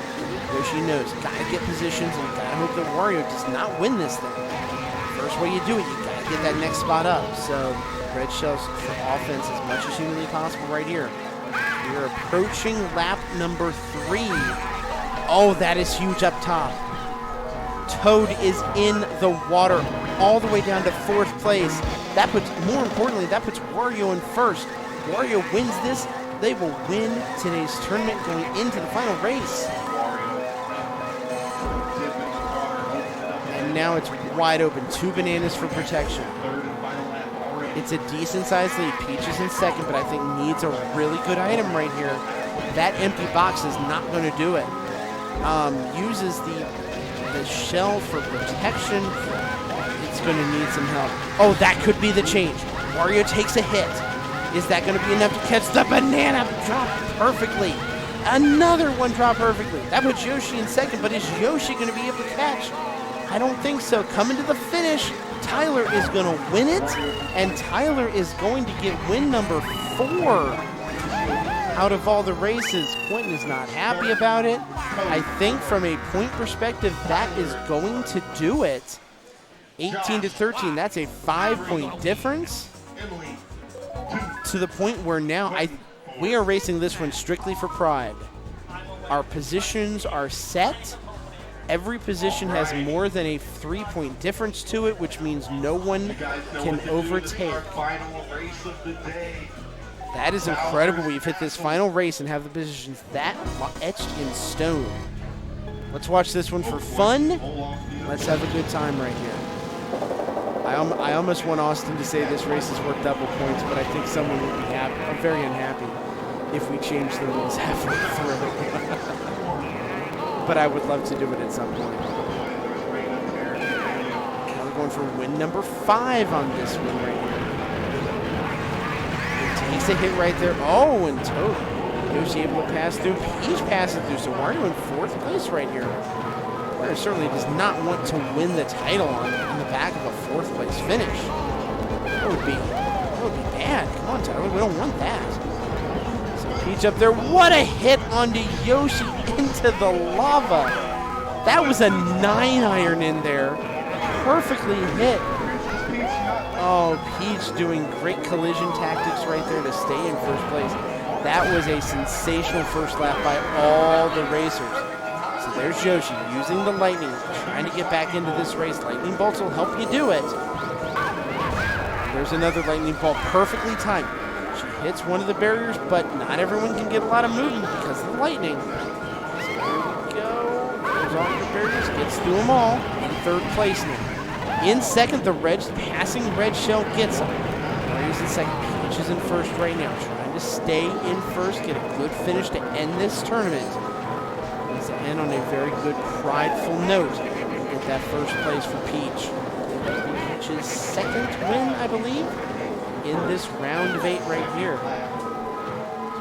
Yoshi knows, gotta get positions, and gotta hope that Wario does not win this thing. First way you do it, you gotta get that next spot up. So red shells for offense as much as humanly possible right here. We're approaching lap number 3. Oh, that is huge up top. Toad is in the water all the way down to 4th place. That puts, more importantly, that puts Wario in 1st. Wario wins this, they will win today's tournament going into the final race. And now it's wide open. 2 bananas for protection. It's a decent-sized lead. Peach is in 2nd, but I think needs a really good item right here. That empty box is not going to do it. Uses the shell for protection. It's going to need some help. Oh, that could be the change. Wario takes a hit. Is that going to be enough to catch the banana? Drop perfectly. Another one drop perfectly. That puts Yoshi in 2nd, but is Yoshi going to be able to catch? I don't think so. Coming to the finish, Tyler is going to win it, and Tyler is going to get win number 4 out of all the races. Quentin is not happy about it. I think from a point perspective, that is going to do it. 18 to 13, that's a 5-point difference to the point where now we are racing this one strictly for pride. Our positions are set. Every position has more than a 3-point difference to it, which means no one can overtake. That is incredible. We've hit this final race and have the positions that etched in stone. Let's watch this one for fun. Let's have a good time right here. I almost want Austin to say this race is worth double points, but I think someone would be very unhappy if we changed the rules halfway through. But I would love to do it at some point. Now we're going for win number 5 on this one right here. He takes a hit right there. Oh, and Toad. Yoshi able to pass through. Peach passes through, so Wario in 4th place right here. Wario certainly does not want to win the title on the back of a 4th place finish. That would be bad. Come on, Tyler, we don't want that. So Peach up there. What a hit onto Yoshi into the lava. That was a 9-iron in there. Perfectly hit. Oh, Peach doing great collision tactics right there to stay in 1st place. That was a sensational first lap by all the racers. So there's Yoshi using the lightning, trying to get back into this race. Lightning bolts will help you do it. There's another lightning bolt, perfectly timed. She hits one of the barriers, but not everyone can get a lot of movement because of the lightning. So here we go. Goes off the barriers, gets through them all. In 3rd place now. In 2nd, the passing red shell gets him. Mario's in 2nd. Peach is in 1st right now, trying to stay in 1st, get a good finish to end this tournament. Needs to end on a very good, prideful note and get that 1st place for Peach. Peach's 2nd win, I believe, in this round of 8 right here. So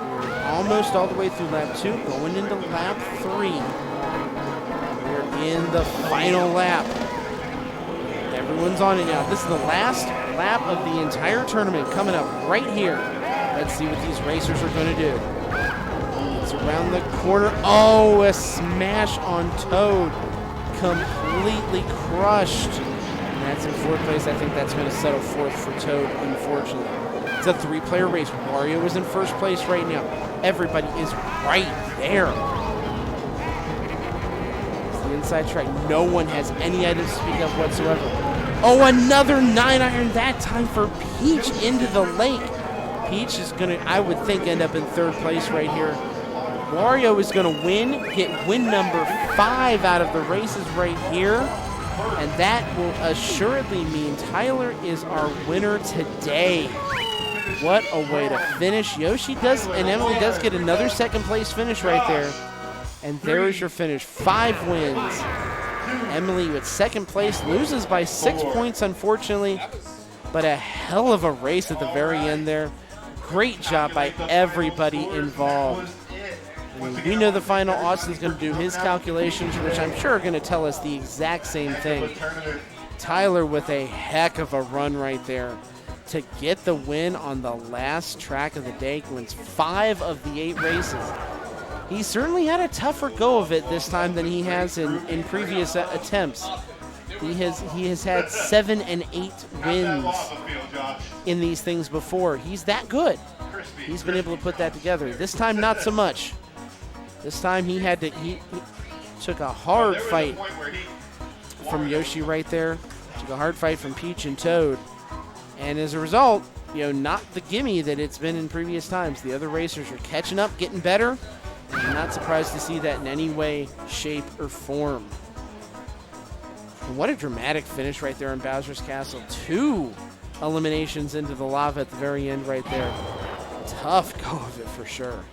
we're almost all the way through lap 2, going into lap 3. We're in the final lap. Everyone's on it now. This is the last lap of the entire tournament coming up right here. Let's see what these racers are going to do. It's around the corner. Oh, a smash on Toad. Completely crushed. And that's in 4th place. I think that's going to settle 4th for Toad, unfortunately. It's a 3-player race. Wario is in 1st place right now. Everybody is right there. It's the inside track. No one has any items to speak of whatsoever. Oh, another 9-iron, that time for Peach into the lake. Peach is going to, I would think, end up in 3rd place right here. Wario is going to win, get win number 5 out of the races right here. And that will assuredly mean Tyler is our winner today. What a way to finish. Yoshi does, and Emily does get another 2nd place finish right there. And there is your finish. 5 wins. Emily with 2nd place, loses by 6 points, unfortunately, but a hell of a race at the very end there. Great job by everybody involved. And we know the final. Austin's going to do his calculations, which I'm sure are going to tell us the exact same thing. Tyler with a heck of a run right there to get the win on the last track of the day. Wins 5 of the 8 races. He certainly had a tougher go of it this time than he has in previous attempts. He has had 7 and 8 wins in these things before. He's that good. He's been able to put that together. This time, not so much. This time he took a hard fight from Yoshi right there. Took a hard fight from Peach and Toad. And as a result, not the gimme that it's been in previous times. The other racers are catching up, getting better. I'm not surprised to see that in any way, shape, or form. And what a dramatic finish right there in Bowser's Castle. 2 eliminations into the lava at the very end right there. Tough go of it for sure.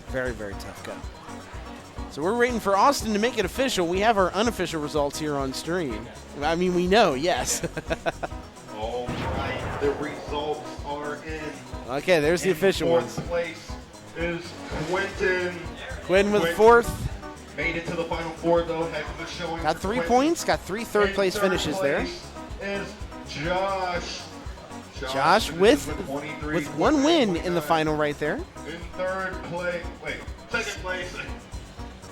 Very, very tough go. So we're waiting for Austin to make it official. We have our unofficial results here on stream. I mean, we know, yes. All right, the results are in. Okay, there's the official ones. 4th place is Quentin. Quinn with 4th. Made it to the final 4, though. Heck of a showing. Got 3 points. Got 3 third place finishes there. Is Josh. Josh with 1 win in the final right there. In 3rd place, 2nd place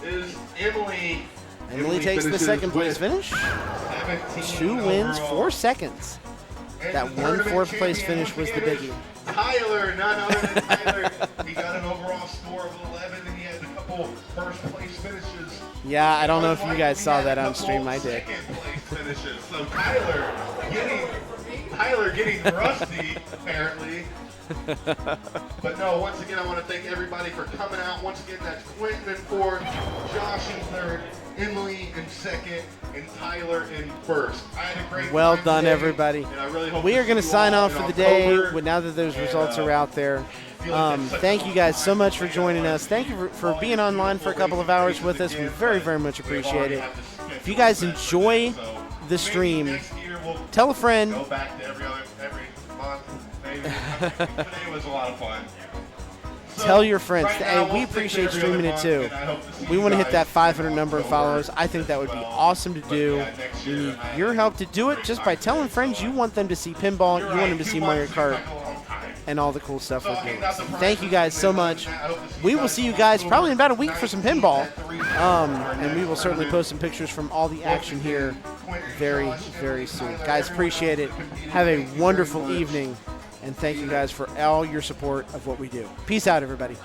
is Emily. Emily takes the 2nd place finish. 2 wins, 4 seconds. That 1 4th place finish was the biggie. Tyler, none other than Tyler. He got an overall score of 11, and he had a couple 1st place finishes. Yeah, I don't know if you guys saw that on stream. I did. 2nd place finishes. So Tyler getting rusty, apparently. But no, once again, I want to thank everybody for coming out. Once again, that's Quentin in 4th, Josh in 3rd, Emily in second, and Tyler in first. I had a great Well time done, today, everybody. and I really hope We to are going to see you sign all off in for the day October. now that those results are out there. I feel like it's such Thank a you guys long so time much for since joining we us. Thank you for all being these online for a couple of beautiful hours with us. We races very, again, very much but we appreciate already it. have this schedule If you guys set for enjoy this, so the maybe stream, next year we'll tell a friend. go back to every month, maybe. Today was a lot of fun. So, Tell your friends. right Hey, now, we we'll appreciate stick to every streaming other it too. month, and I hope to see We you want to hit guys that 500 in number of October followers. I think that would be as well. awesome to But do. yeah, next We year, need I have your a help to do it great just time by telling today, friends so, you want them to see pinball, you're you want right, them to 2 see months Mario seems Kart, like a long time. and all the cool stuff So we're I doing. handed out the Thank you guys prizes, so and much. I hope to see We you will guys see you on guys October probably in about a week for some 19th pinball. at 3 And we will certainly post some pictures from all the action here very, very soon. Guys, appreciate it. Have a wonderful evening, and thank you guys for all your support of what we do. Peace out, everybody.